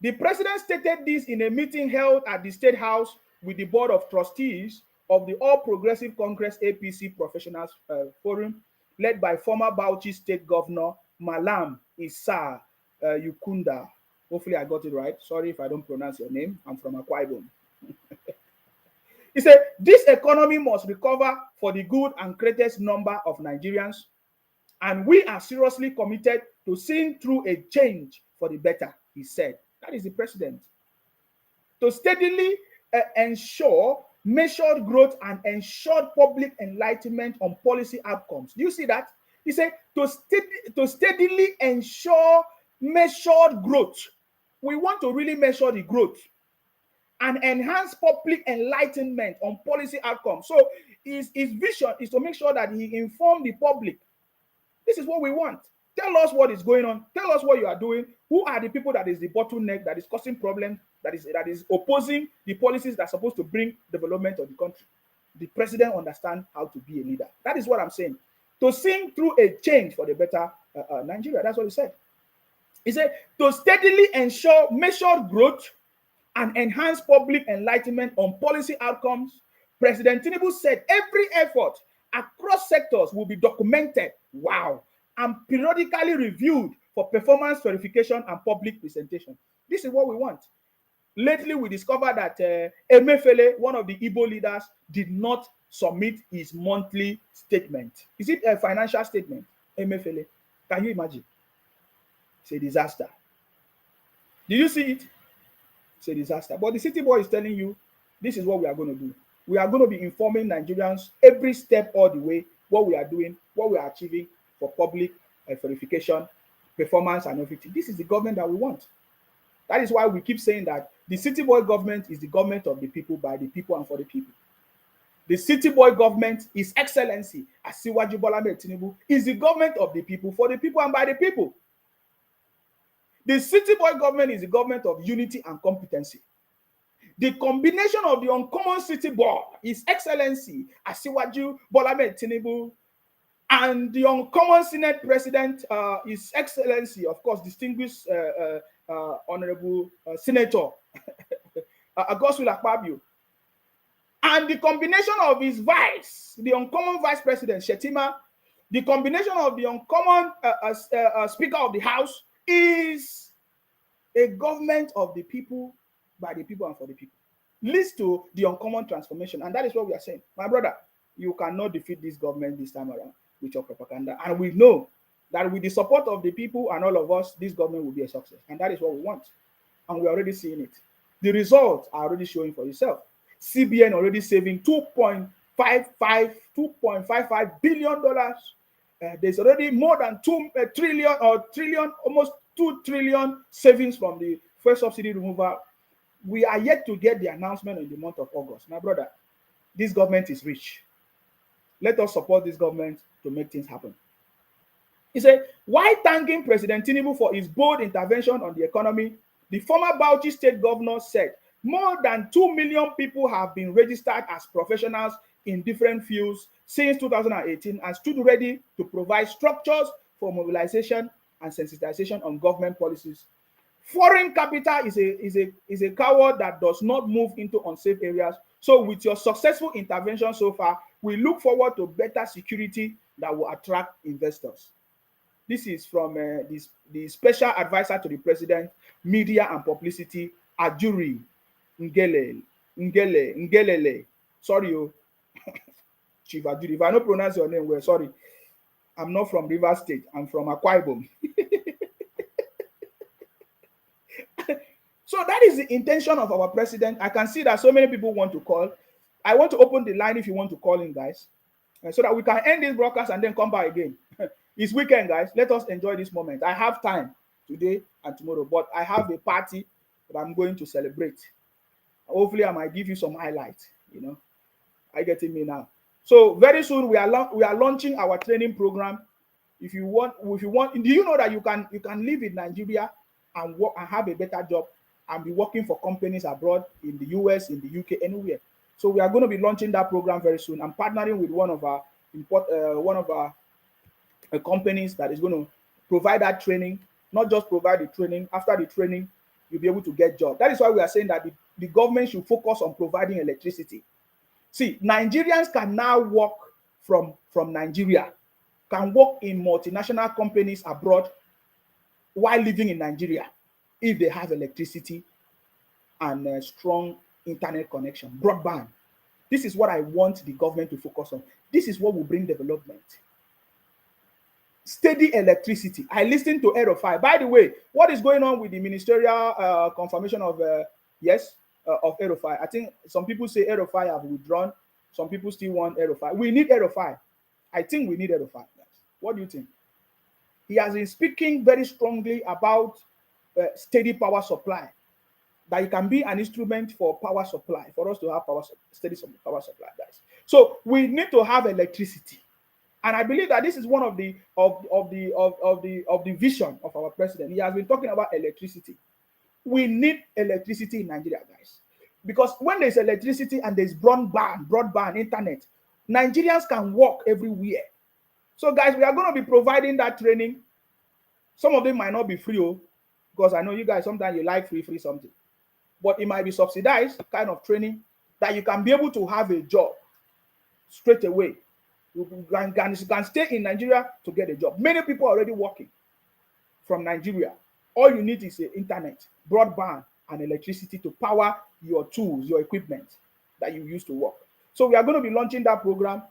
The president stated this in a meeting held at the State House with the Board of Trustees of the All Progressive Congress APC Professionals Forum, led by former Bauchi State Governor Malam Issa Yukunda. Hopefully I got it right. Sorry if I don't pronounce your name. I'm from Akwa Ibom. He said, this economy must recover for the good and greatest number of Nigerians, and we are seriously committed to seeing through a change for the better, he said. That is the president. To steadily ensure measured growth and ensured public enlightenment on policy outcomes. Do you see that? He said, to steadily ensure measured growth. We want to really measure the growth and enhance public enlightenment on policy outcomes. So his vision is to make sure that he informs the public. This is what we want. Tell us what is going on. Tell us what you are doing. Who are the people that is the bottleneck, that is causing problems, that is opposing the policies that are supposed to bring development of the country? The president understands how to be a leader. That is what I'm saying. To see through a change for the better Nigeria. That's what he said. He said, to steadily ensure measured growth and enhance public enlightenment on policy outcomes, President Tinubu said every effort across sectors will be documented, wow, and periodically reviewed for performance verification and public presentation. This is what we want. Lately, we discovered that Emefiele, one of the Igbo leaders, did not submit his monthly statement. Is it a financial statement? Emefiele, can you imagine? It's a disaster. Did you see it? It's a disaster. But the city boy is telling you, this is what we are going to do. We are going to be informing Nigerians every step all the way, what we are doing, what we are achieving for public verification, performance, and everything. This is the government that we want. That is why we keep saying that the city boy government is the government of the people, by the people, and for the people. The city boy government, His Excellency Asiwaju Bola Ahmed Tinubu, is the government of the people, for the people, and by the people. The city boy government is the government of unity and competency. The combination of the uncommon city boy, His Excellency Asiwaju Bola Ahmed Tinubu, and the uncommon Senate President, His Excellency, of course, distinguished Honorable Senator Godswill Akpabio, and the combination of his vice, the uncommon Vice President Shettima, the combination of the uncommon Speaker of the House, is a government of the people, by the people, and for the people. Leads to the uncommon transformation, and that is what we are saying. My brother, you cannot defeat this government this time around with your propaganda, and we know that with the support of the people and all of us, this government will be a success, and that is what we want, and we're already seeing it. The results are already showing for yourself. CBN already saving $2.55 billion. There's already more than 2 trillion, almost 2 trillion savings from the first subsidy removal. We are yet to get the announcement in the month of August. My brother, this government is rich. Let us support this government to make things happen. He said, while thanking President Tinubu for his bold intervention on the economy, the former Bauchi state governor said more than 2 million people have been registered as professionals in different fields since 2018 and stood ready to provide structures for mobilization and sensitization on government policies. Foreign capital is a coward that does not move into unsafe areas. So with your successful intervention so far, we look forward to better security that will attract investors. This is from the special advisor to the president, media and publicity, Ajuri Ngelele. Sorry, Chief Ajuri. If I don't pronounce your name well, sorry. I'm not from Rivers State. I'm from Akwa Ibom. So that is the intention of our president. I can see that so many people want to call. I want to open the line if you want to call in, guys, so that we can end this broadcast and then come back again. It's weekend, guys. Let us enjoy this moment. I have time today and tomorrow, but I have a party that I'm going to celebrate. Hopefully, I might give you some highlights. Are you getting me now? So very soon we are launching our training program. If you want, do you know that you can live in Nigeria and work and have a better job and be working for companies abroad in the US, in the UK, anywhere. So we are going to be launching that program very soon. I'm partnering with one of our companies that is going to provide that training. Not just provide the training. After the training, you'll be able to get jobs. That is why we are saying that the government should focus on providing electricity. See, Nigerians can now work from Nigeria, can work in multinational companies abroad while living in Nigeria if they have electricity and a strong internet connection, broadband. This is what I want the government to focus on. This is what will bring development. Steady electricity. I listened to Erufai. By the way, what is going on with the ministerial confirmation of Erufai? I think some people say Erufai have withdrawn. Some people still want Erufai. We need Erufai. I think we need Erufai. What do you think? He has been speaking very strongly about steady power supply. That it can be an instrument for power supply, for us to have steady power supply, guys. So we need to have electricity. And I believe that this is one of the vision of our president. He has been talking about electricity. We need electricity in Nigeria, guys, because when there's electricity and there's broadband, internet, Nigerians can work everywhere. So, guys, we are going to be providing that training. Some of them might not be free, because I know you guys sometimes you like free something, but it might be subsidized kind of training that you can be able to have a job straight away You can stay in Nigeria to get a job. Many people are already working from Nigeria. All you need is a internet, broadband, and electricity to power your tools, your equipment that you use to work. So we are going to be launching that program,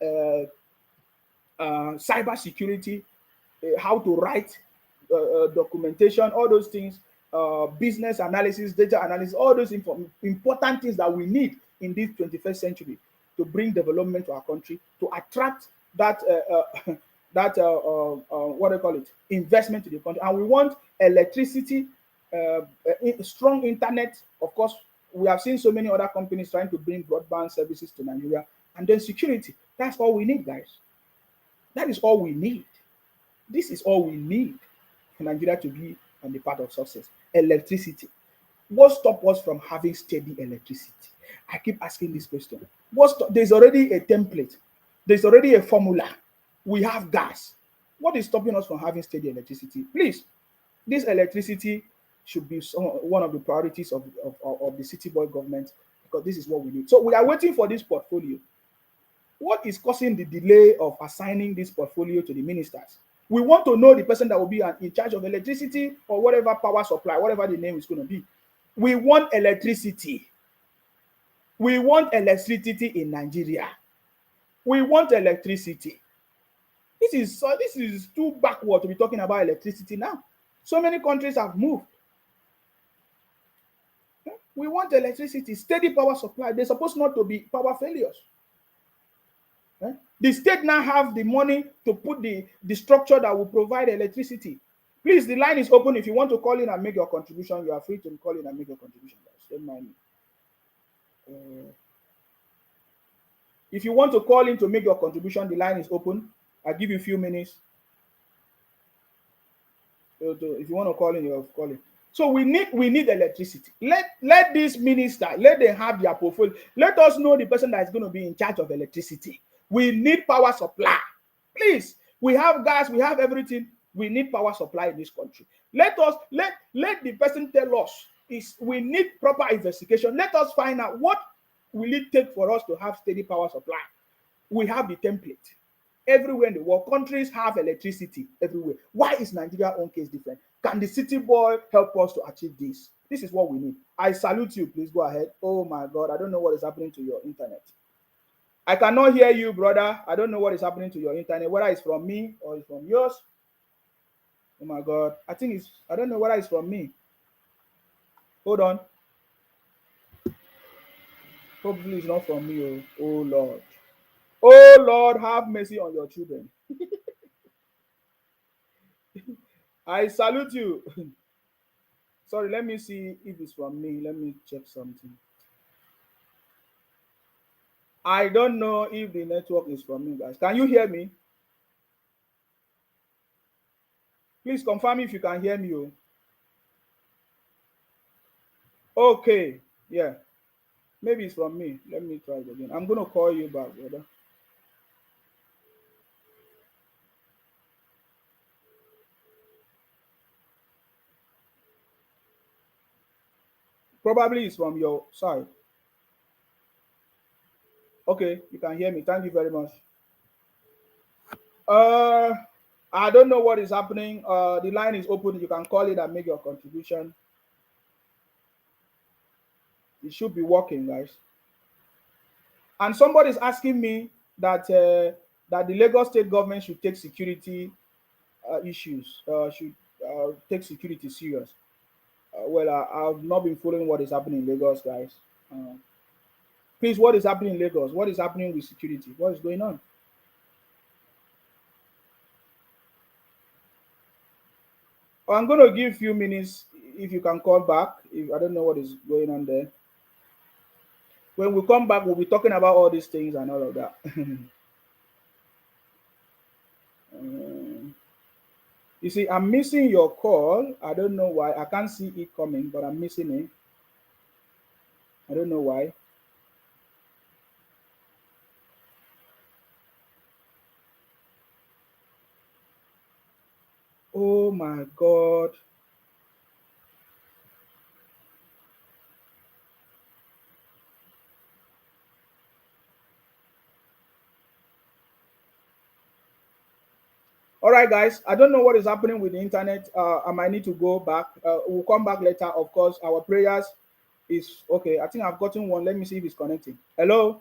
uh, cyber security, how to write documentation, all those things, business analysis, data analysis, all those important things that we need in this 21st century to bring development to our country, to attract that that what do you call it, investment to the country. And we want electricity, strong internet. Of course, we have seen so many other companies trying to bring broadband services to Nigeria, and then security. That's all we need, guys. That is all we need. This is all we need for Nigeria to be on the path of success. Electricity. What stops us from having steady electricity? I keep asking this question. There's already a template. There's already a formula. We have gas. What is stopping us from having steady electricity? Please, this electricity should be one of the priorities of the city boy government, because this is what we need. So we are waiting for this portfolio. What is causing the delay of assigning this portfolio to the ministers? We want to know the person that will be in charge of electricity or whatever power supply, whatever the name is going to be. We want electricity. We want electricity in Nigeria. We want electricity. This is too backward to be talking about electricity now. So many countries have moved. We want electricity, steady power supply. There's supposed not to be power failures. The state now have the money to put the structure that will provide electricity. Please, the line is open. If you want to call in and make your contribution, you are free to call in and make your contribution. Don't mind me. If you want to call in to make your contribution, the line is open. I'll give you a few minutes. So if you want to call in, you have to call in. So we need electricity. Let this minister, let them have their portfolio. Let us know the person that is going to be in charge of electricity. We need power supply. Please, we have gas, we have everything. We need power supply in this country. Let the person tell us we need proper investigation. Let us find out what will it take for us to have steady power supply. We have the template. Everywhere in the world, countries have electricity everywhere. Why is Nigeria's own case different? Can the city boy help us to achieve this? This is what we need. I salute you. Please go ahead. Oh my God, I don't know what is happening to your internet. I cannot hear you, brother. I don't know what is happening to your internet, whether it's from me or it's from yours. Oh my God. I don't know whether it's from me. Hold on. Hopefully it's not from me. Oh Lord. Oh Lord, have mercy on your children. I salute you. Sorry, let me see if it's from me. Let me check something. I don't know if the network is from me, guys. Can you hear me? Please confirm if you can hear me. Okay. Yeah. Maybe it's from me. Let me try it again. I'm going to call you back, brother. Probably it's from your side. Okay, you can hear me. Thank you very much. I don't know what is happening. The line is open. You can call it and make your contribution. It should be working, guys. And somebody is asking me that that the Lagos state government should take security issues, should take security serious. Well, I've not been following what is happening in Lagos, guys. Please, what is happening in Lagos? What is happening with security? What is going on? I'm going to give a few minutes if you can call back. I don't know what is going on there. When we come back, we'll be talking about all these things and all of that. You see, I'm missing your call. I don't know why. I can't see it coming, but I'm missing it. I don't know why. Oh my God. All right, guys. I don't know what is happening with the internet. I might need to go back. We'll come back later. Of course, our prayers is okay. I think I've gotten one. Let me see if it's connecting. Hello.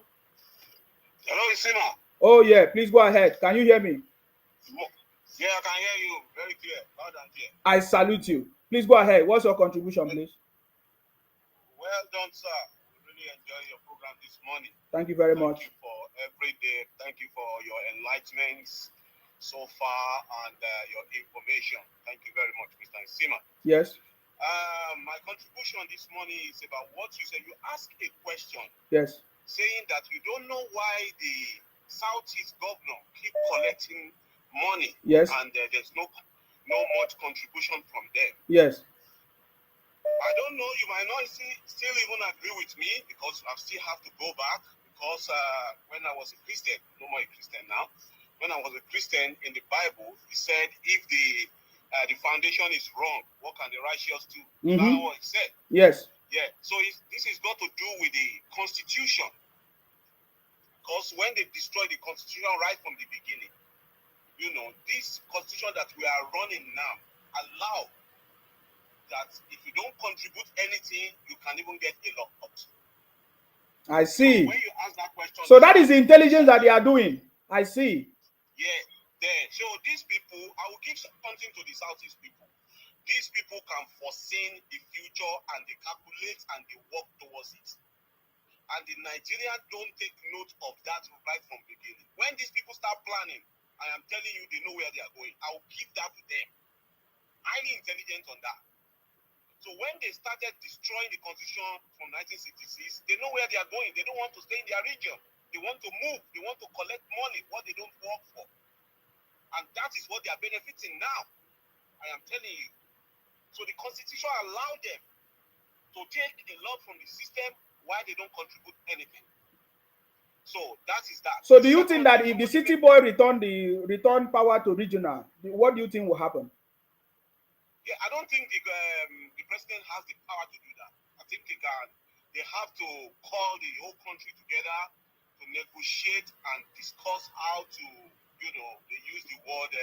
Hello, Isima. Oh yeah. Please go ahead. Can you hear me? Yeah, I can hear you very clear, loud and clear. I salute you. Please go ahead. What's your contribution, please? Well done, sir. We really enjoy your program this morning. Thank you very much. Thank you for every day. Thank you for your enlightenments so far and your information. Thank you very much, Mr. Isima. Yes. My contribution this morning is about what you said. You asked a question. Yes. Saying that you don't know why the Southeast governor keep collecting money. Yes. And there's no much contribution from them. Yes. I don't know. You might not still even agree with me because I still have to go back. Because when I was a Christian, no more a Christian now. When I was a Christian in the Bible, it said if the foundation is wrong, what can the righteous do? Mm-hmm. That's what it said. Yes. Yeah. So this is got to do with the Constitution. Because when they destroyed the Constitution right from the beginning, this Constitution that we are running now allow that if you don't contribute anything, you can even get a lot. I see. So when you ask that question, so that is the intelligence that they are doing. I see. Yeah, there. So these people, I will give something to the Southeast people. These people can foresee the future and they calculate and they work towards it. And the Nigerians don't take note of that right from the beginning. When these people start planning, I am telling you, they know where they are going. I will give that to them. Highly intelligent on that. So when they started destroying the Constitution from 1966, they know where they are going. They don't want to stay in their region. They want to move. They want to collect money, what they don't work for. And that is what they are benefiting now. I am telling you. So the Constitution allowed them to take a lot from the system while they don't contribute anything. So that is that. So do you think that if the city boy return power to regional, what do you think will happen? Yeah, I don't think the president has the power to do that. I think they have to call the whole country together to negotiate and discuss how to, they use the word,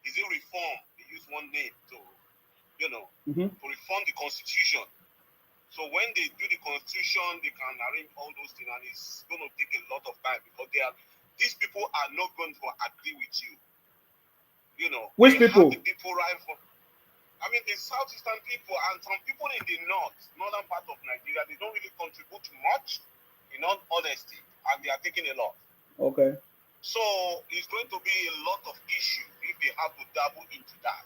is it reform? They use one name to, to reform the Constitution. So when they do the Constitution, they can arrange all those things, and it's going to take a lot of time because these people are not going to agree with you. Which people? The people right from, the southeastern people and some people in the northern part of Nigeria, they don't really contribute much, in all honesty, and they are taking a lot. Okay. So it's going to be a lot of issue if they have to dabble into that.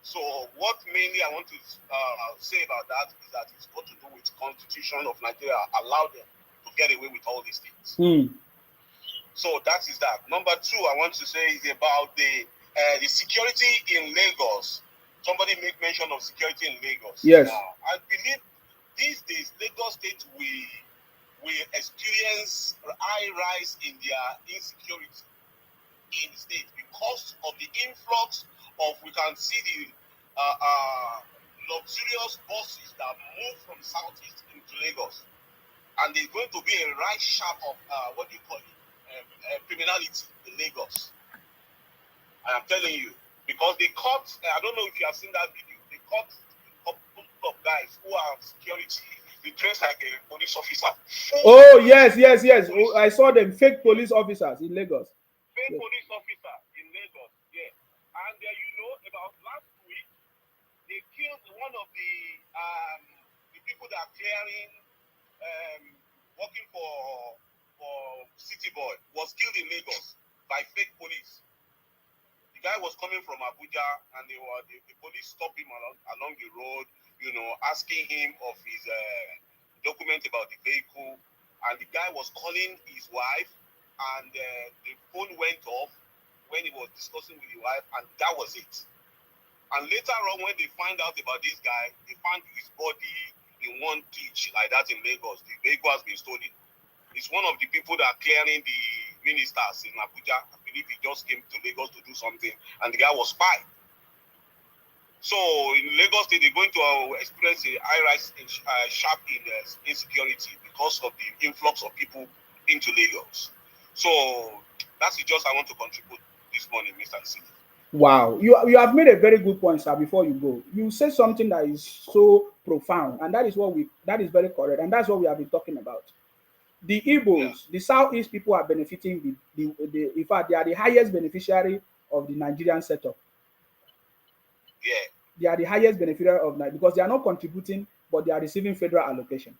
So what mainly I want to say about that is that it's got to do with Constitution of Nigeria allow them to get away with all these things. So that is that. Number two, I want to say is about the security in Lagos. Somebody make mention of security in Lagos. Yes. Now, I believe these days Lagos State will experience high rise in their insecurity in the state because of the influx of, we can see the luxurious buses that move from southeast into Lagos, and there's going to be a right sharp of criminality in Lagos. I am telling you, because they caught, I don't know if you have seen that video, they caught a couple of guys who are security, they dress like a police officer. Oh yes. I saw them, fake police officers in Lagos. Fake police officer in Lagos, yeah. And about last week, they killed one of the people that are clearing, working for City Boy, was killed in Lagos by fake police. The guy was coming from Abuja, and the police stopped him along the road, asking him of his document about the vehicle. And the guy was calling his wife, and the phone went off when he was discussing with his wife, and that was it. And later on, when they find out about this guy, they found his body in one ditch like that in Lagos. The vehicle has been stolen. It's one of the people that are clearing the ministers in Abuja. I believe he just came to Lagos to do something, and the guy was spy. So in Lagos State, they're going to experience a high rise sharp in insecurity because of the influx of people into Lagos. So that's just I want to contribute. this morning, Mr. C. Wow, you have made a very good point, sir. Before you go, you say something that is so profound, and that is very correct, and that's what we have been talking about. The Igbos, the Southeast people are benefiting. In fact, they are the highest beneficiary of the Nigerian setup. Yeah. They are the highest beneficiary of Nigeria because they are not contributing, but they are receiving federal allocation.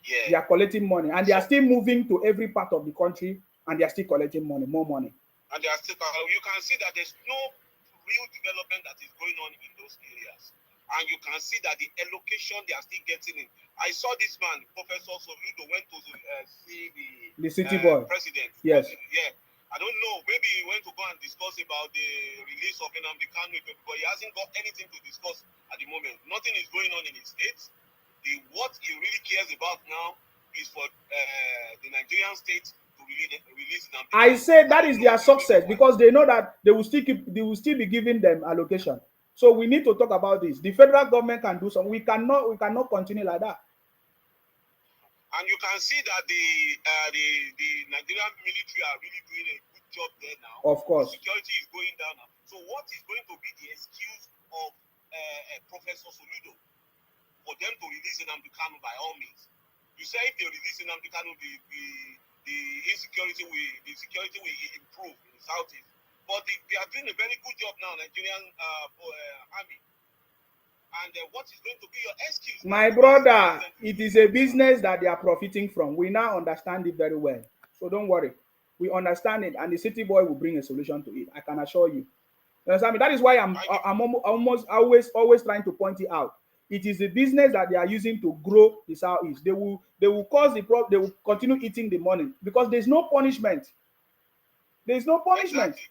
Yeah. They are collecting money, and they are still moving to every part of the country, and they are still collecting money, more money. And they are still, you can see that there's no real development that is going on in those areas. And you can see that the allocation they are still getting in. I saw this man, Professor Soludo, went to see the city boy president. Yes. Yeah. I don't know. Maybe he went to go and discuss about the release of Nnamdi Kanu, but he hasn't got anything to discuss at the moment. Nothing is going on in his state. What he really cares about now is for the Nigerian state to release Nnamdi Kanu. I say that is their success because they know that they will still be giving them allocation. So we need to talk about this. The federal government can do something. We cannot continue like that. And you can see that the Nigerian military are really doing a good job there now. Of course. The security is going down now. So what is going to be the excuse of Professor Soludo for them to release Nnamdi Kanu by all means? You say if they release Nnamdi Kanu, the insecurity will improve in the southeast. But they are doing a very good job now, Nigerian army. And what is going to be your excuse? My brother, it is a business that they are profiting from. We now understand it very well. So don't worry. We understand it, and the city boy will bring a solution to it. I can assure you. You understand me? That is why I'm almost always trying to point it out. It is a business that they are using to grow the Southeast. They will cause the problem. They will continue eating the money because there's no punishment. There's no punishment. Exactly.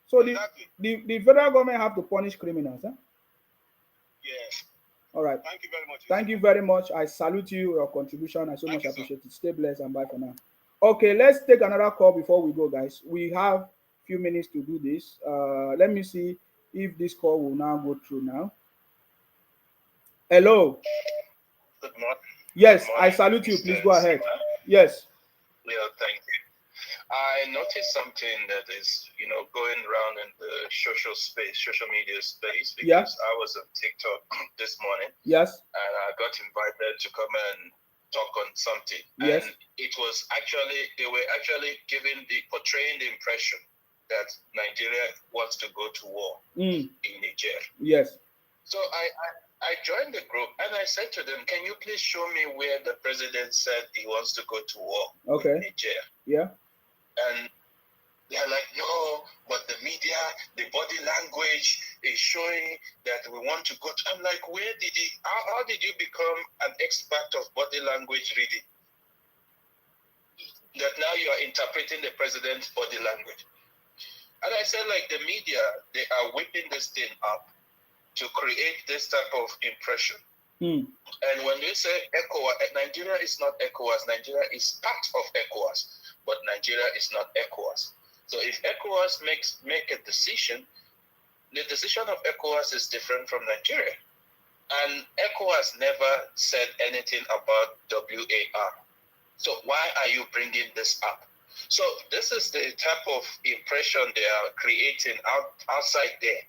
So Exactly. the federal government have to punish criminals. Huh? Yeah. All right. Thank you very much. Thank you very much. I salute you, your contribution. I so much appreciate it. Stay blessed and bye for now. Okay, let's take another call before we go, guys. We have a few minutes to do this. Let me see if this call will now go through now. Hello. Good morning. Yes, Good morning, I salute you. Please Mr. go ahead. Sima. Yes. Yeah, thank you. I noticed something that is, going around in the social media space, because I was on TikTok this morning. Yes. And I got invited to come and talk on something. Yes. And it was they were portraying the impression that Nigeria wants to go to war in Niger. Yes. So I joined the group and I said to them, can you please show me where the president said he wants to go to war with Niger? Yeah. And they're like, no, but the media, the body language is showing that we want to go to. I'm like, how did you become an expert of body language reading? That now you are interpreting the president's body language. And I said, like, the media, they are whipping this thing up to create this type of impression. And when they say ECOWAS, Nigeria is not ECOWAS. Nigeria is part of ECOWAS, but Nigeria is not ECOWAS. So if ECOWAS make a decision, the decision of ECOWAS is different from Nigeria. And ECOWAS never said anything about WAR. So why are you bringing this up? So this is the type of impression they are creating outside there.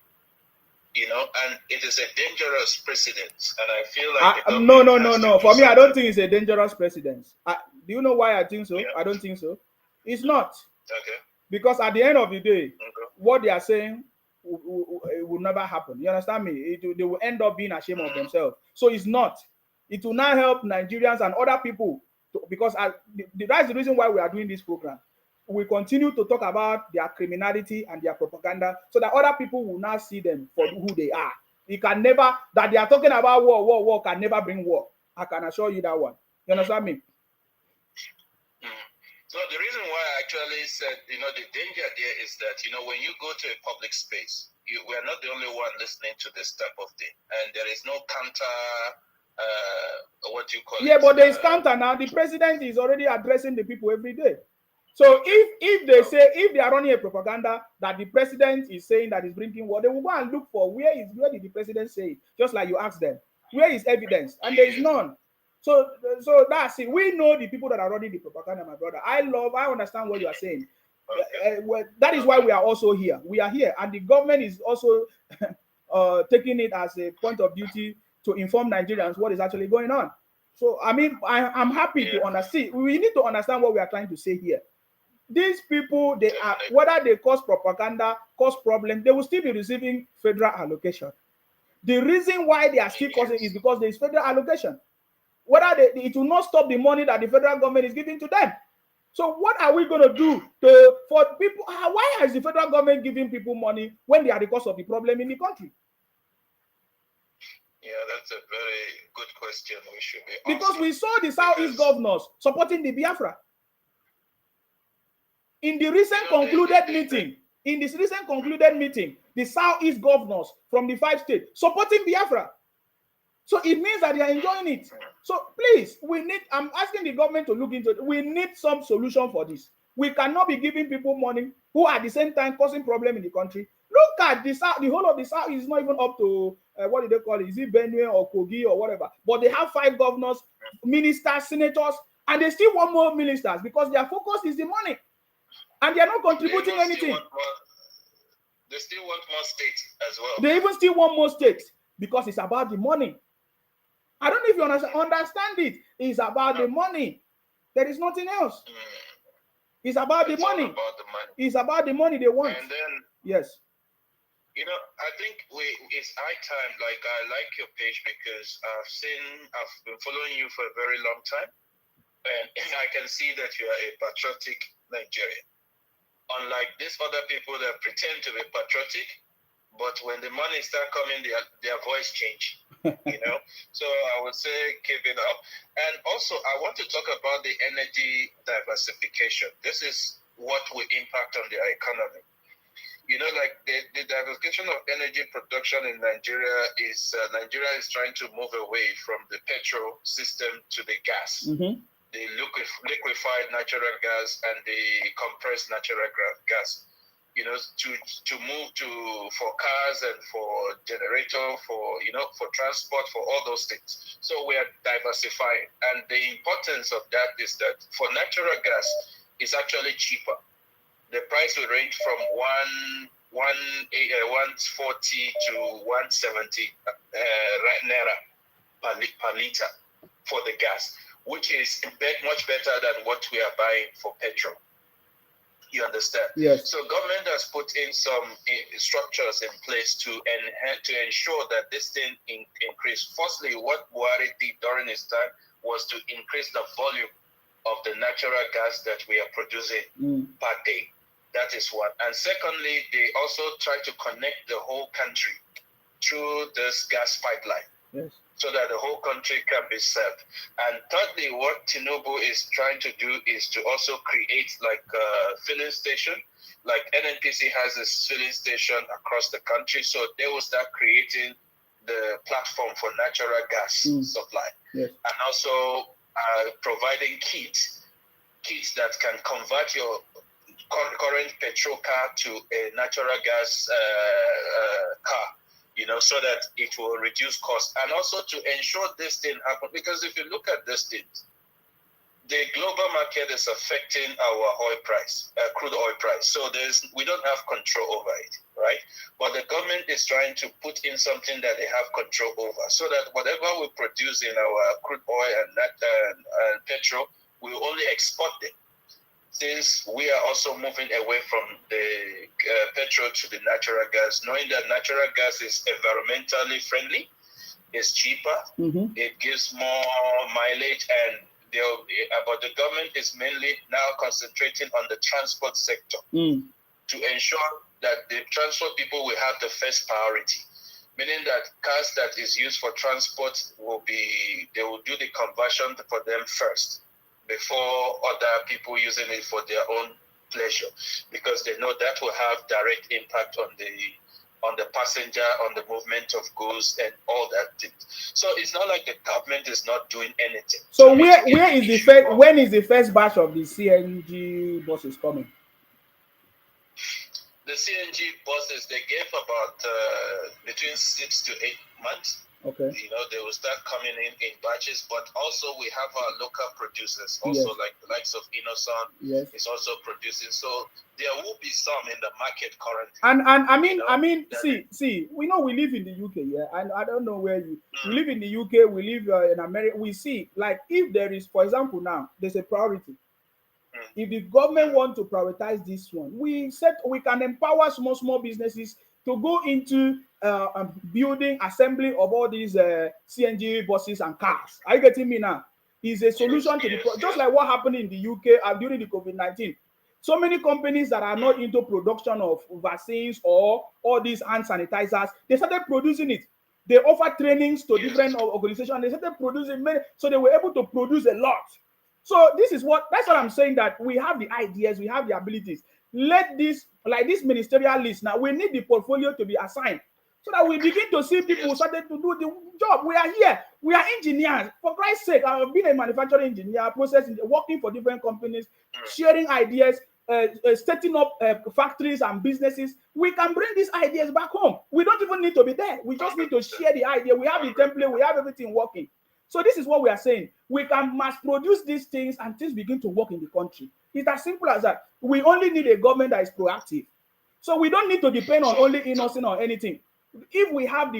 And it is a dangerous precedent. And I feel like no. For me, I don't think it's a dangerous precedent. Do you know why I think so? Yeah. I don't think so. It's not. Okay. Because at the end of the day, what they are saying will never happen. You understand me? They will end up being ashamed of themselves. So it's not. It will not help Nigerians and other people because that's the reason why we are doing this program. We continue to talk about their criminality and their propaganda so that other people will now see them for who they are. It can never, that they are talking about war can never bring war. I can assure you that one. You understand me? So the reason why I actually said, the danger there is that, when you go to a public space, we are not the only one listening to this type of thing. And there is no counter, what you call it. Yeah, but there is counter now. The president is already addressing the people every day. So if they are running a propaganda that the president is saying that is bringing war, they will go and look for where did the president say it? Just like you asked them, where is evidence? And there is none. So that's it. We know the people that are running the propaganda, my brother. I understand what you are saying. Well, that is why we are also here. We are here, and the government is also taking it as a point of duty to inform Nigerians what is actually going on. So, I mean, I'm happy to understand. We need to understand what we are trying to say here. These people, they are, whether they cause propaganda, cause problem, they will still be receiving federal allocation. The reason why they are still causing is because there is federal allocation. Whether it will not stop the money that the federal government is giving to them. So what are we going to do for people? Why is the federal government giving people money when they are the cause of the problem in the country? Yeah, that's a very good question. We should be asking. Because we saw the Southeast governors supporting the Biafra. In the recent concluded meeting, the Southeast governors from the 5 states supporting Biafra. So it means that they are enjoying it. So please, I'm asking the government to look into it. We need some solution for this. We cannot be giving people money who at the same time causing problem in the country. Look at the South, the whole of the South is not even up to, what do they call it? Is it Benue or Kogi or whatever? But they have 5 governors, ministers, senators, and they still want more ministers because their focus is the money. And they are not contributing anything. They still want more states as well. They even still want more states because it's about the money. I don't know if you understand it. It's about the money. There is nothing else. It's about the money. It's about the money they want. And then, yes. You know, I think it's high time. Like, I like your page because I've been following you for a very long time. And I can see that you are a patriotic Nigerian. Unlike these other people that pretend to be patriotic, but when the money start coming, their voice change. You know, so I would say keep it up. And also, I want to talk about the energy diversification. This is what will impact on the economy. You know, like the diversification of energy production in Nigeria is trying to move away from the petrol system to the gas. The liquefied natural gas and the compressed natural gas, you know, to move for cars and for generator, for transport, for all those things. So we are diversifying, and the importance of that is that for natural gas, it's actually cheaper. The price will range from 140 to 170 naira per liter for the gas, which is much better than what we are buying for petrol. You understand? Yes. So government has put in some structures in place to ensure that this thing increase. Firstly, what Buhari did during his time was to increase the volume of the natural gas that we are producing per day. That is one. And secondly, they also try to connect the whole country through this gas pipeline. Yes. So that the whole country can be served. And thirdly, what Tinubu is trying to do is to also create like a filling station. Like NNPC has this filling station across the country. So they will start creating the platform for natural gas supply. Yes. And also providing kits that can convert your current petrol car to a natural gas car. You know, so that it will reduce cost, and also to ensure this thing happen. Because if you look at this thing, the global market is affecting our oil price, crude oil price. So we don't have control over it, right? But the government is trying to put in something that they have control over, so that whatever we produce in our crude oil and petrol, we will only export them. Since we are also moving away from the petrol to the natural gas, knowing that natural gas is environmentally friendly, it's cheaper, it gives more mileage, but the government is mainly now concentrating on the transport sector to ensure that the transport people will have the first priority, meaning that cars that is used for transport they will do the conversion for them first, before other people using it for their own pleasure, because they know that will have direct impact on the passenger, on the movement of goods and all that. So it's not like the government is not doing anything. So when is the first batch of the CNG buses coming? The CNG buses, they gave about between 6 to 8 months. Okay. You know, they will start coming in batches, but also we have our local producers, also Yes. like the likes of Innocent Yes. is also producing. So there will be some in the market currently. And I mean, you know, I mean, see, we know we live in the UK, yeah, and I don't know where we live in the UK, we live in America. We see, like, if there is, for example, now there's a priority. If the government want to prioritize this one, we can empower small businesses to go into building assembly of all these CNG buses and cars. Are you getting me now? Is a solution to the problem, just like what happened in the UK during the COVID-19. So many companies that are not into production of vaccines or all these hand sanitizers, they started producing it. They offer trainings to different organizations. They started producing many, so they were able to produce a lot. So that's what I'm saying, that we have the ideas, we have the abilities. Let this, like this ministerial list now, we need the portfolio to be assigned so that we begin to see people started to do the job. We are here. We are engineers. For Christ's sake, I've been a manufacturing engineer, processing, working for different companies, sharing ideas, setting up factories and businesses. We can bring these ideas back home. We don't even need to be there. We just need to share the idea. We have the template. We have everything working. So this is what we are saying. We can mass produce these things and things begin to work in the country. It's as simple as that. We only need a government that is proactive. So we don't need to depend on only Innocent or anything. If we have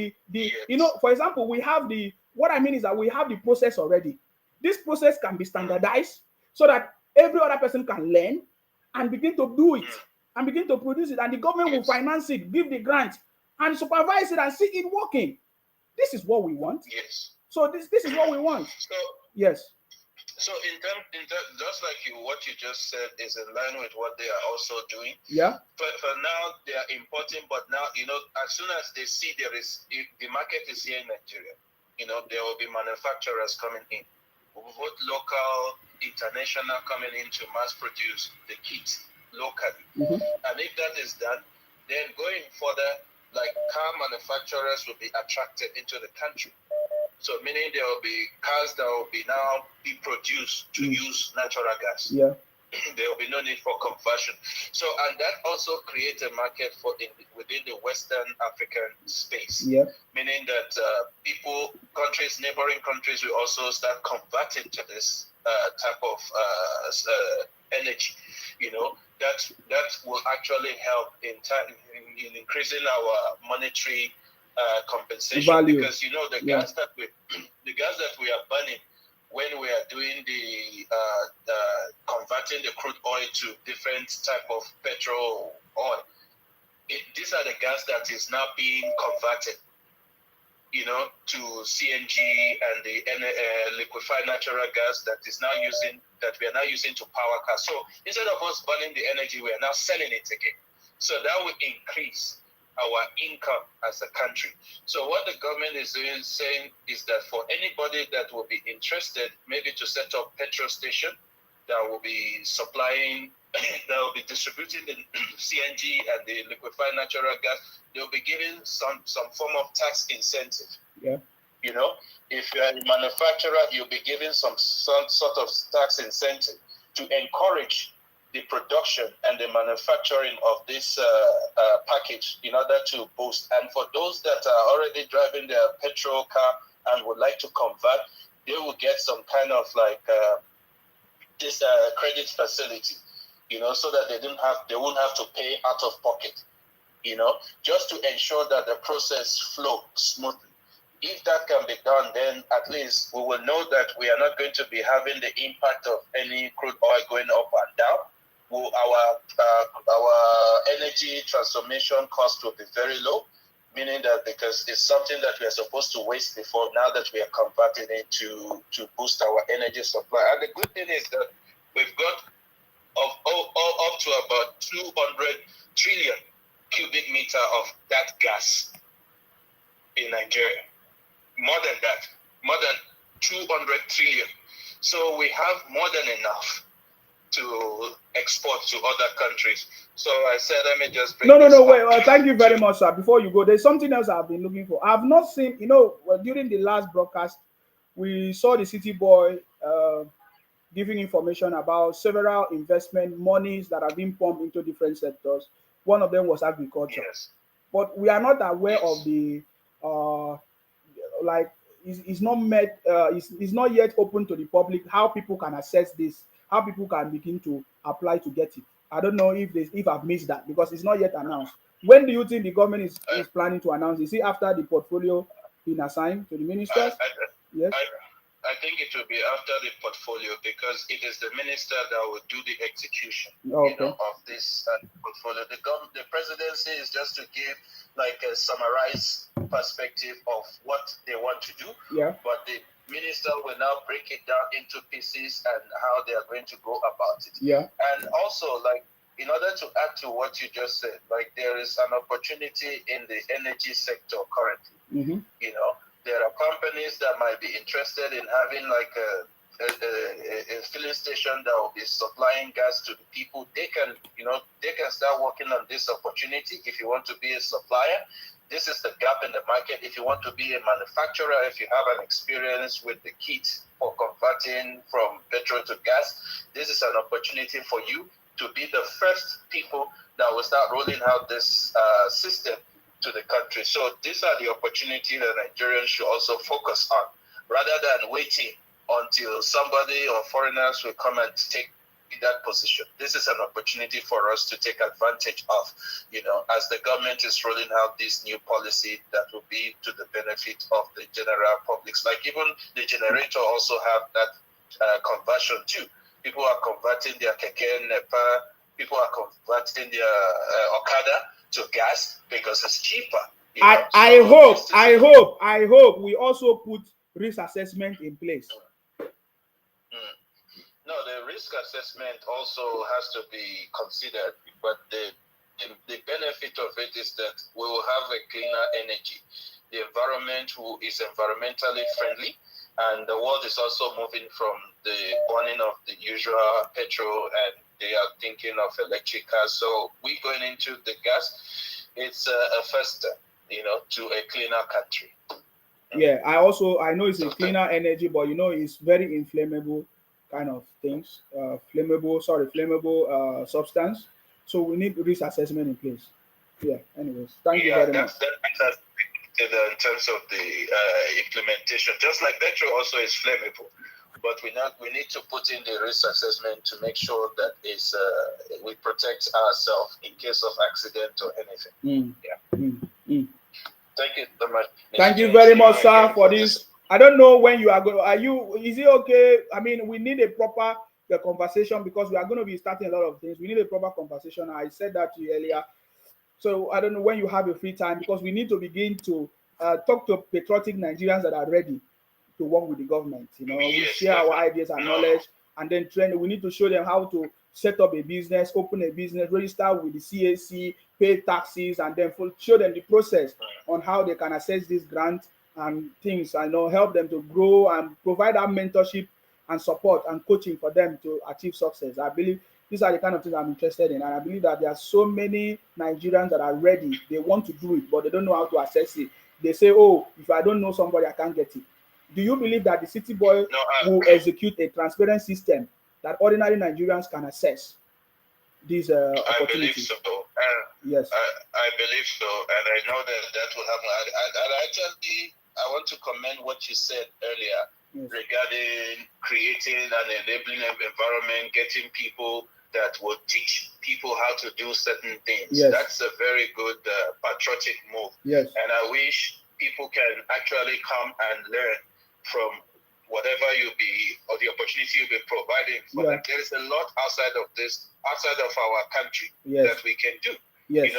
for example, we have what I mean is that we have the process already. This process can be standardized so that every other person can learn and begin to do it and begin to produce it. And the government will finance it, give the grant, and supervise it and see it working. This is what we want. Yes. So this is what we want. So yes. So in terms, just like what you just said is in line with what they are also doing. Yeah. For now, they are importing, but now, as soon as they see the market is here in Nigeria, there will be manufacturers coming in, both local, international, coming in to mass produce the kits locally. And if that is done, then going further, like car manufacturers will be attracted into the country. So meaning there will be cars that will be produced to use natural gas. Yeah. There will be no need for conversion. So, and that also creates a market within the Western African space. Yeah. Meaning that neighboring countries will also start converting to this type of energy. That will actually help in increasing our monetary compensation value. Because the gas that we are burning when we are doing the converting the crude oil to different type of petrol oil, these are the gas that is now being converted to CNG and the liquefied natural gas that we are now using to power cars. So instead of us burning the energy, we are now selling it again. So that will increase our income as a country. So what the government is saying is that for anybody that will be interested, maybe to set up petrol station that will be supplying, that will be distributing the CNG and the liquefied natural gas, they'll be giving some form of tax incentive. Yeah. If you're a manufacturer, you'll be giving some sort of tax incentive to encourage the production and the manufacturing of this package in order to boost. And for those that are already driving their petrol car and would like to convert, they will get some kind of like this credit facility, so that they won't have to pay out of pocket, just to ensure that the process flows smoothly. If that can be done, then at least we will know that we are not going to be having the impact of any crude oil going up and down. Our energy transformation cost will be very low, meaning that because it's something that we are supposed to waste before, now that we are converting it to boost our energy supply. And the good thing is that we've got up to about 200 trillion cubic meter of that gas in Nigeria. More than 200 trillion. So we have more than enough to export to other countries. So I said, let me just bring wait. Thank you very much, sir. Before you go, there's something else I've been looking for. I've not seen, during the last broadcast, we saw the City Boy giving information about several investment monies that have been pumped into different sectors. One of them was agriculture. Yes. But we are not aware of the like is not met, is not yet open to the public. How people can access this, how people can begin to apply to get it. I don't know if I've missed that because it's not yet announced. When do you think the government is planning to announce? Is it after the portfolio been assigned to the ministers? Yes. I think it will be after the portfolio because it is the minister that will do the execution of this portfolio. The presidency is just to give like a summarized perspective of what they want to do. Yeah. But the minister will now break it down into pieces and how they are going to go about it. Yeah. And also, like, in order to add to what you just said, like there is an opportunity in the energy sector currently. Mm-hmm. You know, there are companies that might be interested in having like a filling station that will be supplying gas to the people. They can start working on this opportunity. If you want to be a supplier, this is the gap in the market. If you want to be a manufacturer, if you have an experience with the kit for converting from petrol to gas, this is an opportunity for you to be the first people that will start rolling out this system to the country. So these are the opportunities that Nigerians should also focus on, rather than waiting until somebody or foreigners will come and take that position. This is an opportunity for us to take advantage of, as the government is rolling out this new policy that will be to the benefit of the general public. Like even the generator also have that conversion too. People are converting their keke, nepa, people are converting their Okada to gas because it's cheaper. I hope we also put risk assessment in place. No, the risk assessment also has to be considered, but the benefit of it is that we will have a cleaner energy. The environment is environmentally friendly, and the world is also moving from the burning of the usual petrol, and they are thinking of electric cars. So we going into the gas, it's a first step, to a cleaner country. Yeah, I know it's a cleaner energy, but it's very inflammable kind of things, flammable substance. So we need risk assessment in place. Yeah. Anyways, thank you very much. That's in terms of the implementation, just like petrol also is flammable, but we need to put in the risk assessment to make sure that we protect ourselves in case of accident or anything. Thank you so much. Thank you very much, sir, for this. I don't know when you are going. Is it okay? I mean, we need a proper conversation because we are going to be starting a lot of things. We need a proper conversation. I said that to you earlier. So I don't know when you have a free time because we need to begin to talk to patriotic Nigerians that are ready to work with the government. We share our ideas and knowledge, and then train. We need to show them how to set up a business, open a business, register with the CAC, pay taxes, and then show them the process on how they can access this grant and things. Help them to grow and provide that mentorship and support and coaching for them to achieve success. I believe these are the kind of things I'm interested in, and I believe that there are so many Nigerians that are ready. They want to do it, but they don't know how to access it. They say, "Oh, if I don't know somebody, I can't get it." Do you believe that the City Boy will execute a transparent system that ordinary Nigerians can access these opportunities? I believe so. Yes. I believe so, and I know that will happen. And I want to commend what you said earlier regarding creating an enabling environment, getting people that will teach people how to do certain things. Yes. That's a very good patriotic move. Yes. And I wish people can actually come and learn from whatever or the opportunity you'll be providing for them. There is a lot outside of our country that we can do. Yes.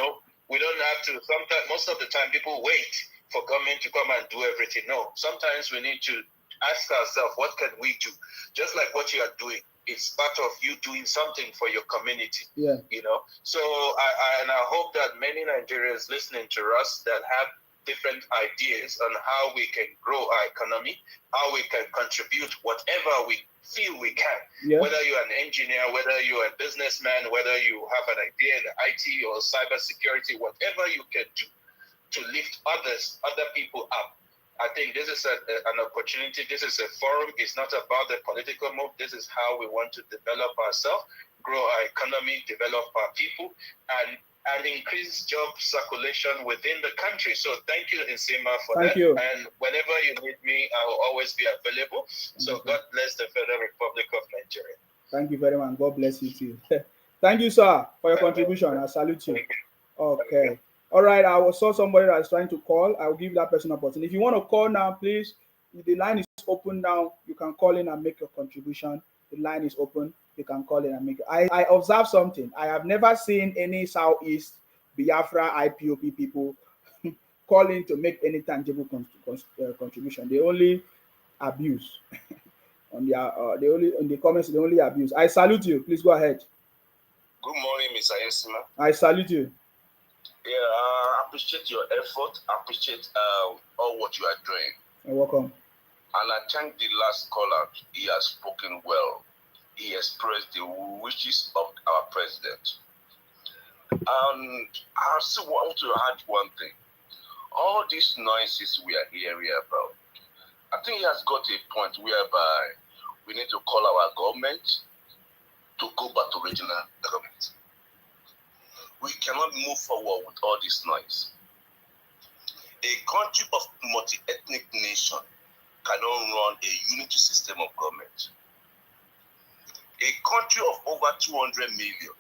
We don't have to. Sometimes, most of the time, people wait for government to come and do everything. No, sometimes we need to ask ourselves, what can we do? Just like what you are doing, it's part of you doing something for your community. Yeah. So I hope that many Nigerians listening to us that have different ideas on how we can grow our economy, how we can contribute whatever we feel we can. Yeah. Whether you're an engineer, whether you're a businessman, whether you have an idea in IT or cybersecurity, whatever you can do to lift other people up. I think this is an opportunity. This is a forum. It's not about the political move. This is how we want to develop ourselves, grow our economy, develop our people, and increase job circulation within the country. So thank you, Nsima, for thank that. You. And whenever you need me, I will always be available. So God bless the Federal Republic of Nigeria. Thank you very much. God bless you too. Thank you, sir, for your contribution. I salute you. Okay. All right. I saw somebody that's trying to call. I will give that person a button. If you want to call now, please, the line is open now. You can call in and make your contribution. The line is open. You can call in and make it. I observed something. I have never seen any Southeast Biafra IPOP people call in to make any tangible contribution. They only abuse. On the comments, they only abuse. I salute you. Please go ahead. Good morning, Mr. Nsima. I salute you. Yeah, I appreciate your effort. I appreciate all what you are doing. You're welcome. And I thank the last caller. He has spoken well. He expressed the wishes of our president. And I still want to add one thing. All these noises we are hearing about, I think he has got a point whereby we need to call our government to go back to regional government. We cannot move forward with all this noise. A country of multi-ethnic nation cannot run a unity system of government. A country of over 200 million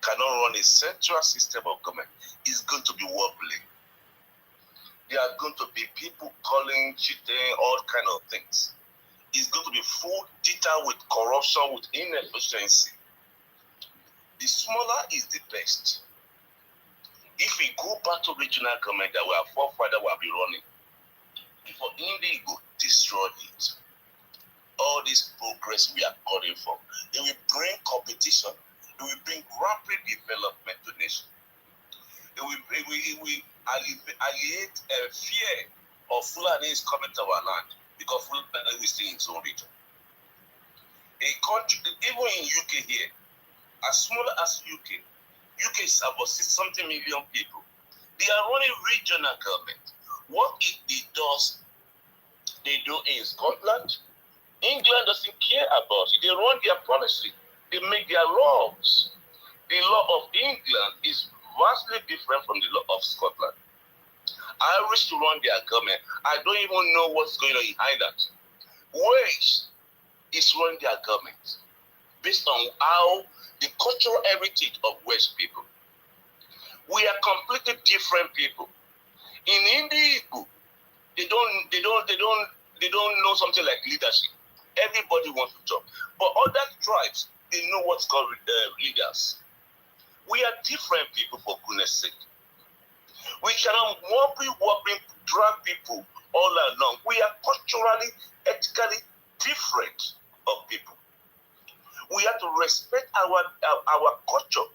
cannot run a central system of government. It's going to be wobbly. There are going to be people calling, cheating, all kind of things. It's going to be full detail with corruption, with inefficiency. The smaller is the best. If we go back to regional government that our forefathers will be running, before India go destroy it, all this progress we are calling for, it will bring competition, it will bring rapid development to nation. It will alleviate fear of Fulani is coming to our land because Fulani will stay in its own region. A country, even in UK here, as small as UK is about 6-something million people. They are running regional government. What it does, they do in Scotland. England doesn't care about it. They run their policy. They make their laws. The law of England is vastly different from the law of Scotland. Irish to run their government. I don't even know what's going on behind that. Wales is running their government based on how the cultural heritage of West people. We are completely different people. In India, they don't know something like leadership. Everybody wants to talk. But other tribes, they know what's called leaders. We are different people, for goodness sake. We cannot wobbly, drag people all along. We are culturally, ethically different of people. We have to respect our culture.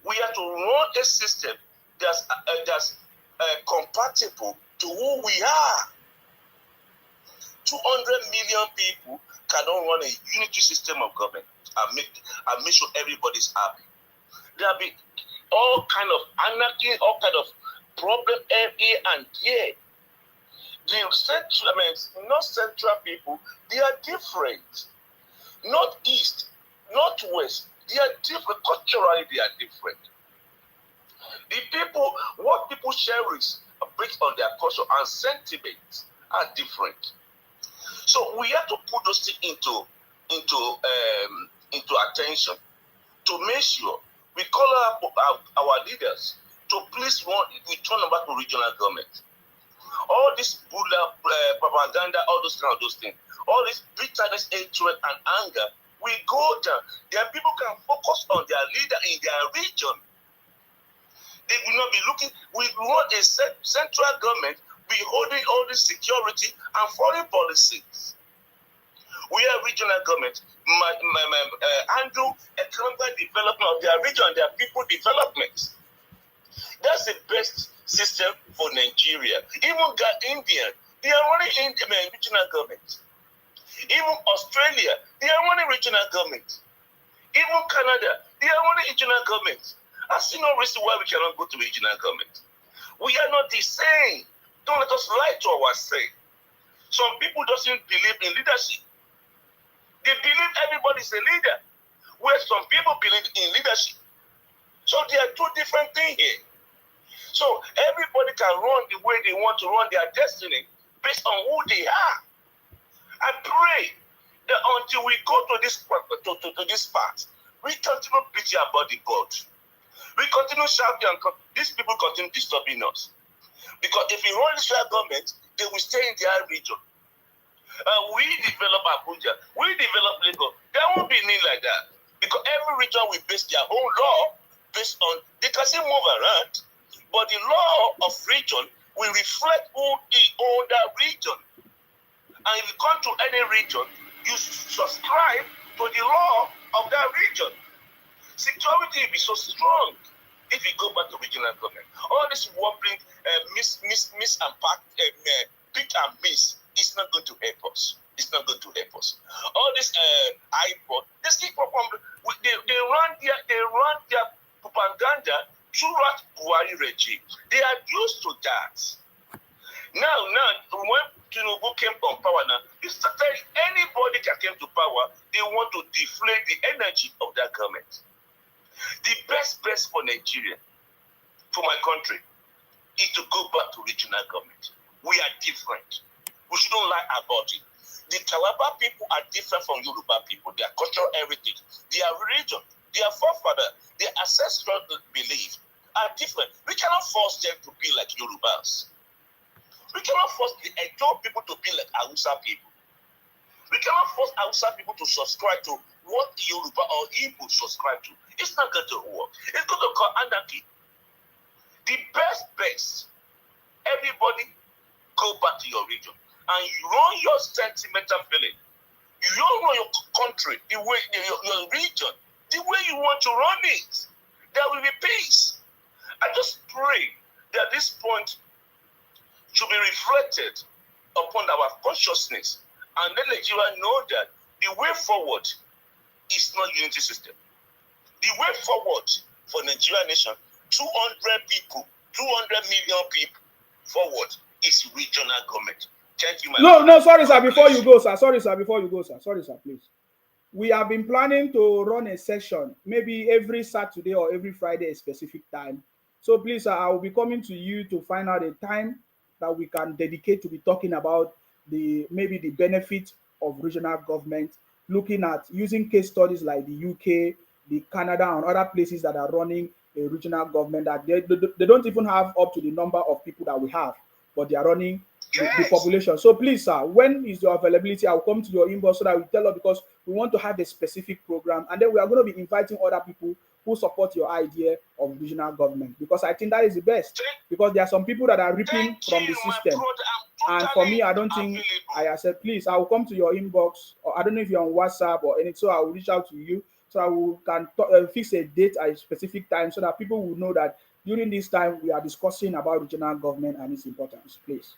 We have to run a system that's compatible to who we are. 200 million people cannot run a unity system of government and make sure everybody's happy. There'll be all kind of anarchy, all kind of problem here and there. North central people, they are different. Northeast, Northwest, they are different. Culturally, they are different. The people, what people cherish based on their culture and sentiments are different. So we have to put those things into attention to make sure we call our leaders to please return back to regional government. All this propaganda, all those kind of those things, all this bitterness, hatred, and anger, we go down. Their people can focus on their leader in their region. They will not be looking. We want a central government be holding all this security and foreign policies. We are regional government. Handle economic development of their region, their people development. That's the best system for Nigeria. Even India, they are running regional government. Even Australia, they are running regional government. Even Canada, they are running regional government. I see no reason why we cannot go to regional government. We are not the same. Don't let us lie to ourselves. Some people doesn't believe in leadership. They believe everybody's a leader. where some people believe in leadership. So there are two different things here. So everybody can run the way they want to run their destiny based on who they are. I pray that until we go to this part, we continue preaching about the God. We continue shouting, and these people continue disturbing us. Because if we run this government, they will stay in their region. We develop Abuja, we develop Lagos. There won't be need like that. Because every region will base their own law based on, they can still move around, but the law of region will reflect who own that region. And if you come to any region, you subscribe to the law of that region. Security will be so strong if you go back to regional government. All this wobbling, pick and miss, is not going to help us. It's not going to help us. All this iPod, they run their propaganda throughout Buhari regime. They are used to that. Now, when Tinubu came on power now, you started, anybody that came to power, they want to deflate the energy of that government. The best for Nigeria, for my country, is to go back to regional government. We are different. We shouldn't lie about it. The Calabar people are different from Yoruba people. Their cultural heritage, their religion, their forefather, their ancestral belief are different. We cannot force them to be like Yorubas. We cannot force the Edo people to be like Hausa people. We cannot force Hausa people to subscribe to what Yoruba or Igbo subscribe to. It's not going to work. It's going to cause anarchy. The best, everybody go back to your region and you run your sentimental feeling. You don't run your country, the way your region, the way you want to run it. There will be peace. I just pray that this point should be reflected upon our consciousness and let Nigeria know that the way forward is not unity system. The way forward for Nigerian nation, 200 people, 200 million people forward is regional government. Thank you, my No, sorry, sir, before you go, sir. Sorry, sir, please. We have been planning to run a session, maybe every Saturday or every Friday, a specific time. So please, sir, I will be coming to you to find out a time that we can dedicate to be talking about maybe the benefit of regional government, looking at using case studies like the UK, the Canada, and other places that are running a regional government that they don't even have up to the number of people that we have, but they are running the population. So please, sir, when is your availability? I'll come to your inbox so that we tell us, because we want to have a specific program, and then we are going to be inviting other people who support your idea of regional government, because I think that is the best, because there are some people that are reaping from the system. And for me, I don't think I accept. Please, I will come to your inbox, or I don't know if you're on WhatsApp or anything, so I will reach out to you so I can fix a date at a specific time so that people will know that during this time we are discussing about regional government and its importance. Please.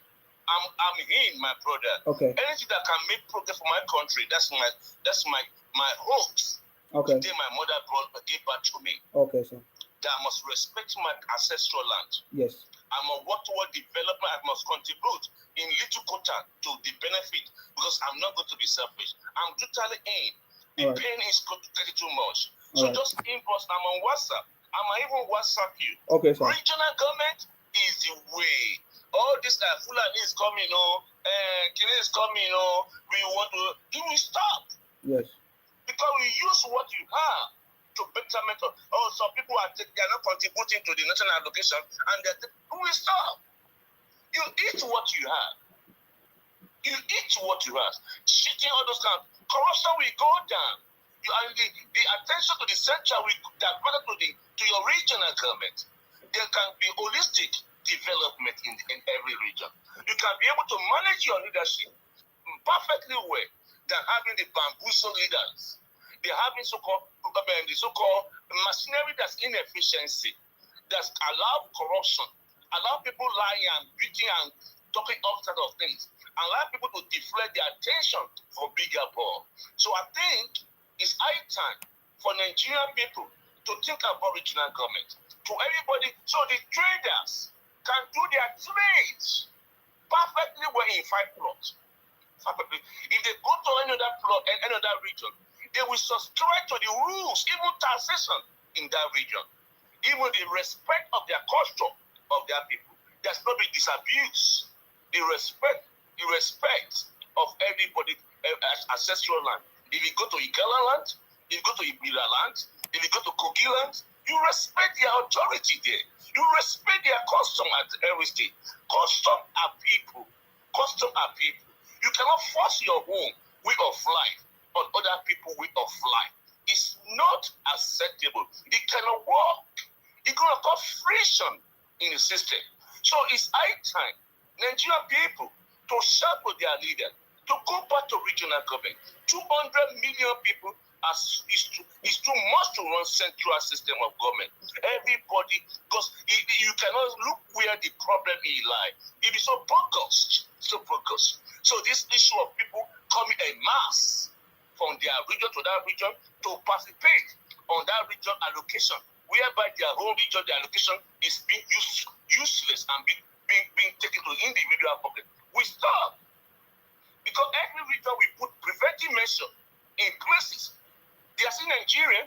I'm in, my brother. Okay. Anything that can make progress for my country, that's my hopes. Okay. Today my mother gave back to me. Okay, sir. That I must respect my ancestral land. Yes. I must work toward development. I must contribute in little quota to the benefit, because I'm not going to be selfish. I'm totally in. The pain is getting too much. So just inbox. I'm on WhatsApp. I might even WhatsApp you. Okay, sir. Regional government is the way. All this Fulani is coming, Kini is coming, we want to, you will stop. Yes. Because we use what you have to betterment of, some people they are not contributing to the national allocation, and we will stop. You eat what you have. You eat what you have. Cheating, all those kind of corruption will go down. And the attention to the central will divert to your regional government. There can be holistic development in every region. You can be able to manage your leadership perfectly well than having the bamboozle leaders. They're having the so-called machinery that's inefficiency, that's allow corruption, allow people lying and beating and talking all sorts of things, allow people to deflect their attention for bigger ball. So I think it's high time for Nigerian people to think about regional government. To everybody, so the traders can do their trades perfectly well in 5 plots. If they go to any other plot, any other region, They will subscribe to the rules, even taxation in that region. Even the respect of their culture, of their people. There's not be disabuse. The respect of everybody ancestral land. If you go to Igala land, if you go to Ibira land, if you go to Kogi land, you respect their authority there. You respect their custom at every state. Custom are people. Custom are people. You cannot force your own way of life on other people's way of life. It's not acceptable. It cannot work. It's going to cause friction in the system. So it's high time Nigerian people to shout with their leader to go back to regional government. 200 million people is too much to run central system of government. Everybody, because you cannot look where the problem is lie. It is so focused, so focused. So this issue of people coming en masse from their region to that region to participate on that region allocation, whereby their whole region, the allocation is being useless and being taken to individual pocket. We stop. Because every region we put preventive measure in places. They are in Nigeria,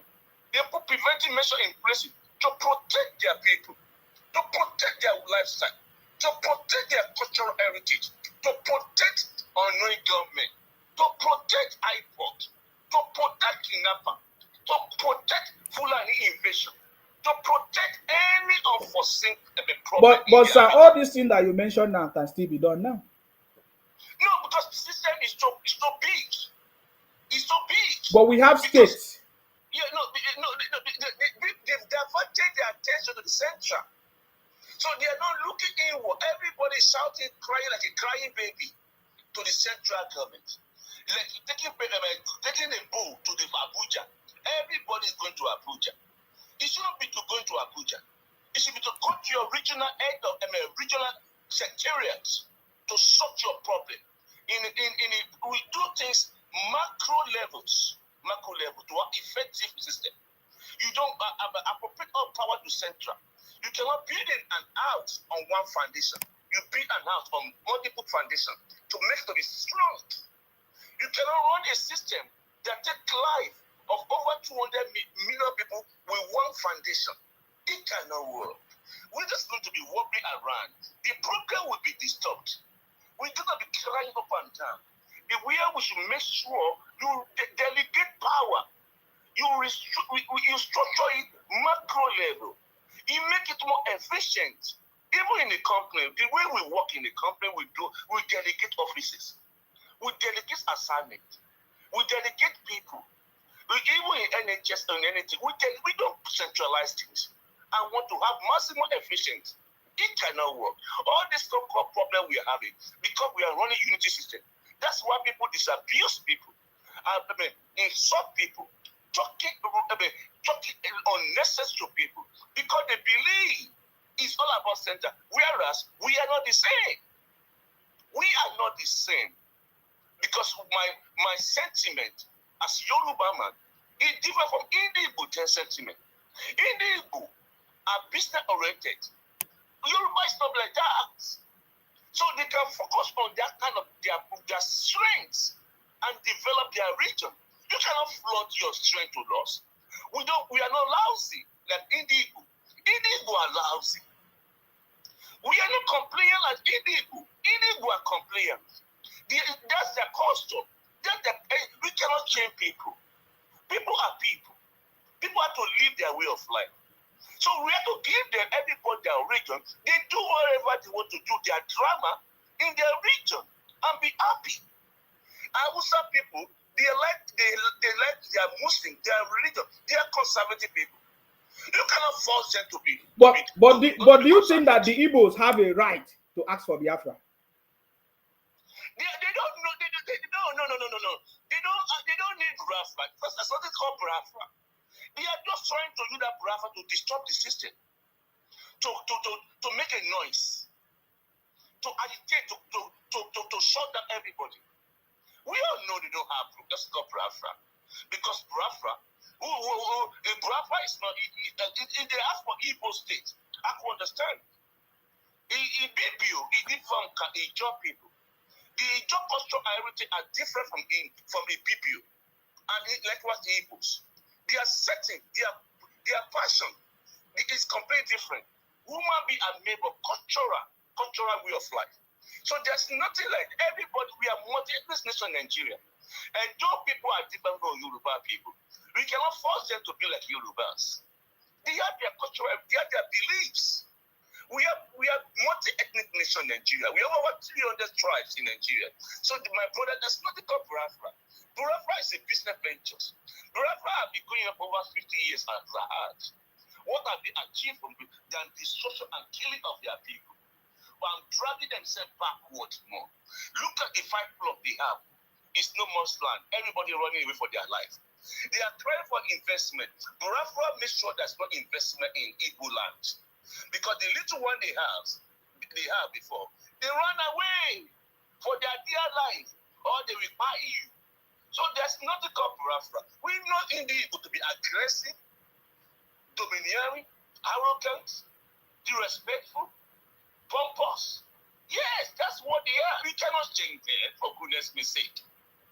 they put preventive measure in places to protect their people, to protect their lifestyle, to protect their cultural heritage, to protect unknowing government, to protect IPOD, to protect kidnapper, to protect Fulani invasion, to protect any unforeseen problem. But sir, all these things that you mentioned now can still be done now. No, because the system is so big. It's so big. But we have states. Yeah, they've diverted their attention to the central. So they are not looking inward. Everybody is shouting, crying like a crying baby to the central government. Like taking a bull to the Abuja. Everybody is going to Abuja. It shouldn't be to going to Abuja. It should be to go to your regional head of regional secretariats to solve your problem. We do things macro level to our effective system. You don't appropriate all power to central. You cannot build an house on one foundation. You build an house on multiple foundations to make it to be strong. You cannot run a system that takes life of over 200 million people with one foundation. It cannot work. We're just going to be wobbling around. The program will be disturbed. We're going to be crying up and down. Where we should make sure you delegate power. You structure it macro level. You make it more efficient. Even in the company, the way we work in the company, we delegate offices. We delegate assignments. We delegate people. Even in NHS and anything, we don't centralize things. I want to have maximum efficiency. It cannot work. All this so-called problem we are having because we are running unity system. That's why people disabuse people, insult people, talking unnecessary to people because they believe it's all about center. Whereas we are not the same. We are not the same because my sentiment as Yoruba man is different from Indigo sentiment. Indigo are business oriented. Yoruba is not like that. So they can focus on that kind of their strengths and develop their region. You cannot flaunt your strength to us. We are not lousy like Indigo. Indigo are lousy. We are not compliant like Indigo. Indigo are compliant. That's their custom. We cannot change people. People are people. People have to live their way of life. So we have to give them everybody their region. They do whatever they want to do, their drama in their region and be happy. Hausa people, they like their Muslim, their religion, they are conservative people. You cannot force them to be. But do you think that the Igbos have a right to ask for Biafra? They don't know. No. They don't need Biafra. Because there's something called Biafra. They are just trying to use that Biafra to disrupt the system, to make a noise, to agitate, to shut down everybody. We all know they don't have proof. That's called Biafra. Because Biafra is not, if they ask for Igbo state, I can understand. In Bibio, it is from Ijaw people. The Ijaw cultural heritage are different from a Bibio. And likewise the Igbos. Their setting, their passion is completely different. Woman be a member cultural way of life. So there's nothing like everybody. We are multi-ethnic nation in Nigeria. And though people are different from Yoruba people, we cannot force them to be like Yorubas. They have their culture, they have their beliefs. We are multi-ethnic nation in Nigeria. We have over 300 tribes in Nigeria. So my brother, there's nothing called Biafra. Biafra is a business venture. Biafra have been going on for over 50 years as a heart. What have they achieved from the destruction and killing of their people? But dragging themselves backwards more. Look at the fight club they have. It's no more land. Everybody running away for their life. They are trying for investment. Biafra makes sure there's no investment in Igbo land. Because the little one they have before, they run away for their dear life, or they will buy you. So there's nothing called Biafra. We know India to be aggressive, domineering, arrogant, disrespectful, pompous. Yes, that's what they are. We cannot change them, for goodness sake.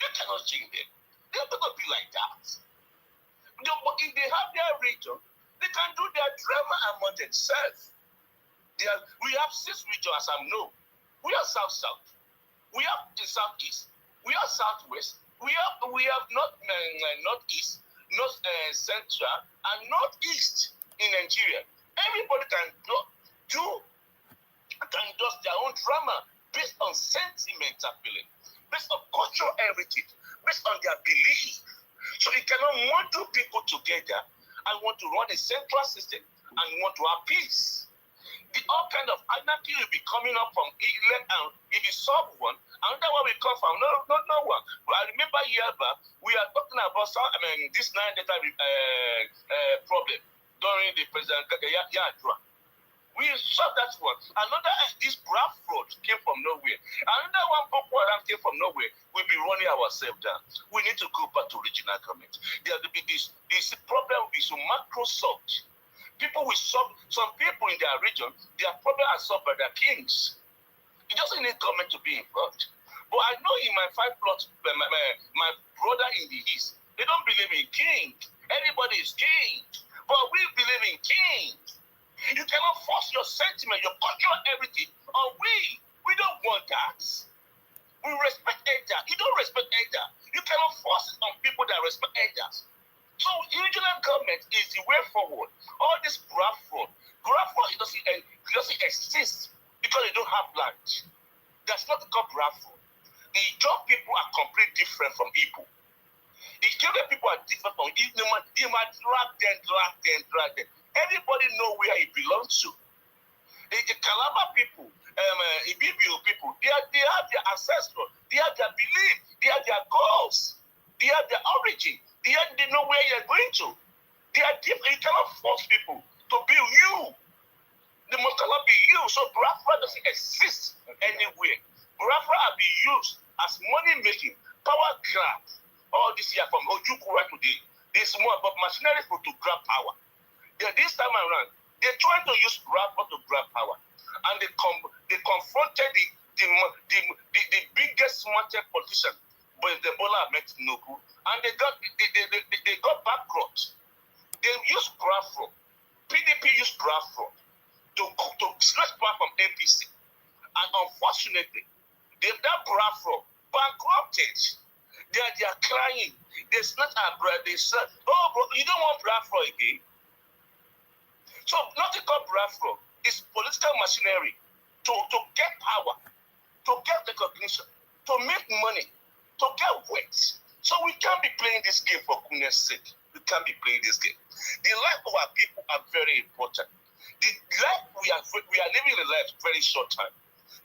You cannot change them. They're not going to be like that. But if they have their region, they can do their drama among themselves. We have 6 regions, as I know. We are South-South. We have the Southeast. We have Southwest. We have Northeast, North Central, and Northeast in Nigeria. Everybody can do their own drama based on sentimental feeling, based on cultural heritage, based on their belief. So you cannot want two people together and want to run a central system and want to have peace. All kind of anarchy will be coming up from England, and if you solve one, another one will come from no one. But I remember here back, we are talking about this 9 data problem during the President Yadra. We solved that one. Another, this Braf fraud came from nowhere. Another one, Boko Haram came from nowhere. We'll be running ourselves down. We need to go back to regional government. There will be this problem will be so macro solved. People will solve, some people in their region, their problem are solved by their kings. It doesn't need government to be involved. But I know in my 5 plots, my brother in the East, they don't believe in king. Everybody is king. But we believe in king. You cannot force your sentiment, your cultural heritage on we. We don't want that. We respect elders. You don't respect elders. You cannot force it on people that respect elders. So regional government is the way forward. All this graft fraud doesn't exist because they don't have land. That's not called graft fraud. The Ijaw people are completely different from Igbo. The Kenya people are different from Igbo. You might drag them. Everybody know where it belongs to. The Calabar people, Ibibio people, they have their ancestors, they have their belief, they have their goals, they have their origin. They know where you're going to. They are different. You cannot force people to be you. They must cannot be you. So Biafra doesn't exist anywhere. Biafra have been used as money making, power grab. All this year from Ojukwu right today. This more about machinery to grab power. This time around, they're trying to use Biafra to grab power. And they confronted the biggest smartest politician, but the Bola Ahmed Tinubu. And they got bankrupt. They used Biafra. PDP used Biafra to snatch power from APC. And unfortunately, that Biafra bankrupted. They are crying. They snatch our bread. They said, "Oh, bro, you don't want Biafra again." So nothing called Biafra is political machinery to get power, to get recognition, to make money, to get weight. So we can't be playing this game for goodness sake. We can't be playing this game. The life of our people are very important. The life we are living a life very short time.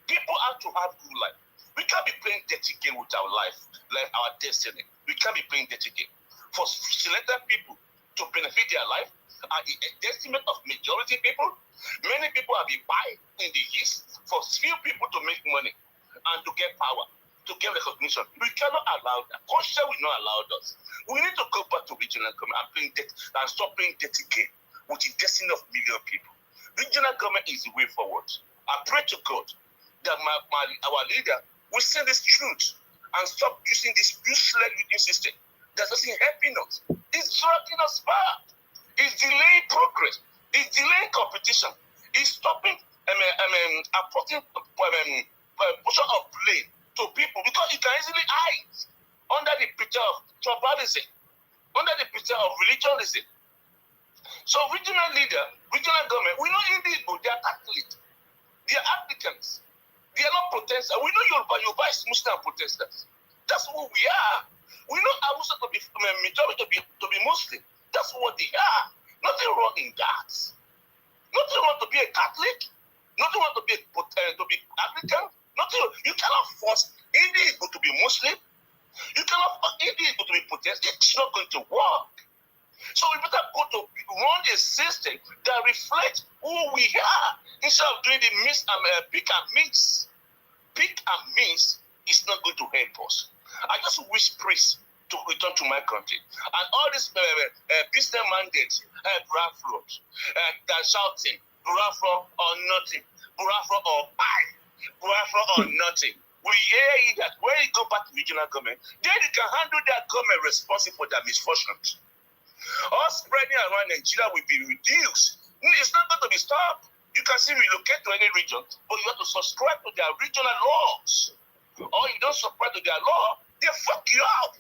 People have to have good life. We can't be playing dirty game with our life, like our destiny. We can't be playing dirty game. For selected people to benefit their life are the estimate of majority people. Many people have been buying in the East for few people to make money and to get power, to get recognition. We cannot allow that. Culture will not allow us. We need to go back to regional government and stop playing dirty game with the destiny of million people. Regional government is the way forward. I pray to God that our leader will say this truth and stop using this useless system that doesn't helping us. It's dragging us back. It's delaying progress. It's delaying competition. It's stopping apporting portion of blame to people because you can easily hide under the picture of tribalism, under the picture of religionism. So regional leader, regional government, we know Igbo, they are Catholic, they are Africans, they are not protesters. We know Yoruba is Muslim protesters. That's who we are. We know Hausa to be majority to be Muslim. That's what they are. Nothing wrong in that. Nothing wrong to be a Catholic. Nothing wrong to be African. Nothing. You cannot force any Igbo to be Muslim. You cannot force any Igbo to be protestant. It's not going to work. So we better go to run a system that reflects who we are instead of doing the pick and mix. Pick and mix is not going to help us. I just wish priests to return to my country. And all these business mandates, Burafros, they're shouting, Burafro or nothing, Burafro or pie, Burafro or nothing. We hear that when you go back to regional government, then they can handle their government responsible for their misfortunes. Us spreading around Nigeria will be reduced. It's not going to be stopped. You can still relocate to any region, but you have to subscribe to their regional laws. Or you don't subscribe to their law, they fuck you out.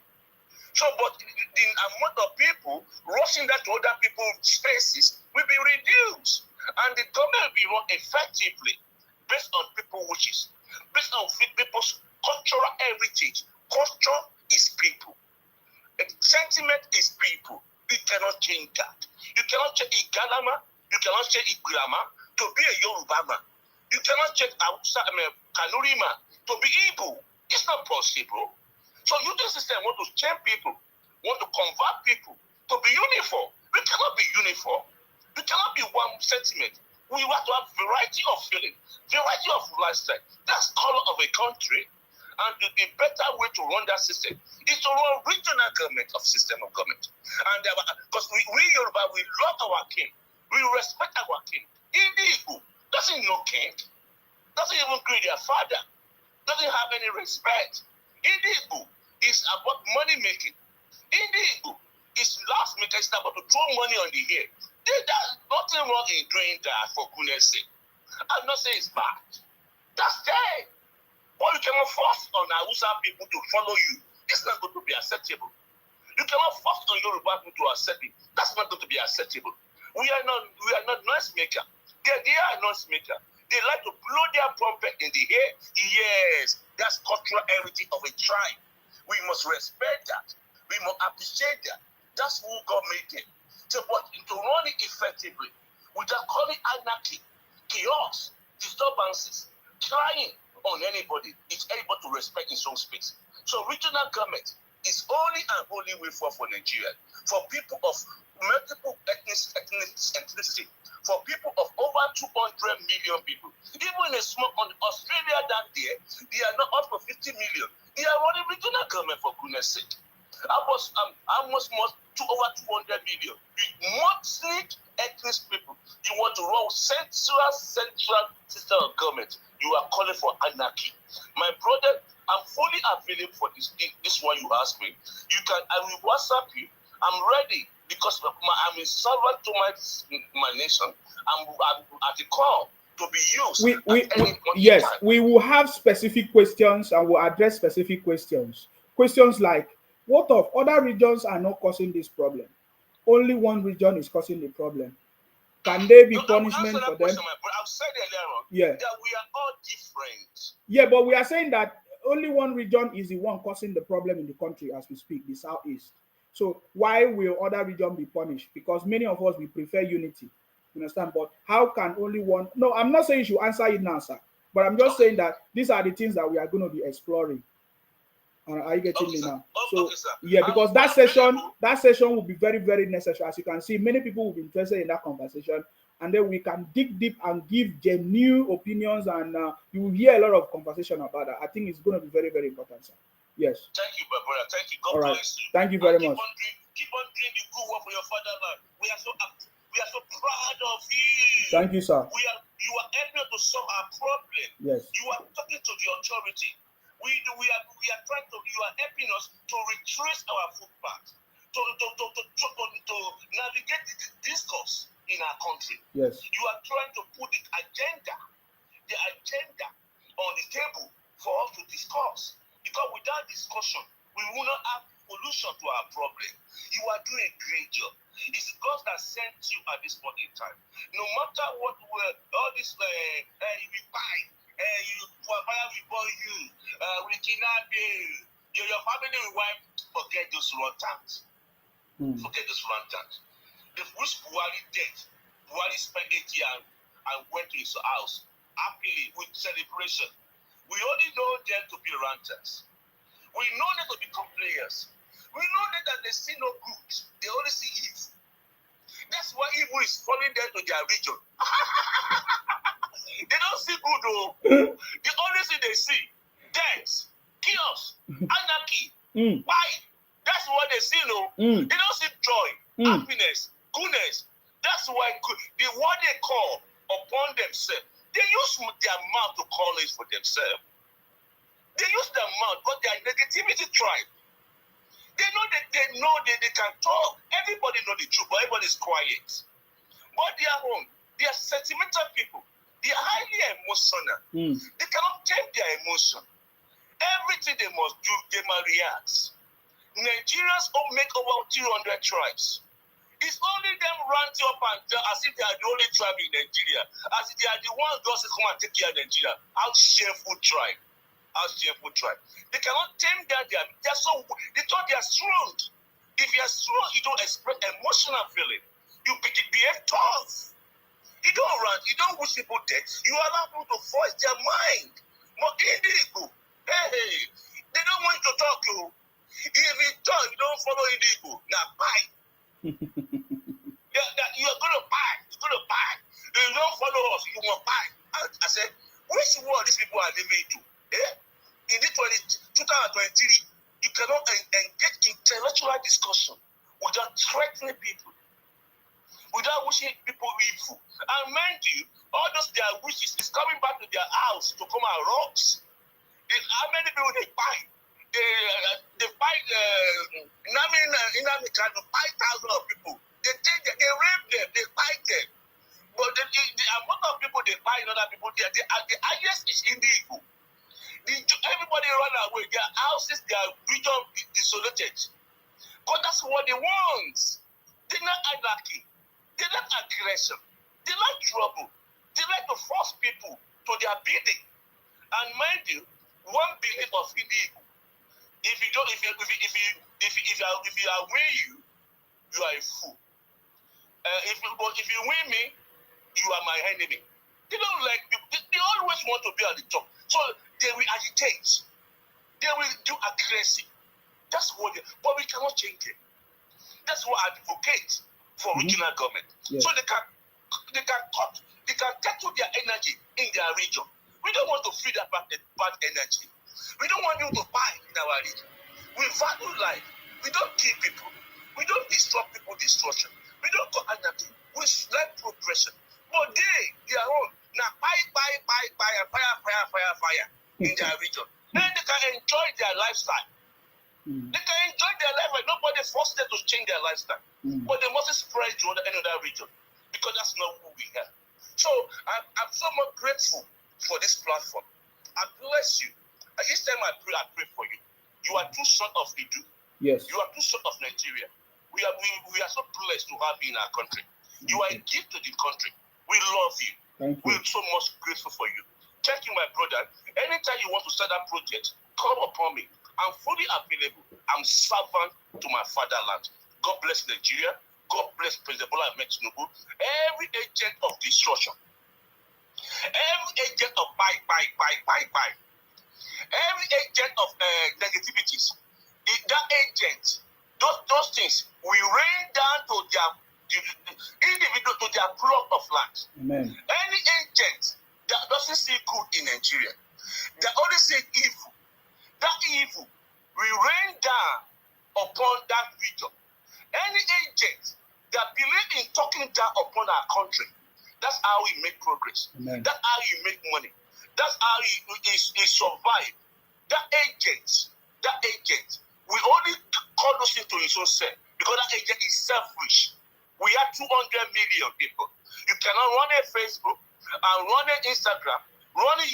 So, but the amount of people rushing that to other people's spaces will be reduced. And the government will be run effectively based on people's wishes, based on people's cultural heritage. Culture is people. Sentiment is people. You cannot change that. You cannot change Igalama, you cannot change Igulama to be a Yoruba man. You cannot change Kanuri man to be Igbo. It's not possible. So youth system want to change people, want to convert people to be uniform. We cannot be uniform. We cannot be one sentiment. We have to have variety of feeling, variety of lifestyle. That's color of a country. And the better way to run that system is to run regional government of system of government. And because we Yoruba, we love our king. We respect our king. Igbo doesn't know king, doesn't even greet their father, doesn't have any respect. Igbo is about money making. Igbo is last maker, is about to throw money on the air. There's nothing wrong in doing that for goodness sake. I'm not saying it's bad. That's there. But you cannot force on Hausa people to follow you. It's not going to be acceptable. You cannot force on Yoruba people to accept it. That's not going to be acceptable. We are not noise maker. They are noise maker. They like to blow their trumpet in the air. Yes, that's cultural heritage of a tribe. We must respect that. We must appreciate that. That's who God made them. So, but to run it effectively, without calling anarchy, chaos, disturbances, trying on anybody, it's able to respect his own space. So regional government is only and only way for Nigeria. For people of multiple ethnicity, for people of over 200 million people. Even in a small country, Australia that day, they are not up to 50 million. They are running regional government for goodness sake. Almost over 200 million. Mostly ethnic people. You want to run central system of government. You are calling for anarchy. My brother, I'm fully available for this one you asked me. I will WhatsApp you. I'm ready because I'm a servant to my nation. I'm at the call to be used. Yes, we will have specific questions and we'll address specific questions. Questions like, what of other regions are not causing this problem? Only one region is causing the problem. Can there be punishment for them? I've said earlier on that we are all different. Yeah, but we are saying that only one region is the one causing the problem in the country as we speak, the Southeast. So why will other regions be punished? Because many of us, we prefer unity. You understand? But how can only one? No, I'm not saying you should answer it now, sir. But I'm just saying that these are the things that we are going to be exploring. Are you getting me now? So yeah, because that session will be very, very necessary. As you can see, many people will be interested in that conversation, and then we can dig deep and give genuine opinions, and you will hear a lot of conversation about that. I think it's going to be very, very important, sir. Yes. Thank you, my brother. Thank you. God bless you. Thank you very much. Keep on doing the good work for your fatherland. We are so proud of you. Thank you, sir. You are able to solve our problem. Yes. You are talking to the authority. We are trying to, you are helping us to retrace our footpath, to navigate the discourse in our country. Yes. You are trying to put the agenda on the table for us to discuss. Because without discussion, we will not have solution to our problem. You are doing a great job. It's God that sent you at this point in time. No matter what all this we fight, we born you, we kidnap you, your family will wipe. Forget those wrong times. Forget those wrong times. The wish Buhari dead. Buhari spent 8 years and went to his house happily with celebration. We only know them to be ranters. We know them to become players. We know them that they see no good. They only see evil. That's why evil is falling them to their region. They don't see good though. The only thing they see, death, chaos, anarchy, fight. That's what they see, no. They don't see joy, happiness, goodness. That's why the what they call upon themselves, they use their mouth to call it for themselves. They use their mouth, but their negativity tribe. They know that they can talk. Everybody know the truth, but everybody is quiet. But they are sentimental people. They are highly emotional. They cannot take their emotion. Everything they must do, they must react. Nigerians make over 200 tribes. It's only them ranting up and down as if they are the only tribe in Nigeria. As if they are the ones God says come and take care of Nigeria. How shameful tribe. How shameful tribe. They cannot tame that. They thought they are strong. If you are strong, you don't express emotional feeling. You behave tough. You don't run. You don't wish people dead. You allow people to voice their mind. But illegal. Hey, they don't want you to talk to. If you talk, you don't follow illegal. Now, bye. You're going to buy. You're going to buy. You don't follow us. You will buy. I said, which world these people are living into? In this 2023, you cannot engage intellectual discussion without threatening people, without wishing people evil. And mind you, all those their wishes is coming back to their house to come and rob. How many people they buy? They buy Inami can buy thousands of people. They take them, they rape them, they fight them. But the amount of people they buy in other people, the highest is illegal. Everybody run away. Their houses, their region desolated. But that's what they want. They not anarchy. They like aggression. They like trouble. They like to force people to their bidding. And mind you, one belief of illegal. If you are win you are a fool. If you win me, you are my enemy. They don't like people. They always want to be at the top. So they will agitate. They will do aggressive. That's what but we cannot change it. That's what I advocate for regional government. Yes. So they can tackle their energy in their region. We don't want to feed that bad energy. We don't want you to buy in our region. We value life. We don't kill people. We don't disrupt people destruction. We don't go anarchy. We like progression. But they are own. Now fire in their region. Then they can enjoy their lifestyle. They can enjoy their life and nobody forced them to change their lifestyle. But they must spread to another region. Because that's not who we are. So I'm so much grateful for this platform. I bless you. Each time I pray for you. You are too short of Idu. Yes. You are too short of Nigeria. We are so blessed to have you in our country. You are a gift to the country. We love you. Thank you. We're so much grateful for you. Thank you, my brother. Anytime you want to start that project, call upon me. I'm fully available. I'm servant to my fatherland. God bless Nigeria. God bless President Bola Ahmed Tinubu. Every agent of destruction, every agent of buy, every agent of negativities, that agent, those things will rain down to their individual, to their plot of land. Amen. Any agent that doesn't see good in Nigeria, that only see evil, that evil will rain down upon that region. Any agent that believe in talking down upon our country, that's how we make progress. Amen. That's how you make money. That's how you survive. that agent will only call those things to his own self because that agent is selfish. We have 200 million people. You cannot run a Facebook and run an Instagram, running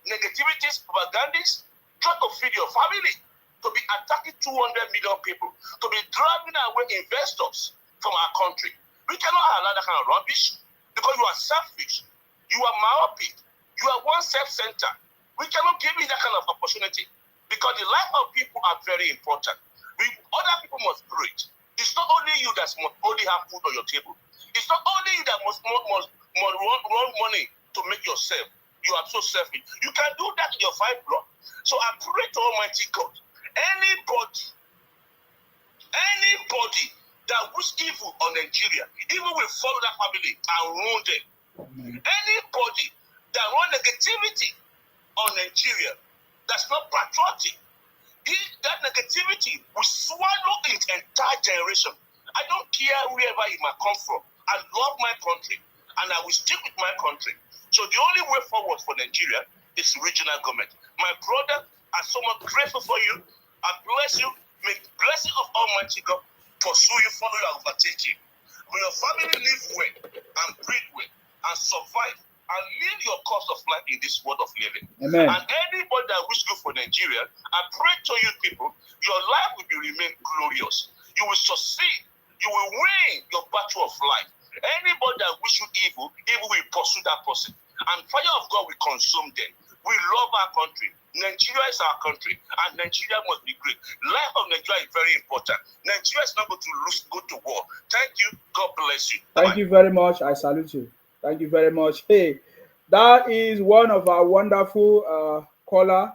negativities, propagandists, try to feed your family, to be attacking 200 million people, to be driving away investors from our country. We cannot allow that kind of rubbish because you are selfish, you are myopic, you are one self-centered. We cannot give you that kind of opportunity because the life of people are very important. Other people must breathe. It's not only you that must only have food on your table. It's not only you that must run money to make yourself. You are so selfish. You can do that in your 5 block. So I pray to Almighty God, anybody that wish evil on Nigeria, even will follow that family and ruin them. Anybody that run negativity on Nigeria, that's not patriotic, that negativity will swallow its entire generation. I don't care wherever it might come from. I love my country, and I will stick with my country. So the only way forward for Nigeria is regional government. My brother, I'm so much grateful for you. I bless you. May the blessing of Almighty God pursue you, follow you, and overtake you. May your family live well and breathe well and survive and live your course of life in this world of living. Amen. And anybody that wish good for Nigeria, I pray to you people, your life will remain glorious. You will succeed. You will win your battle of life. Anybody that wish you evil will pursue that person. And fire of God will consume them. We love our country. Nigeria is our country, and Nigeria must be great. Life of Nigeria is very important. Nigeria is not going to go to war. Thank you. God bless you. Thank you very much. I salute you. Thank you very much. Hey, that is one of our wonderful caller.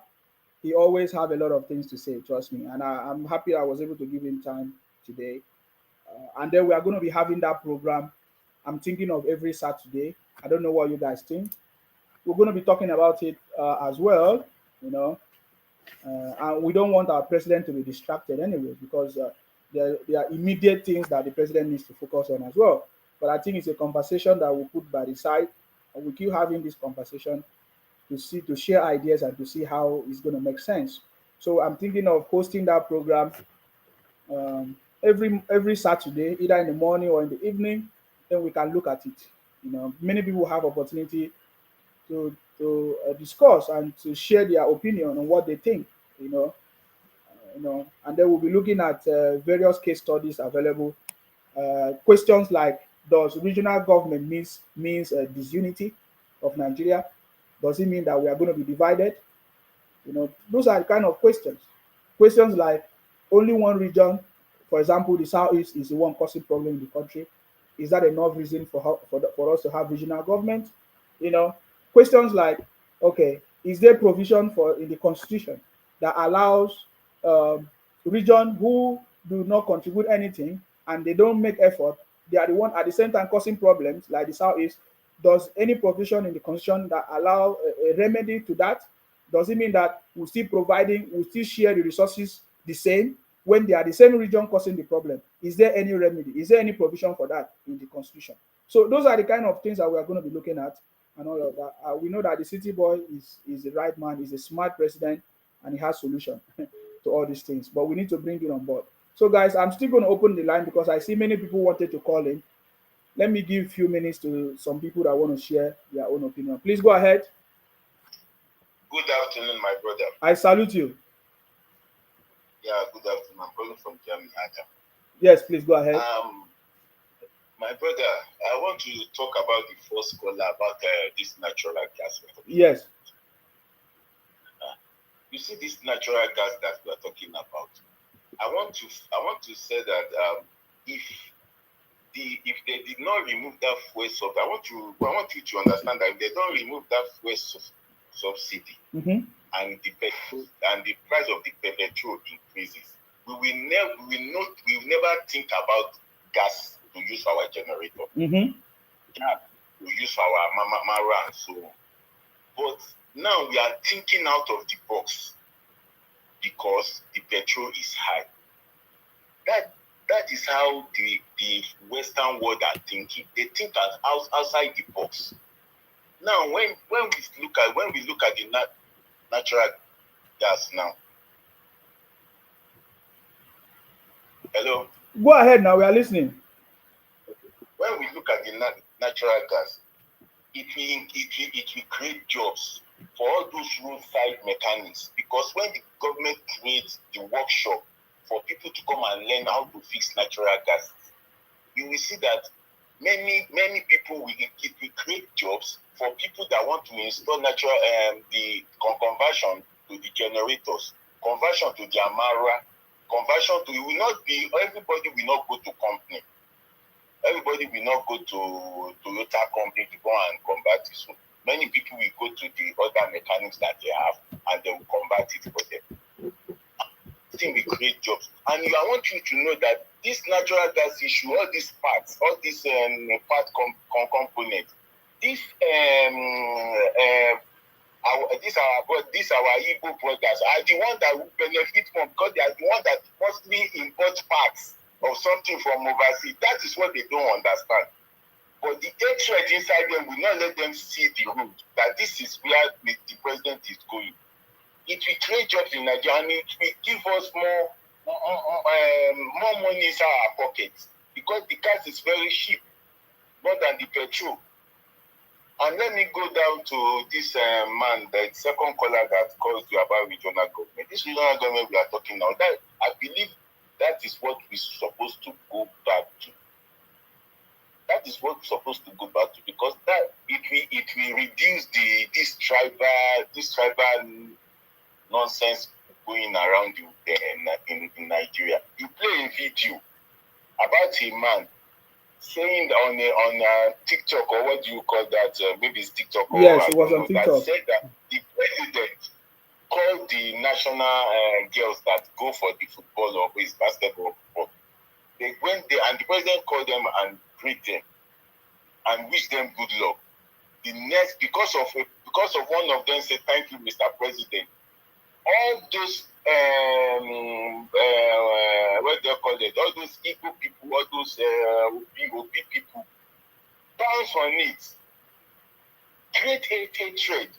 He always have a lot of things to say, trust me. And I'm happy I was able to give him time today. And then we are going to be having that program. I'm thinking of every Saturday. I don't know what you guys think. We're going to be talking about it as well, you know. And we don't want our president to be distracted anyway, because there are immediate things that the president needs to focus on as well. But I think it's a conversation that we'll put by the side, and we keep having this conversation to share ideas and to see how it's going to make sense. So I'm thinking of hosting that program every Saturday, either in the morning or in the evening. Then we can look at it. You know, many people have opportunity to discuss and to share their opinion on what they think. You know, and then we'll be looking at various case studies available. Questions like, does regional government means disunity of Nigeria? Does it mean that we are going to be divided? You know, those are the kind of questions. Questions like, only one region, for example, the Southeast is the one causing problem in the country. Is that enough reason for us to have regional government? You know, questions like, okay, is there provision in the Constitution that allows region who do not contribute anything and they don't make effort, they are the one at the same time causing problems like the Southeast? Does any provision in the Constitution that allow a remedy to that? Does it mean that we still share the resources the same when they are the same region causing the problem? Is there any remedy? Is there any provision for that in the Constitution? So those are the kind of things that we are going to be looking at and all of that. We know that the city boy is the right man, he's a smart president, and he has solution to all these things. But we need to bring it on board. So guys, I'm still going to open the line because I see many people wanted to call in. Let me give a few minutes to some people that want to share their own opinion. Please go ahead. Good afternoon, my brother. I salute you. Yeah, good afternoon. I'm calling from Germany, Adam. Yes, please go ahead. My brother, I want to talk about the first caller about this natural gas. Yes. You see this natural gas that we are talking about. I want to say that if they did not remove that fuel subsidy, I want you to understand that if they don't remove that fuel subsidy, and the price of the petrol increases, we will never think about gas to use our generator, to use our Mara and so on. But now we are thinking out of the box because the petrol is high. That is how the Western world are thinking. They think outside the box. Now, when we look at natural gas now. Hello? Go ahead now, we are listening. When we look at the natural gas, it will create jobs for all those roadside mechanics, because when the government creates the workshop for people to come and learn how to fix natural gas, you will see that many people it will create jobs for people that want to install natural the conversion to the generators, conversion to the Amara, conversion to, it will not be, everybody will not go to company. Everybody will not go to Toyota company to go and convert it. So many people will go to the other mechanics that they have and they will convert it for them. I think we create jobs. And I want you to know that this natural gas issue, all these parts, all these part components, this our Igbo brothers are the ones that will benefit from, because they are the ones that mostly import parts of something from overseas. That is what they don't understand. But the hatred inside them will not let them see the road, that this is where the president is going. It will create jobs in Nigeria, and it will give us more money inside our pockets, because the gas is very cheap, more than the petrol. And let me go down to this man, the second caller that calls you about regional government. This regional government we are talking now, that I believe that is what we're supposed to go back to. That is what we're supposed to go back to, because that it will reduce this tribal nonsense going around in Nigeria. You play a video about a man saying on TikTok, or what do you call that? Maybe it's TikTok. Yes, it was on TikTok. That said that the president called the national girls that go for the football or his basketball. They went there, and the president called them and greeted them and wished them good luck. The next, because of one of them said, "Thank you, Mr. President." All those what they call it, all those Igbo people, all those OB people, bounce on it, create hatred.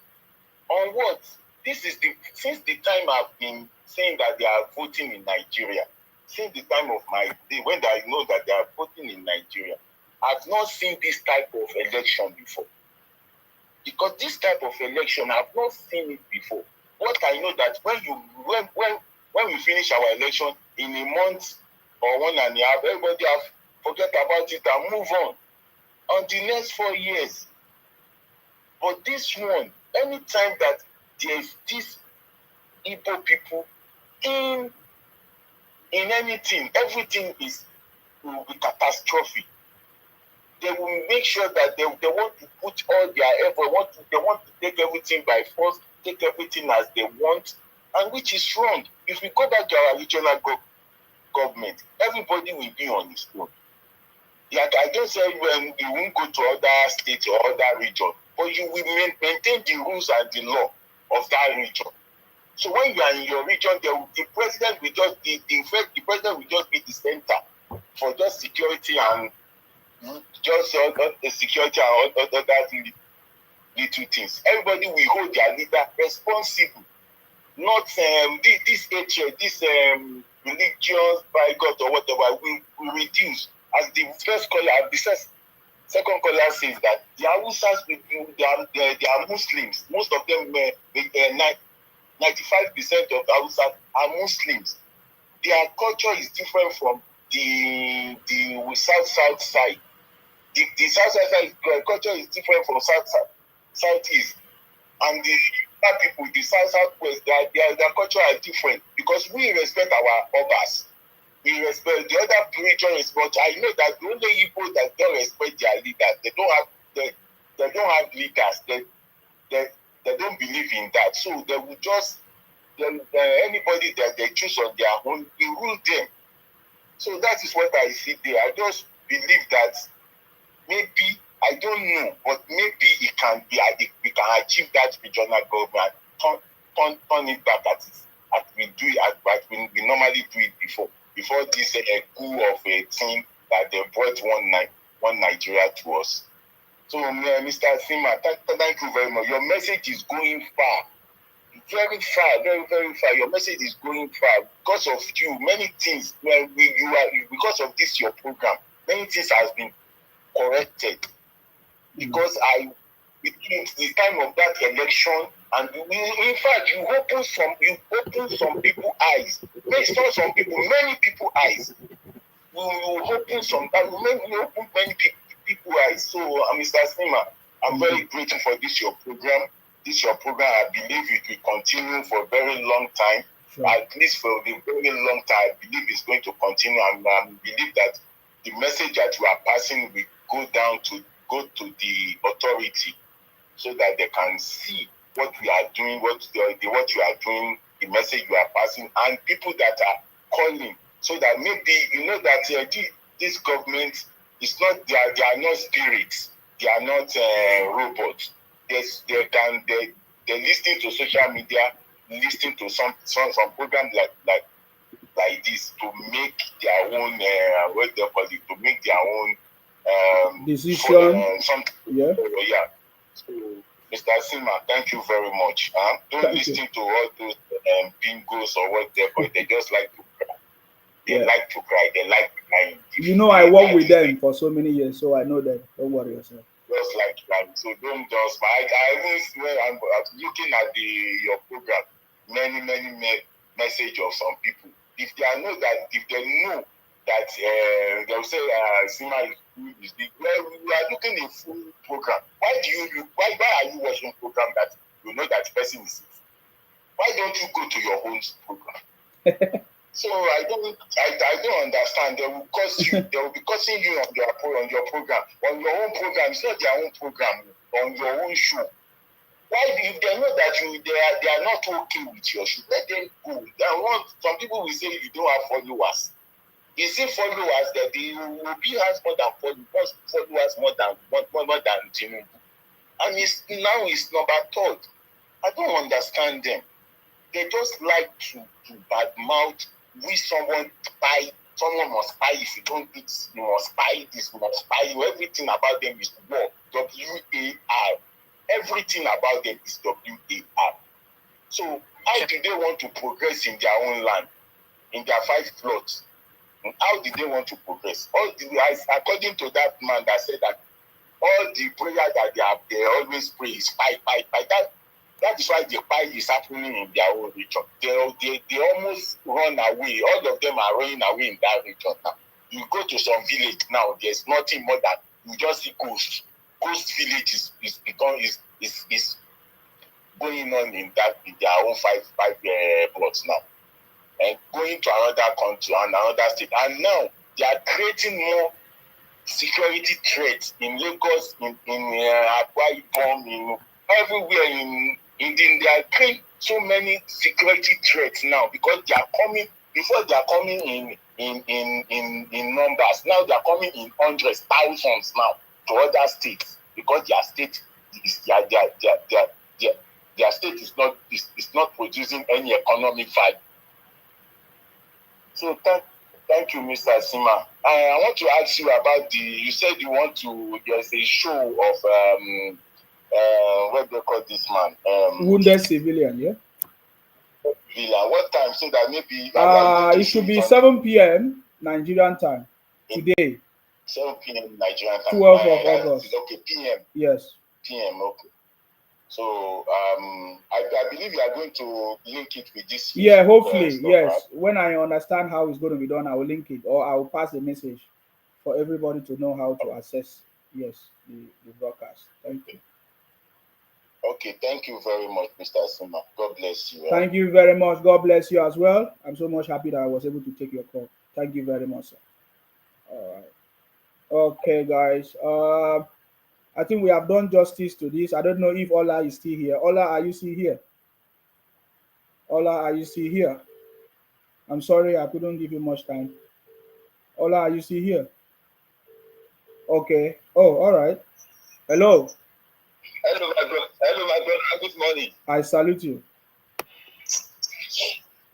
On what? This is since the time I've been saying that they are voting in Nigeria, since the time of my day, when I know that they are voting in Nigeria, I've not seen this type of election before. Because this type of election, I've not seen it before. What I know that when we finish our election in a month or 1.5, everybody have forget about it and move on the next 4 years. But this one, anytime that there's this Igbo people in anything, everything will be catastrophic. They will make sure that they want to put all their effort, they want to take everything by force, take everything as they want, and which is wrong. If we go back to our regional government, everybody will be on his own. Like I don't say when you won't go to other states or other regions, but you will maintain the rules and the law of that region. So when you are in your region, the president will just be the president will just be the center for just security and just the security and other little things. Everybody will hold their leader responsible, not this hatred, this religious bigot or whatever will reduce. As the first caller, the second caller says that the Hausas, they are Muslims. Most of them, 95% of the Hausas are Muslims. Their culture is different from the south side. The south side culture is different from southeast, and the people, the southwest, their culture are different, because we respect our obas. We respect the other regions, but I know that the only Igbo that don't respect their leaders, they don't have leaders. They don't believe in that, so they will just anybody that they choose on their own, we rule them. So that is what I see there. I just believe that maybe, I don't know, but maybe it can be, we can achieve that regional government, turn it back as we do it, as we normally do it before this coup of a team that they brought one Nigeria to us. So, Mr. Sima, thank you very much. Your message is going far. very far, very, very far. Your message is going far because of you. Many things, because of this your program, many things has been corrected. Because it's the time of that election, and in fact, you open some people eyes. Based on some people, many people eyes. You open many people eyes. So, Mr. Sima, I'm very grateful for this your program. This your program, I believe it will continue for a very long time. Sure. At least for the very long time, I believe it's going to continue, and I believe that the message that you are passing will go to the authority, so that they can see what we are doing, what you are doing, the message you are passing, and people that are calling, so that maybe that this government is not, they are not spirits, they are not robots. They're listening to social media, listening to some programs like this to make their own to make their own decision. Yeah. So, Mr. Sima, thank you very much. Don't listen to all those bingos or whatever. They just like to cry. They like to cry. They like crying. I worked with them for so many years, so I know that. Don't worry yourself. Just like crying. So don't just. I when I'm looking at your program, many message of some people. If they know that they'll say Sima is big. Well, we are looking at a full program. Why are you watching a program that you know that person is sick? Why don't you go to your own program? So I don't understand. They will curse you. They will be cursing you on your program. On your own program, it's not their own program. On your own show. Why, if they know that they are not okay with your show, let them go. Some people will say you don't have followers. Is it followers that the Obi has more than followers more than Tinubu? And it's number third. I don't understand them. They just like to badmouth. Someone must buy. If you don't eat, you must buy this, you must buy you. Everything about them is war. WAR. Everything about them is WAR. So how do they want to progress in their own land, in their 5 plots? How did they want to progress? According to that man that said that all the prayer that they always pray is fight. That is why the fight is happening in their own region. They almost run away. All of them are running away in that region now. You go to some village now, there's nothing more than you just see ghost. Ghost village is going on in their own 5 plots now. And going to another country and another state. And now they are creating more security threats in Lagos, in Akwa Ibom, in everywhere they are creating so many security threats now because they are coming. Before they are coming in numbers. Now they are coming in hundreds, thousands now to other states because their state is not producing any economic value. So thank you, Mr. Sima. I want to ask you about you said you want to, there's a show of, what do they call this man? Wounded civilian, yeah? Villa. What time? So that maybe... it should be 7 p.m. Nigerian time, today. 7 p.m. Nigerian time. 12th of August. Okay, p.m. Yes. p.m. Okay. So I believe you are going to link it with this. Yeah, hopefully, yes. Right? When I understand how it's going to be done, I will link it or I will pass the message for everybody to know how to access, the broadcast. Thank you. Okay, thank you very much, Mr. Sima. God bless you. Thank you very much. God bless you as well. I'm so much happy that I was able to take your call. Thank you very much, sir. All right. Okay, guys. I think we have done justice to this. I don't know if Ola is still here. Ola, are you still here? Ola, are you still here? I'm sorry, I couldn't give you much time. Ola, are you still here? Okay. Oh, all right. Hello. Hello, my brother. Hello, my brother. Good morning. I salute you.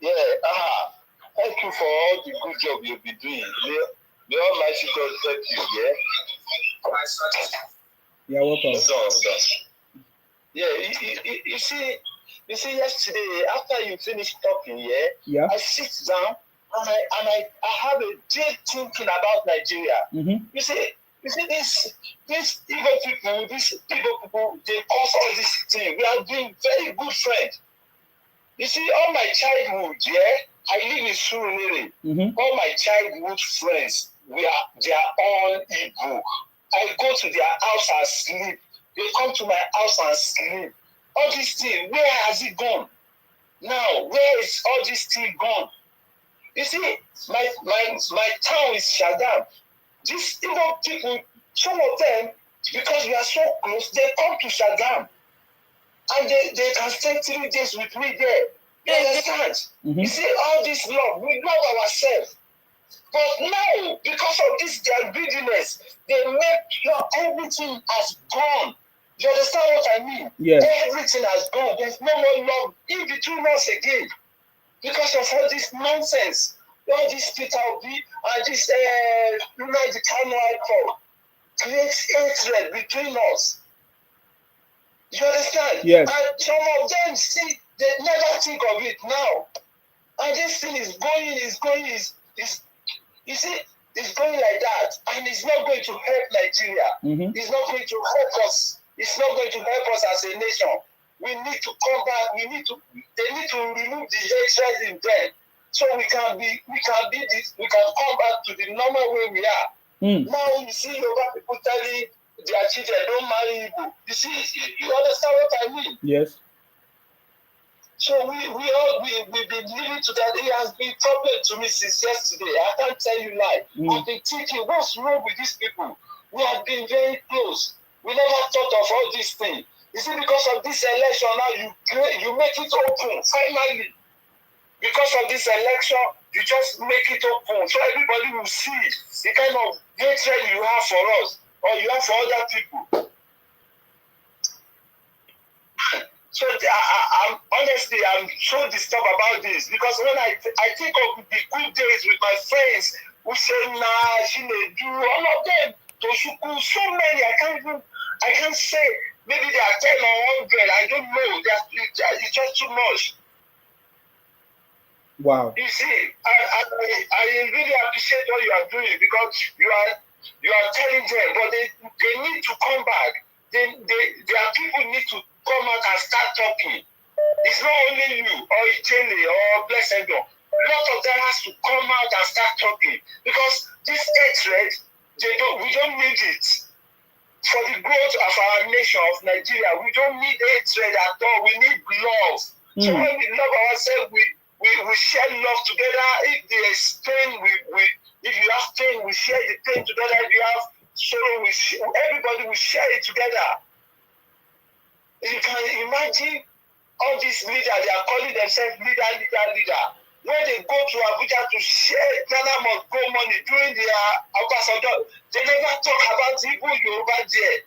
Yeah. Thank you for all the good job you've been doing. May Almighty God help you. Yeah. You're welcome. Hold on. Yeah, you see, You see, yesterday, after you finish talking, yeah, I sit down and I have a deep thinking about Nigeria. Mm-hmm. You see this Igbo people, they cause all this thing. We are being very good friends. You see, all my childhood, I live in Surulere. Mm-hmm. All my childhood friends, they are all Igbo. I go to their house and sleep. They come to my house and sleep. All this thing, where has it gone? Now, where is all this thing gone? You see, my town is Shagam. These Igbo people, some of them, because we are so close, they come to Shagam. And they can stay 3 days with me there. You understand? Mm-hmm. You see, all this love, we love ourselves. But now, because of this their greediness, they make sure everything has gone. You understand what I mean? Yes. Everything has gone. There's no more love in between us again. Because of all this nonsense. All this Peter Obi and this Nnamdi Kanu icon creates hatred between us. You understand? Yes. And some of them see, they never think of it now. And this thing is going, you see, it's going like that. And it's not going to help Nigeria. Mm-hmm. It's not going to help us. It's not going to help us as a nation. We need to come back. They need to remove the hatred in them. So we can come back to the normal way we are. Mm. Now you see Yoruba people telling their children don't marry Igbo. You see, you understand what I mean? Yes. So we've been living to that. It has been a problem to me since yesterday. I can't tell you lie. I've been thinking, what's wrong with these people? We have been very close. We never thought of all these things. You see, because of this election now, you make it open finally. Because of this election, you just make it open so everybody will see the kind of hatred you have for us or you have for other people. So I'm so disturbed about this because when I think of the good days with my friends who say nah, she may do all of them, Toshuku, so many I can't say maybe they are 10 or 100. I don't know. It's just too much. Wow. You see, I really appreciate what you are doing because you are telling them, but they need to come back. Their people need to come out and start talking. It's not only you or Ijele or Blessed. A lot of them has to come out and start talking because this hatred, we don't need it. For the growth of our nation of Nigeria, we don't need hatred at all. We need love. So when we love ourselves, we share love together. If there is pain, if you have pain, we share the pain together. If you have sorrow, everybody will share it together. You can imagine all these leaders, they are calling themselves leader. When they go to Abuja to share Ghana must go money during their ambassador, they never talk about Igbo Yoruba there.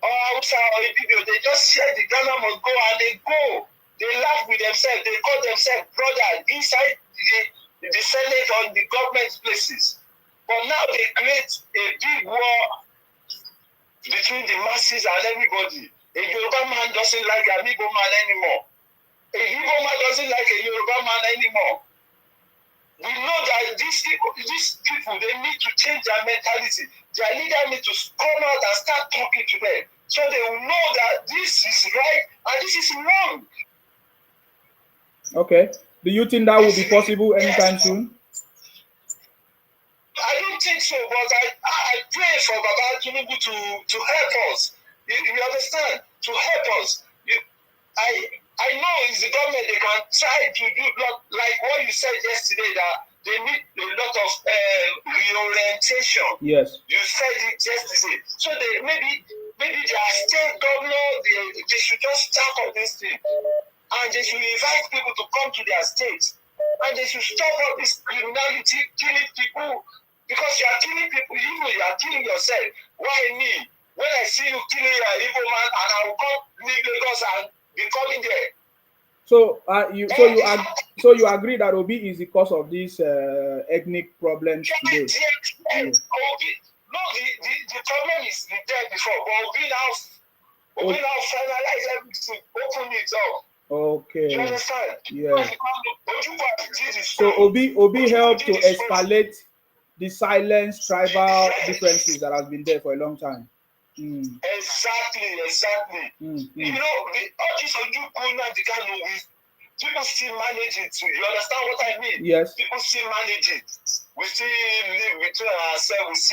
Or Hausa or Ibibio, they just share the Ghana must go and they go. They laugh with themselves, they call themselves brothers inside the Senate or the government places. But now they create a big war between the masses and everybody. A Yoruba man doesn't like an Igbo man anymore. A Igbo man doesn't like a Yoruba man anymore. We know that these people, they need to change their mentality. Their leader need to come out and start talking to them. So they will know that this is right and this is wrong. Okay. Do you think that will be possible anytime soon? I don't think so, but I pray for Baba Tinubu to help us. You understand? To help us. I know it's the government, they can try to do like what you said yesterday, that they need a lot of reorientation. Yes. You said it yesterday. So maybe their state governor, they should just start on this thing. And they should invite people to come to their states. And they should stop all this criminality, killing people. Because you are killing people, you are killing yourself. Why me? When I see you killing an Igbo man, and I will come leave Lagos and be coming there. So you agree that Obi is the cause of these ethnic problems today? Yes. Obi, no, the problem is there before, but Obi now finalize everything, open it up. Okay. You understand? Yeah. So Obi helped to escalate the silence tribal differences that has been there for a long time. Exactly. You know, all this Ojukwu now, they can't know with. People still manage it. You understand what I mean? Yes. People still manage it. We still live between ourselves.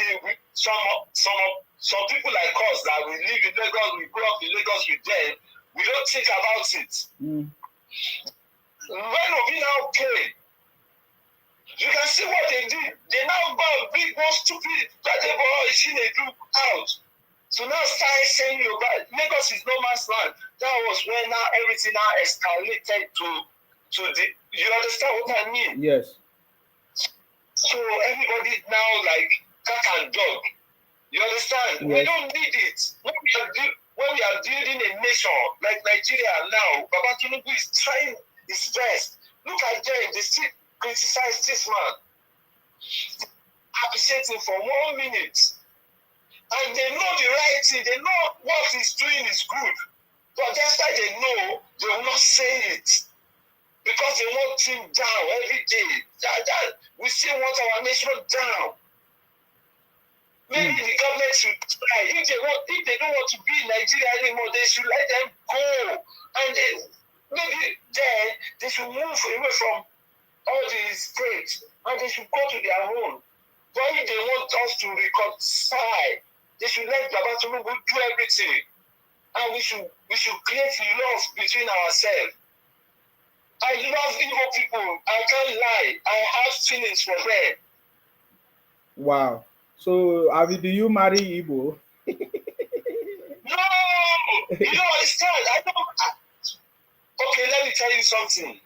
Some people like us that we live in Lagos, we grew up in Lagos with them. We don't think about it. When Obi now came, you can see what they did. They now go and bring one stupid Chinedu out. So now start saying Lagos is no man's land. That was when now everything now escalated to the. You understand what I mean? Yes. So everybody now like cat and dog. You understand? Yes. We don't need it. When we are building a nation like Nigeria now, Baba Tinubu is trying his best. Look at them. They still criticize this man. Appreciate him for 1 minute. And they know the right thing. They know what he's doing is good. But that's why they know they will not say it. Because they want him down every day. We still want our nation down. Maybe the government should try. If they don't want to be in Nigeria anymore, they should let them go. And maybe then they should move away from all these states. And they should go to their own. But if they want us to reconcile, they should let Baba Tinubu do everything. And we should create love between ourselves. I love Igbo people. I can't lie. I have feelings for them. Wow. So, Avi, do you marry Igbo? No! You don't understand. Okay, let me tell you something.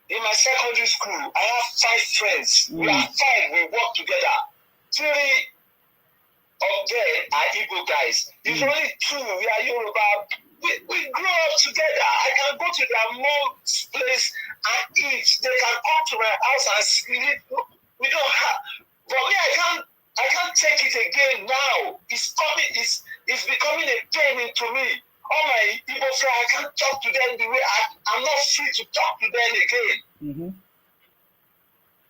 In my secondary school, I have 5 friends. We are 5. We work together. 3 of them are Igbo guys. It's only 2. We are Yoruba. We grew up together. I can go to their mom's place and eat. They can come to my house and sleep. We don't have. But me, I can't take it again now. It's becoming a pain into me. All my Igbo friends, I can't talk to them the way I'm not free to talk to them again.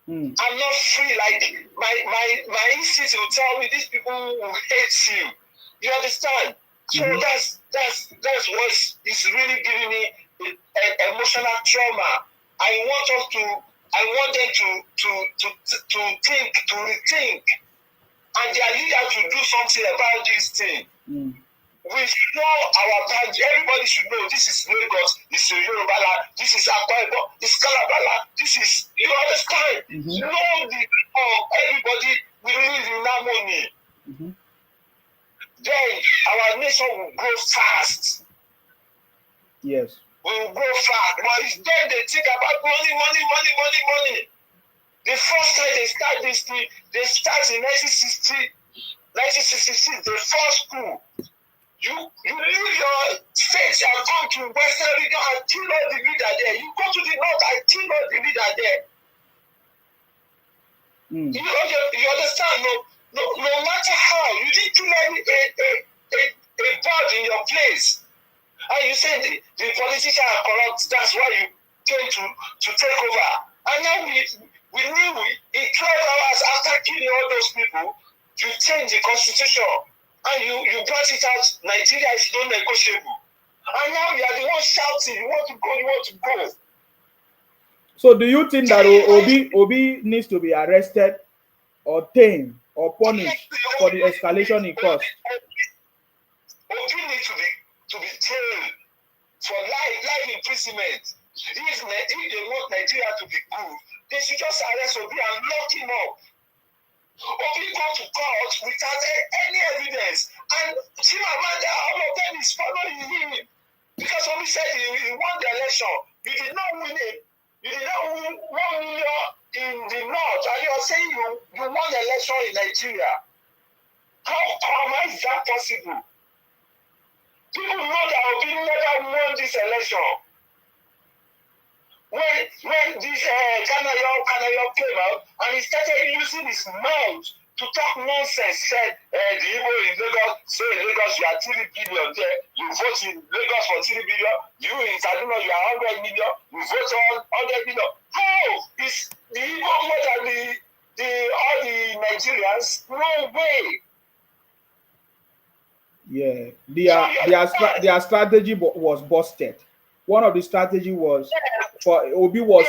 I'm not free. Like my instinct will tell me these people will hate you. You understand? So that's what is really giving me an emotional trauma. I want them to think, to rethink, and their leader to do something about this thing. We should know our boundaries. Everybody should know this is Lagos, this is Yoruba land, this is Akwa Ibom, this is Calabar, this is, you understand? Know the people, everybody, we live in harmony. Then our nation will grow fast. Yes. We will grow fast. But it's then they think about money. The first time they start this thing, they start in 1966, the first school. You leave your state and come to Western region and kill all the leader there. You go to the north and kill all the leader there. You understand? No matter how, you didn't kill a bird in your place. And you say the politicians are corrupt, that's why you came to take over. And now we knew in 12 hours after killing all those people, you changed the constitution. And you brought it out, Nigeria is non-negotiable. And now you are the one shouting, you want to go. So do you think that Obi needs to be arrested or tamed or punished for the escalation he caused? Obi needs to be jailed for life imprisonment. If they want Nigeria to be good, they should just arrest Obi and lock him up. Obi go to court without any evidence, and Chimamanda, all of them is following him because Obi said he won the election. You did not win it. You did not win 1 million in the north, and you are saying you won the election in Nigeria. How is that possible? People know that Obi never won this election. When this Kanayo came out and he started using his mouth to talk nonsense. Said the Igbo in Lagos, say in Lagos you are 3 billion there, you vote in Lagos for 3 billion, you in Kaduna you are 100 million, you vote on 100 million. How is the Igbo more than all the Nigerians? No way. Yeah, their strategy was busted. One of the strategy was for Obi was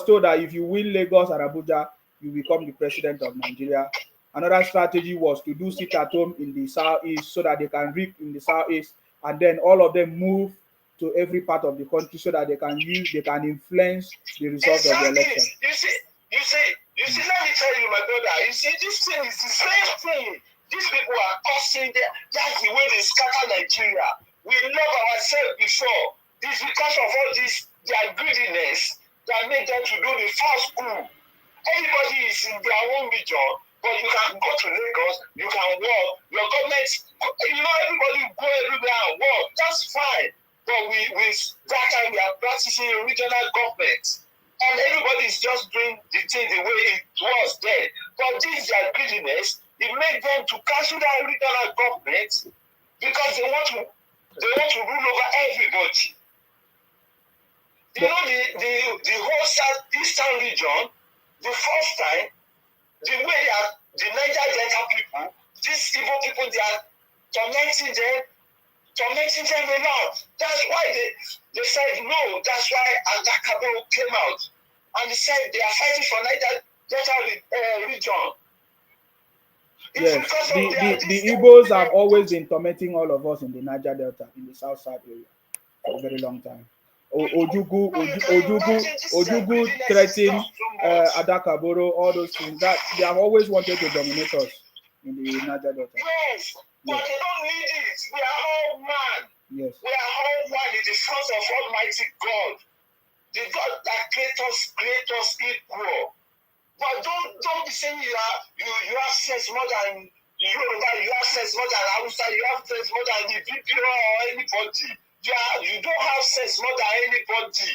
told that if you win Lagos and Abuja, you become the president of Nigeria. Another strategy was to do sit at home in the southeast so that they can reap in the southeast, and then all of them move to every part of the country so that they can influence the results of the election. You see, let me tell you, my brother, you see, this thing is the same thing. These people are causing that's the way they scatter Nigeria. We love ourselves before. It's because of all this, their greediness that made them to do the first coup. Everybody is in their own region, but you can go to Lagos, you can work, your government, everybody go everywhere and work. That's fine. But that time we are practicing regional government. And everybody is just doing the thing the way it was then. But this their greediness, it made them to cancel that regional government because they want to rule over everybody. You know, the whole southeastern region, the first time, the way the Niger Delta people, these Igbo people, they are tormenting them a lot. That's why they said no. That's why Adakabo came out and they said they are fighting for Niger Delta region. Yes, the Igbos have always been tormenting all of us in the Niger Delta, in the south side area, for a very long time. Ojugu threatened Adakaboro, all those things. That they have always wanted to dominate us in the Niger Delta. Yes, but they don't need it. We are all one. Yes. We are all one in the front of Almighty God. The God that create us equal. But don't be saying you have sense more than Yoruba, you have sense more than Hausa, you have sense more than the BPO or anybody. You don't have sense more than anybody.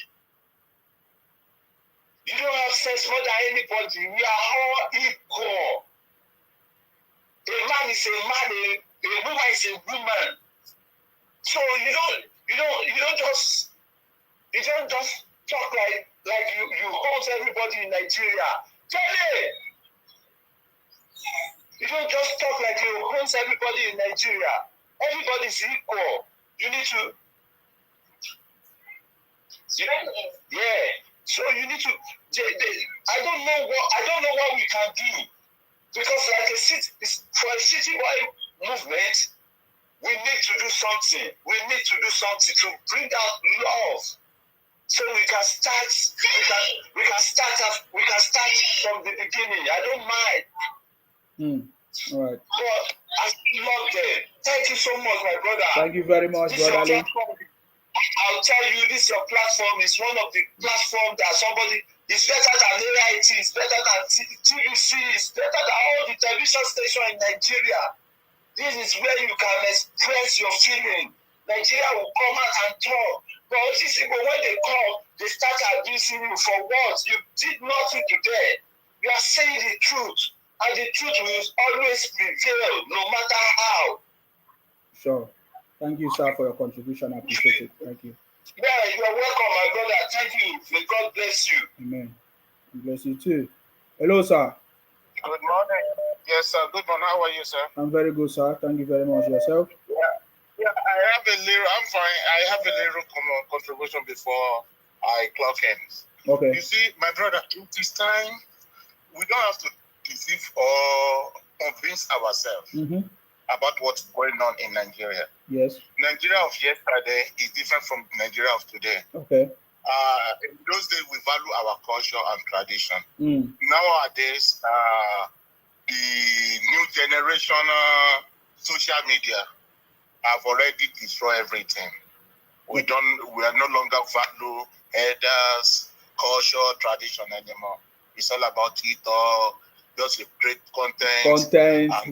You don't have sense more than anybody. We are all equal. A man is a man, a woman is a woman. So you don't just talk like you hold everybody in Nigeria. You don't just talk like you own everybody in Nigeria. Everybody is equal. You need to. Yeah. So you need to. I don't know what we can do, because for a citywide movement, we need to do something. We need to do something to bring out love. So we can start from the beginning. I don't mind. All right. But I love them. Thank you so much, my brother. Thank you very much, brother Ali. I'll tell you, this your platform is one of the platforms that somebody is better than AIT, is better than TVC, is better than all the television stations in Nigeria. This is where you can express your feeling. Nigeria will come out and talk. But these people, when they come, they start abusing you for what? You did nothing today. You are saying the truth. And the truth will always prevail, no matter how. Sure. Thank you, sir, for your contribution. I appreciate it. Thank you. Yeah, you're welcome, my brother. Thank you. May God bless you. Amen. God bless you too. Hello, sir. Good morning. Yes, sir. Good morning. How are you, sir? I'm very good, sir. Thank you very much. Yourself? Yeah, I'm fine. I have a little contribution before I clock in. Okay. You see, my brother, it is time. We don't have to deceive or convince ourselves about what's going on in Nigeria. Yes. Nigeria of yesterday is different from Nigeria of today. Okay. In those days, we value our culture and tradition. Nowadays, the new generation social media have already destroyed everything. We are no longer value elders, culture, tradition anymore. It's all about it all. Just a great content,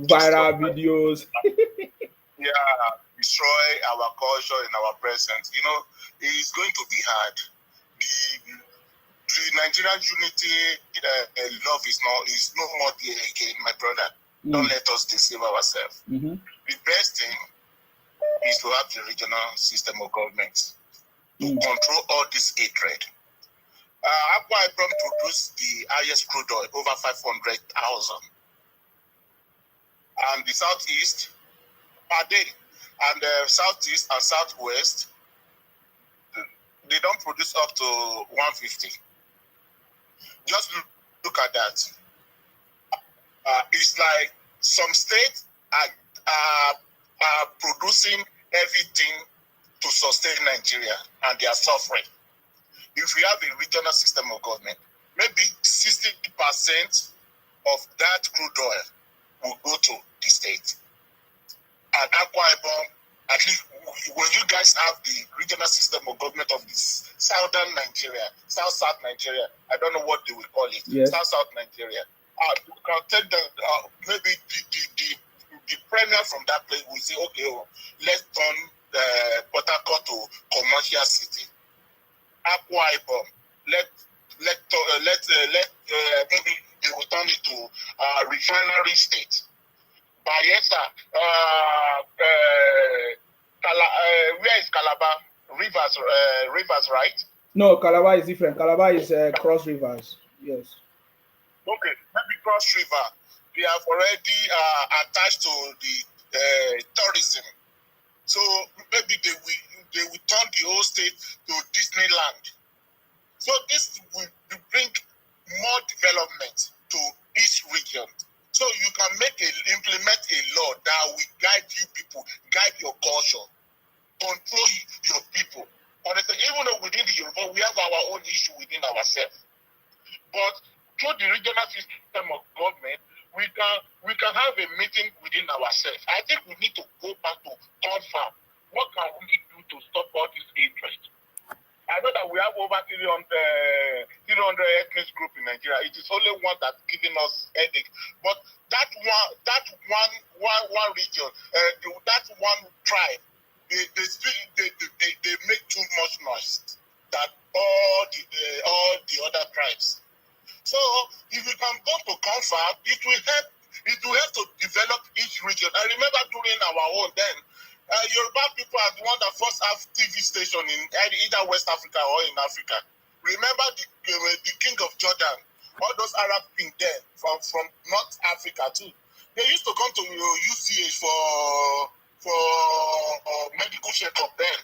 viral videos. Destroy our culture and our present. You know, it's going to be hard. The the Nigerian unity love is no more there again, my brother. Don't let us deceive ourselves. The best thing is to have the regional system of government to control all this hatred. Akwa Ibom produced the highest crude oil, over 500,000. And the southeast, and the southeast and southwest, they don't produce up to 150. Just look at that. It's like some states are producing everything to sustain Nigeria, and they are suffering. If we have a regional system of government, maybe 60% of that crude oil will go to the state. And Akwa Ibom, at least when you guys have the regional system of government of this southern Nigeria, South Nigeria, I don't know what they will call it, yes. South Nigeria, you can take maybe the premier from that place will say, okay, let's turn Port Harcourt to commercial city. Akwa Ibom, maybe they will turn it to refinery state. Bayelsa, where is Calabar? Rivers, right? No, Calabar is different. Calabar is Cross Rivers. Yes. Okay, maybe Cross River. They have already attached to the tourism. So maybe they will turn the whole state to Disneyland. So this will bring more development to each region. So you can implement a law that will guide you people, guide your culture, control your people. And even though within the Yoruba, we have our own issue within ourselves. But through the regional system of government, we can have a meeting within ourselves. I think we need to go back to confirm what can we do to stop all this hatred. I know that we have over 300 ethnic groups in Nigeria. It is only one that's giving us headache. But that one region, that one tribe, they make too much noise than all the other tribes. So if we can go to confirm, it will help to develop each region. I remember during our own then, Yoruba people are the one that first have TV station in either West Africa or in Africa. Remember the King of Jordan, all those Arab kings there from North Africa too. They used to come to UCH for medical checkup then.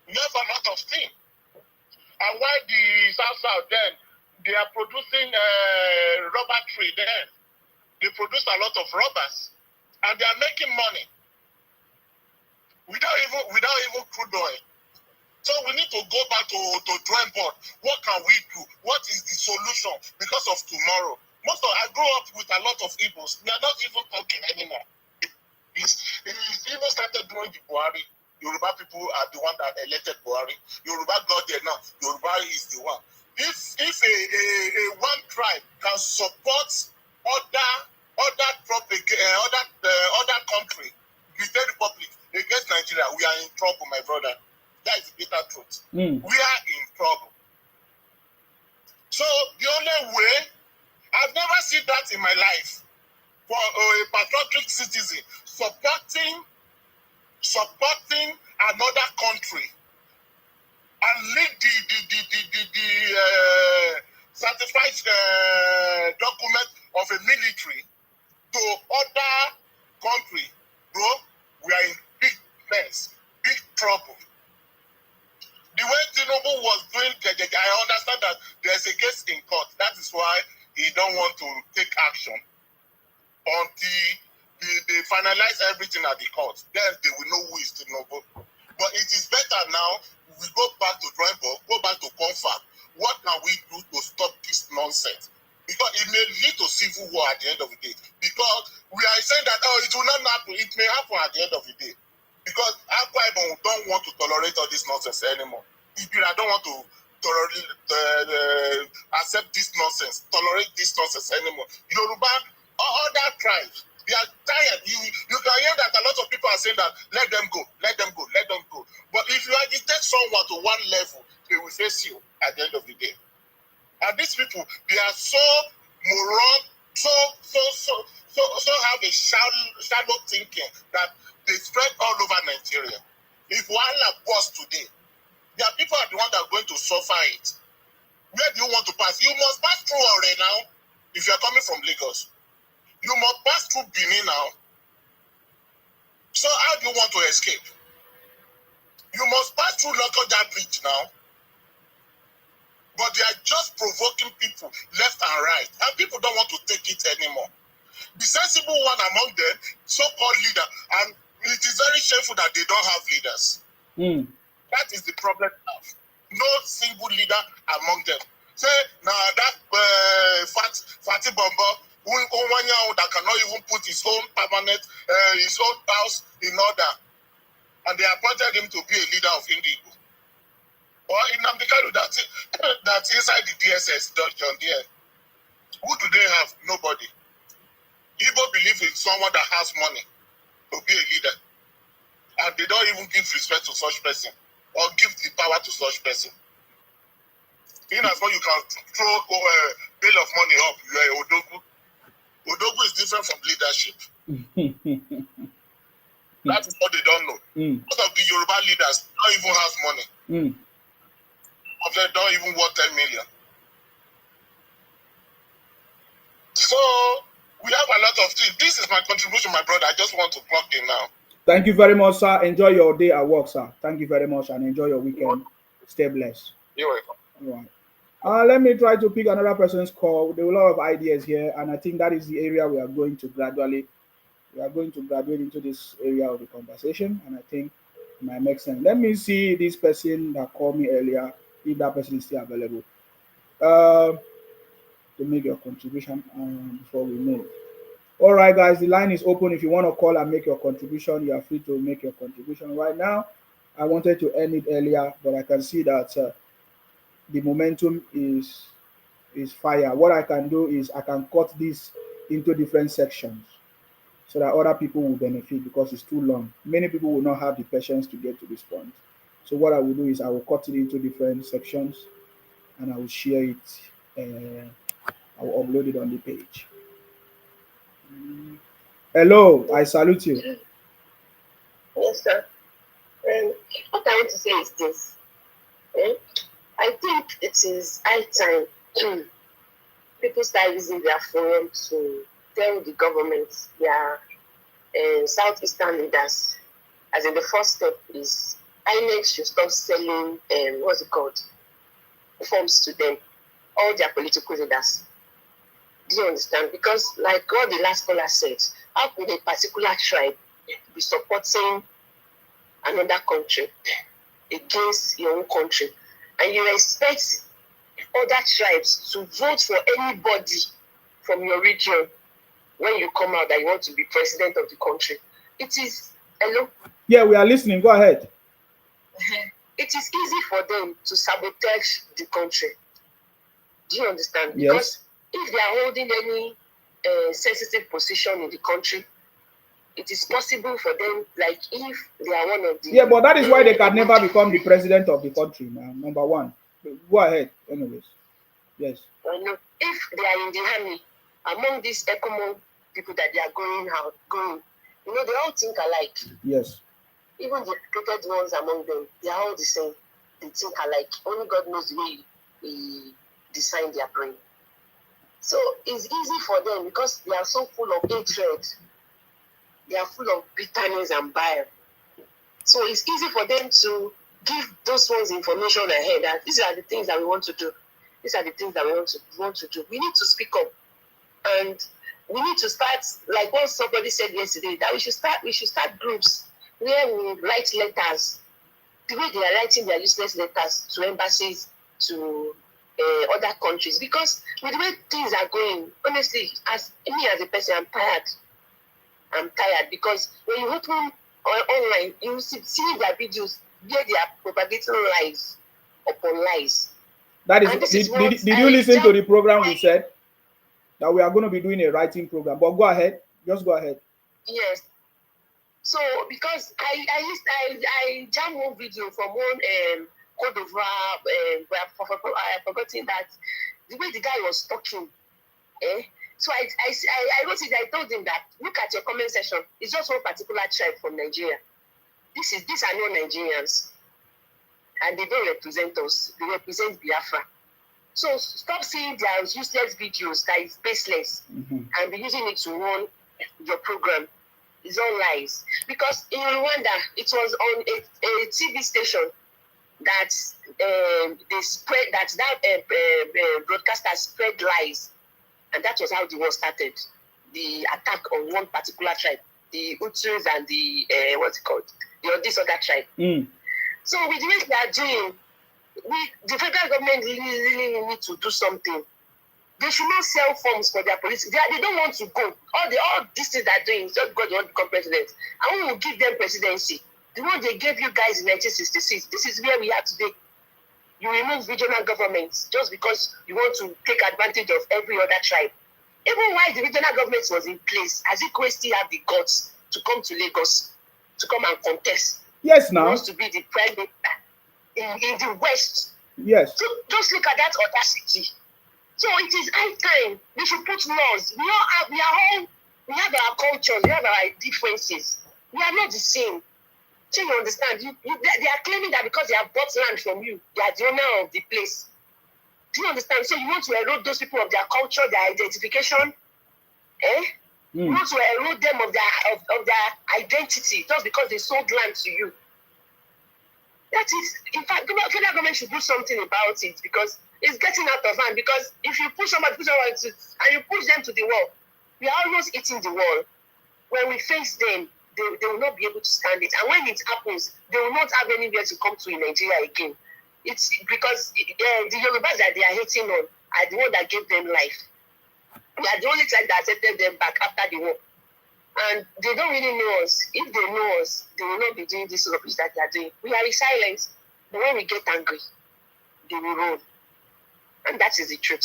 We have a lot of things. And why the South then, they are producing rubber tree there. They produce a lot of rubbers, and they are making money without even crude oil. So we need to go back to drawing board. What can we do? What is the solution? Because of tomorrow. I grew up with a lot of Igbos. We are not even talking anymore. It's even started during the Buhari. Yoruba people are the one that elected Buhari. Yoruba got there now. Yoruba is the one. If a one tribe can support other country, the State Republic against Nigeria, we are in trouble, my brother. That is the bitter truth. We are in trouble. So the only way, I've never seen that in my life, for a patriotic citizen supporting another country and leak the certified document of a military to other country. Bro, we are in big mess, big trouble. The way Tinubu was doing, I understand that there's a case in court. That is why he don't want to take action until they finalize everything at the court. Then they will know who is Tinubu. But it is better now, we go back to drawing board, go back to confirm. What can we do to stop this nonsense? Because it may lead to civil war at the end of the day. Because we are saying that, it will not happen. It may happen at the end of the day. Because Akwa Ibom don't want to tolerate all this nonsense anymore. I don't want to accept this nonsense, tolerate this nonsense anymore. Yoruba, other tribes, they are tired. You can hear that a lot of people are saying that, let them go, let them go, let them go. But if you agitate someone to one level, they will face you at the end of the day. And these people, they are so moron, so have a shallow thinking that they spread all over Nigeria. If Wahala was today, there are people are the ones that are going to suffer it. Where do you want to pass? You must pass through already now. If you are coming from Lagos, you must pass through Benin now. So how do you want to escape? You must pass through Lokoja Bridge now. But they are just provoking people left and right. And people don't want to take it anymore. The sensible one among them, so-called leader, and it is very shameful that they don't have leaders. That is the problem now. No single leader among them. Say, now that Fatty Bomba, that cannot even put his own permanent, his own house in order. And they appointed him to be a leader of Indigo. Or in Namdekalu, that's inside the DSS, John Deere. Who do they have? Nobody. Igbo believe in someone that has money to be a leader. And they don't even give respect to such person or give the power to such person. In as well, you can throw bill of money up, you are Odogu. Odogu is different from leadership. That is what they don't know. Most of the Yoruba leaders don't even have money. Of them don't even worth 10 million. So we have a lot of things. This is my contribution, my brother. I just want to plug in now. Thank you very much, sir. Enjoy your day at work, sir. Thank you very much, and enjoy your weekend. Stay blessed. You're welcome. All right. Let me try to pick another person's call. There are a lot of ideas here, and I think that is the area we are going to graduate into this area of the conversation, and I think it might make sense. Let me see this person that called me earlier, if that person is still available. To make your contribution before we move. All right, guys, the line is open. If you want to call and make your contribution, you are free to make your contribution right now. I wanted to end it earlier, but I can see that the momentum is fire. What I can do is I can cut this into different sections so that other people will benefit, because it's too long. Many people will not have the patience to get to this point. So what I will do is I will cut it into different sections and I will share it. I will upload it on the page. Hello, I salute you. Yes, sir. What I want to say is this. I think it is high time people start using their forum to tell the government, their southeastern leaders, as in the first step is INEC should stop selling, forms to them, all their political leaders. Do you understand? Because like what the last caller said, how could a particular tribe be supporting another country against your own country? And you expect other tribes to vote for anybody from your region when you come out that you want to be president of the country. It is, hello? Yeah, we are listening. Go ahead. It is easy for them to sabotage the country. Do you understand? Yes. Because if they are holding any sensitive position in the country, it is possible for them, like if they are one of the... Yeah, but that is why they can never become the president of the country, now, number one. Go ahead, anyways. Yes. If they are in the army, among these ECOMO people that they are going, they all think alike. Yes. Even the educated ones among them, they are all the same. They think alike. Only God knows the way He designed their brain. So it's easy for them because they are so full of hatred. They are full of bitterness and bile. So it's easy for them to give those ones information ahead that these are the things that we want to do. These are the things that we want to do. We need to speak up. And we need to start, like what somebody said yesterday, that we should start groups where we write letters. The way they are writing their useless letters to embassies, to other countries. Because with the way things are going, honestly, as a person, I'm tired because when you open online, you see their videos where they are propagating lies upon lies. That is, did you listen to the program we said that we are going to be doing a writing program? But go ahead, just go ahead. Yes. So because I jammed one video from one Cote d'Ivoire, I have forgotten that the way the guy was talking, so I wrote it. I told him that look at your comment section. It's just one particular tribe from Nigeria. These are not Nigerians, and they don't represent us. They represent Biafra. So stop seeing their useless videos that is baseless and be using it to run your program. It's all lies. Because in Rwanda, it was on a TV station that they spread that broadcaster spread lies, and that was how the war started. The attack on one particular tribe, the Hutus and the this other tribe. So with the way they are doing, the federal government really need to do something. They should not sell forms for their police. They don't want to go. All these things they're doing is just because they want to become president. And we will give them presidency. The one they gave you guys in 1966. This is where we are today. You remove regional governments just because you want to take advantage of every other tribe. Even while the regional government was in place, Azikiwe still have the guts to come to Lagos to come and contest. Yes, now. He wants to be the prime minister in the West. Yes. So just look at that audacity. So it is high time we should put laws. We have our cultures, we have our differences. We are not the same. So you understand? They are claiming that because they have bought land from you, they are the owner of the place. Do you understand? So you want to erode those people of their culture, their identification? You want to erode them of their identity just because they sold land to you. That is, in fact, the federal government should do something about it because it's getting out of hand. Because if you push somebody and you push them to the wall, we are almost hitting the wall. When we face them, they will not be able to stand it. And when it happens, they will not have anywhere to come to in Nigeria again. It's because the Yorubas that they are hating on are the ones that gave them life. We are the only tribe that accepted them back after the war. And they don't really know us. If they know us, they will not be doing this rubbish that they are doing. We are in silence. But when we get angry, they will run. And that is the truth.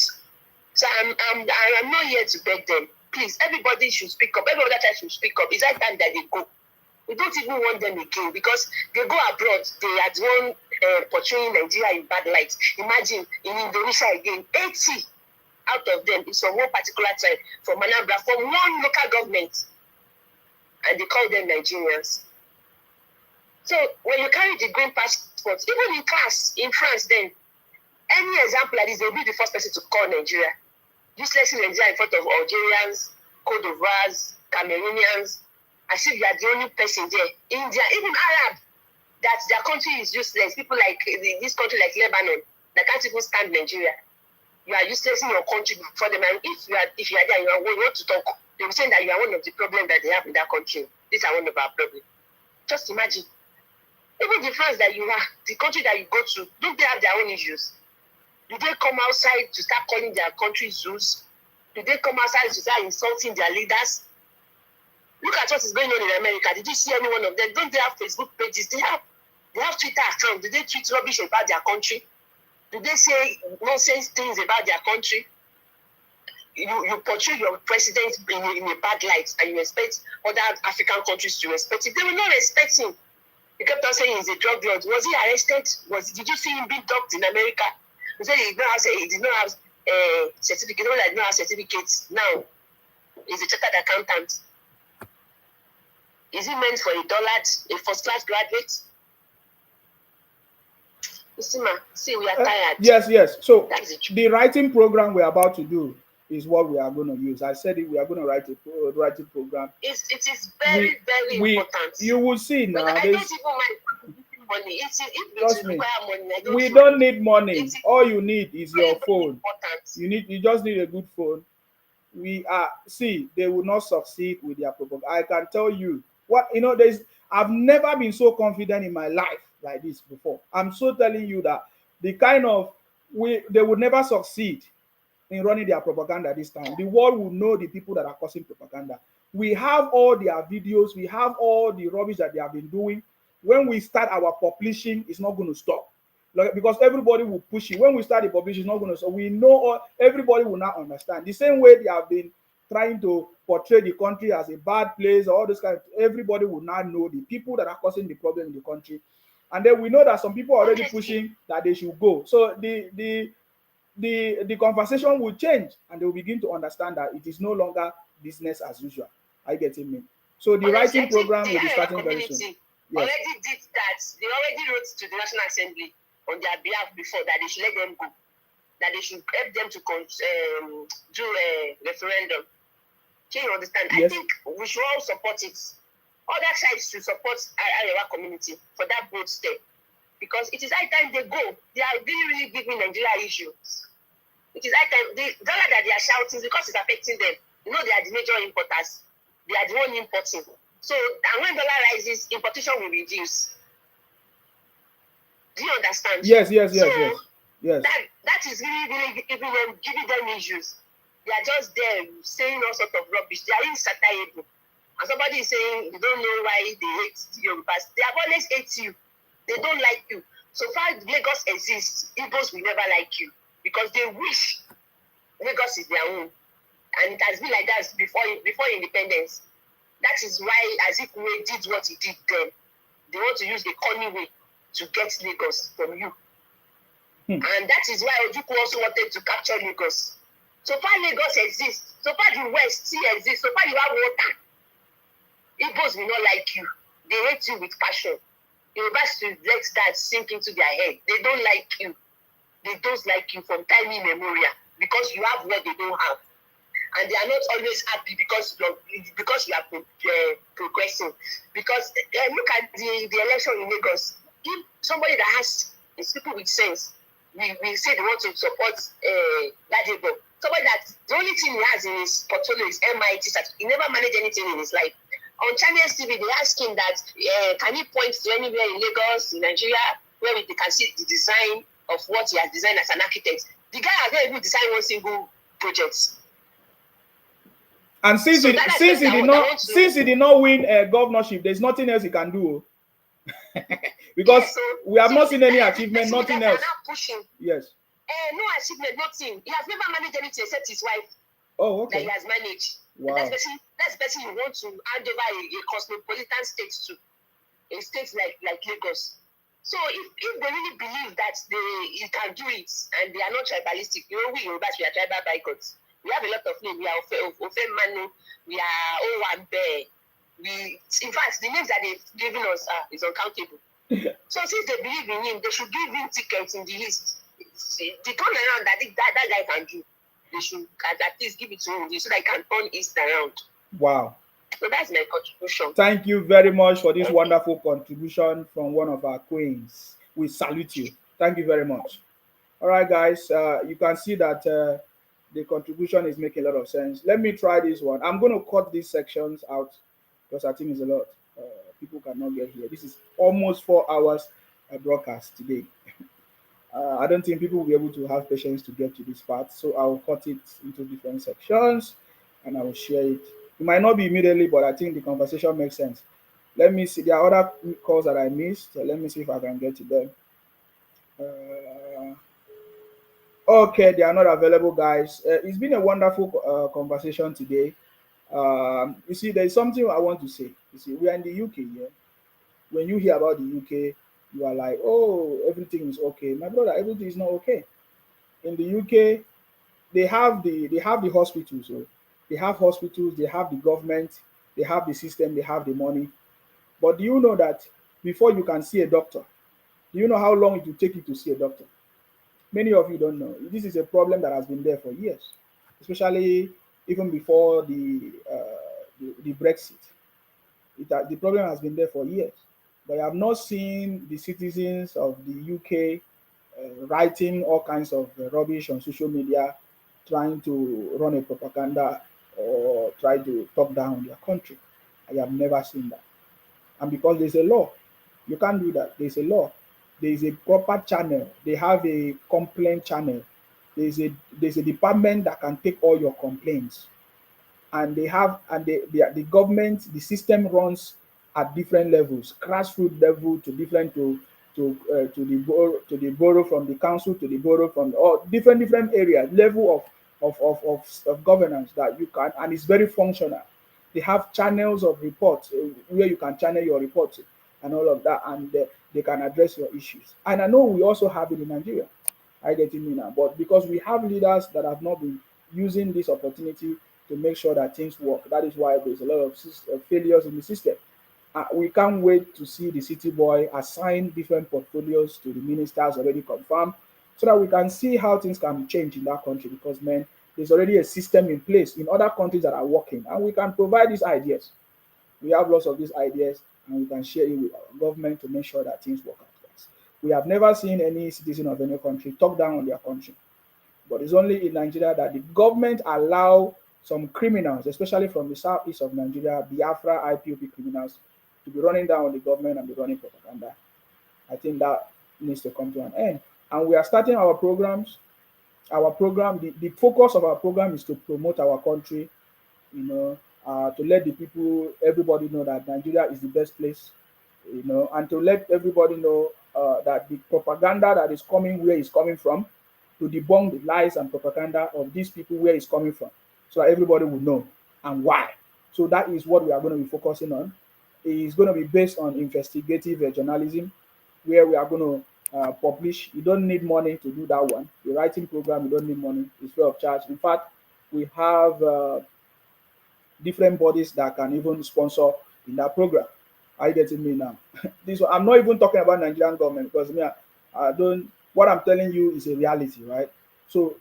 So I'm not here to beg them. Please, everybody should speak up. Every other child should speak up. It's that time that they go. We don't even want them again because they go abroad. They are the one portraying Nigeria in bad light. Imagine in Indonesia again, 80 out of them is from one particular tribe, from Anambra, from one local government. And they call them Nigerians. So when you carry the green passport, even in class in France, then any example like this, they'll be the first person to call Nigeria. Useless in Nigeria in front of Algerians, Cote d'Ivoire, Cameroonians, as if you are the only person there. India, even Arab, that their country is useless. People like this country like Lebanon, that can't even stand Nigeria. You are useless in your country for them. And if you are there, you want to talk. They will say that you are one of the problems that they have in that country. These are one of our problems. Just imagine. Even the France that you are, the country that you go to, don't they have their own issues? Do they come outside to start calling their country zoos? Do they come outside to start insulting their leaders? Look at what is going on in America. Did you see any one of them? Don't they have Facebook pages? They have Twitter accounts. Do they tweet rubbish about their country? Do they say nonsense things about their country? You portray your president in a bad light and you expect other African countries to respect him. They will not respect him. You kept on saying he's a drug lord. Was he arrested? Did you see him being docked in America? You said he did not have a certificate. No one that did not have certificates. Now, he's a chartered accountant. Is he meant for a first-class graduate? See, we are tired. Yes. So the writing program we're about to do is what we are going to use. I said it. We are going to write a writing program. It is very important. You will see now. I don't even mind money. If we require money, we don't need money. All you need is your phone. You just need a good phone. They will not succeed with their propaganda. I can tell you I've never been so confident in my life like this before. I'm so telling you that they would never succeed in running their propaganda this time. The world will know the people that are causing propaganda. We have all their videos. We have all the rubbish that they have been doing. When we start our publishing, it's not going to stop. Because everybody will push it. When we start the publishing, it's not going to stop. We know everybody will not understand. The same way they have been trying to portray the country as a bad place, all this everybody will not know the people that are causing the problem in the country. And then we know that some people are already pushing that they should go. So the the conversation will change, and they will begin to understand that it is no longer business as usual. I get it, me. So the writing program will be starting very soon. Yes. Already did that. They already wrote to the National Assembly on their behalf before that they should let them go, that they should help them to do a referendum. Can you understand? Yes. I think we should all support it. Other sides should support our community for that bold step, because it is high time they go. They are really giving Nigeria issues. It is high time. The dollar that they are shouting because it's affecting them. You know, they are the major importers. They are the one importing. So, and when dollar rises, importation will reduce. Do you understand? Yes. That is really giving them issues. They are just there saying all sorts of rubbish. They are insatiable. And somebody is saying you don't know why they hate Yorubas. They have always hate you. They don't like you. So far Lagos exists, Igbos will never like you, because they wish Lagos is their own. And it has been like that before independence. That is why Azikiwe did what he did then. They want to use the corny way to get Lagos from you. And that is why Ojukwu also wanted to capture Lagos. So far Lagos exists. So far the West still exists. So far you have water. Igbos will not like you. They hate you with passion. Yorubas should let that sink into their head. They don't like you. They don't like you from time immemorial, because you have what they don't have. And they are not always happy because you are progressing. Because look at the election in Lagos. If somebody that has people with sense, we say they want to support Ladebo. Somebody that the only thing he has in his portfolio is MIT. He never managed anything in his life. On Channels TV, they ask him that can he point to anywhere in Lagos, in Nigeria, where they can see the design of what he has designed as an architect. The guy has not even designed one single project. And since he did not win a governorship, there's nothing else he can do. Because we have not seen any achievement, nothing else. Yes. No achievement, nothing. He has never managed anything except his wife. Oh, okay. That he has managed. Wow. That's the person you want to hand over a cosmopolitan state to, a state like Lagos. So if they really believe that he can do it, and they are not tribalistic, we Yorubas, we are tribal bigots. We have a lot of names. We are Ofe Manu, we are Owambe. In fact, the names that they've given us is uncountable. So since they believe in him, they should give him tickets in the list. The turnaround that guy can do, they should at least give it to him so that he can turn East around. Wow. So that's my contribution. Thank you very much for this wonderful contribution from one of our queens. We salute you. Thank you very much. All right, guys. You can see that the contribution is making a lot of sense. Let me try this one. I'm going to cut these sections out because I think it's a lot. People cannot get here. This is almost 4 hours broadcast today. I don't think people will be able to have patience to get to this part. So I'll cut it into different sections and I will share it. It might not be immediately, but I think the conversation makes sense. Let me see. There are other calls that I missed. So let me see if I can get to them. Okay, they are not available, guys. It's been a wonderful conversation today. You see, there's something I want to say. You see, we are in the UK here. When you hear about the UK, you are like, oh, everything is okay. My brother, everything is not okay. In the UK, they have the hospitals. So they have hospitals, they have the government, they have the system, they have the money. But do you know that before you can see a doctor, do you know how long it will take you to see a doctor? Many of you don't know. This is a problem that has been there for years, especially even before the Brexit. The problem has been there for years. But I have not seen the citizens of the UK writing all kinds of rubbish on social media, trying to run a propaganda or try to talk down their country. I have never seen that. And because there's a law, you can't do that. There's a law. There's a proper channel. They have a complaint channel. There's a department that can take all your complaints. And the government, the system runs at different levels, grassroots level to different to the borough, from the council to the borough, from all different areas, level of governance that you can, and it's very functional. They have channels of reports where you can channel your reports and all of that, and they can address your issues. And I know we also have it in Nigeria. I getting me now? But because we have leaders that have not been using this opportunity to make sure that things work, that is why there's a lot of failures in the system. We can't wait to see the city boy assign different portfolios to the ministers already confirmed, so that we can see how things can change in that country. Because man, there's already a system in place in other countries that are working, and we can provide these ideas. We have lots of these ideas, and we can share it with our government to make sure that things work out. We have never seen any citizen of any country talk down on their country, but it's only in Nigeria that the government allow some criminals, especially from the southeast of Nigeria, Biafra IPOB criminals, to be running down on the government and be running propaganda. I think that needs to come to an end. And we are starting our programs. Our program, the focus of our program is to promote our country, to let the people, everybody know that Nigeria is the best place, and to let everybody know that the propaganda that is coming, where it's coming from, to debunk the lies and propaganda of these people, where it's coming from, so that everybody will know and why. So that is what we are going to be focusing on. It's going to be based on investigative journalism, where we are going to publish. You don't need money to do that one. The writing program, you don't need money. It's free of charge. In fact, we have different bodies that can even sponsor in that program. Are you getting me now? This one, I'm not even talking about Nigerian government, because I don't. What I'm telling you is a reality, right? So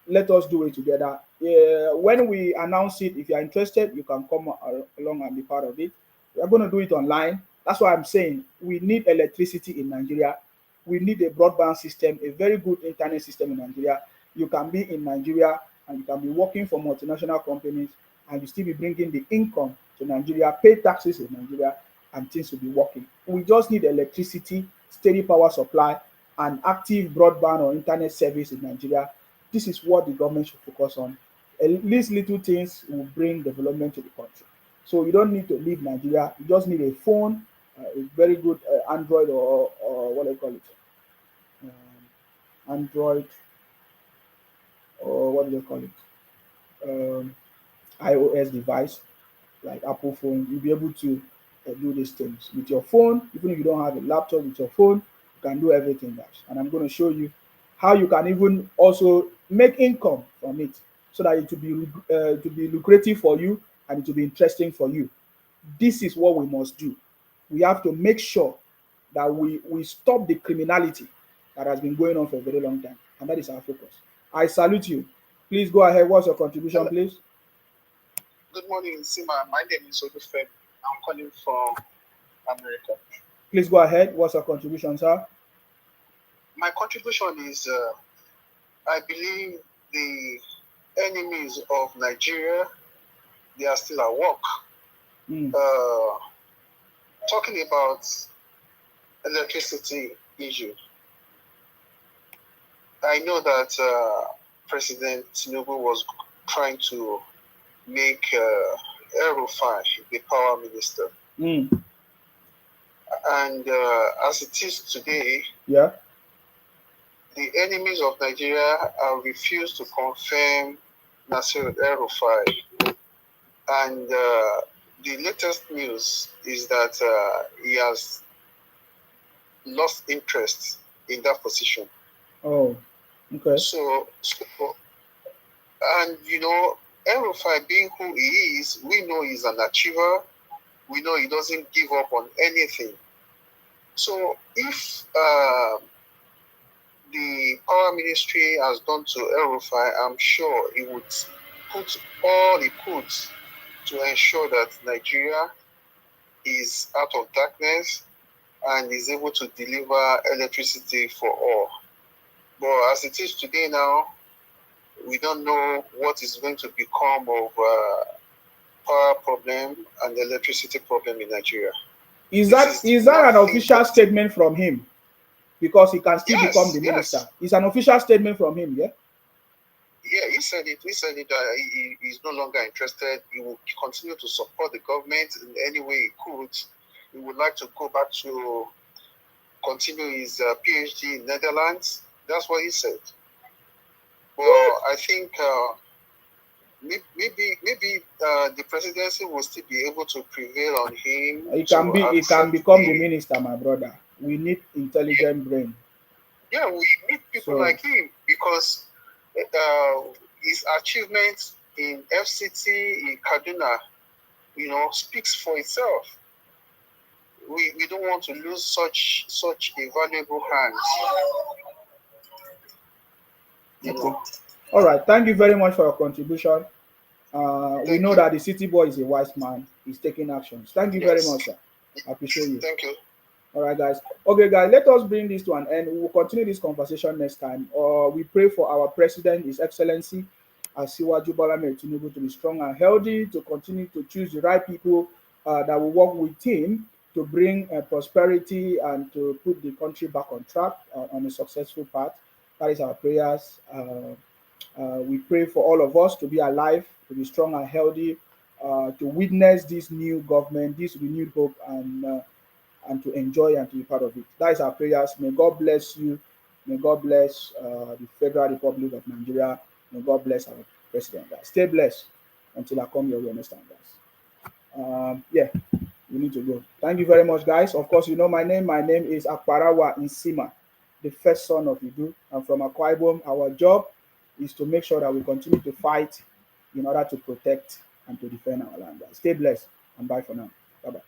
let us do it together. When we announce it, if you are interested, you can come along and be part of it. We are going to do it online. That's why I'm saying we need electricity in Nigeria. We need a broadband system, a very good internet system in Nigeria. You can be in Nigeria and you can be working for multinational companies, and you still be bringing the income to Nigeria, pay taxes in Nigeria, and things will be working. We just need electricity, steady power supply, and active broadband or internet service in Nigeria. This is what the government should focus on. These little things will bring development to the country. So you don't need to leave Nigeria. You just need a phone, a very good Android or what do you call it? Android, or what do they call it? iOS device, like Apple phone. You'll be able to do these things with your phone. Even if you don't have a laptop, with your phone, you can do everything, guys. And I'm going to show you how you can even also make income from it, so that it will be lucrative for you and it will be interesting for you. This is what we must do. We have to make sure that we stop the criminality that has been going on for a very long time, and that is our focus. I salute you. Please go ahead. What's your contribution, please? Good morning, Sima. My name is Odufem. I'm calling from America. Please go ahead. What's your contribution, sir? My contribution is, I believe the enemies of Nigeria, they are still at work. Talking about electricity issue, I know that President Tinubu was trying to make El-Rufai the power minister. And as it is today, the enemies of Nigeria have refused to confirm Nasir El-Rufai. And the latest news is that he has lost interest in that position. Oh, okay. So and El-Rufai, being who he is, we know he's an achiever. We know he doesn't give up on anything. So if the power ministry has done to El-Rufai, I'm sure he would put all he could to ensure that Nigeria is out of darkness and is able to deliver electricity for all. But as it is today now, we don't know what is going to become of power problem and electricity problem in Nigeria. Is that an official statement from him? Because he can still become the minister. It's an official statement from him, yeah? Yeah, he said it. He said it that he's no longer interested. He will continue to support the government in any way he could. He would like to go back to continue his PhD in Netherlands. That's what he said. Well, I think maybe the presidency will still be able to prevail on him. He can become the minister, my brother. We need intelligent brain. Yeah, we need people like him because his achievements in FCT, in Kaduna, speaks for itself. We don't want to lose such a valuable hand. Okay. All right. Thank you very much for your contribution. We know that the city boy is a wise man. He's taking actions. Thank you very much, sir. I appreciate you. Thank you. All right, guys. Okay, guys, let us bring this to an end. We will continue this conversation next time. We pray for our president, His Excellency, Asiwaju Bola Ahmed Tinubu, to be strong and healthy, to continue to choose the right people that will work with him to bring prosperity and to put the country back on track on a successful path. That is our prayers. We pray for all of us to be alive, to be strong and healthy, to witness this new government, this renewed hope, and to enjoy and to be part of it. That is our prayers. May God bless you. May God bless the Federal Republic of Nigeria. May God bless our president, guys. Stay blessed until I come your way next time, guys. Yeah, we need to go. Thank you very much, guys. Of course, you know my name. My name is Akparawa Nsima, the first son of Idu. I'm from Akwa Ibom. Our job is to make sure that we continue to fight in order to protect and to defend our land. Guys. Stay blessed and bye for now. Bye-bye.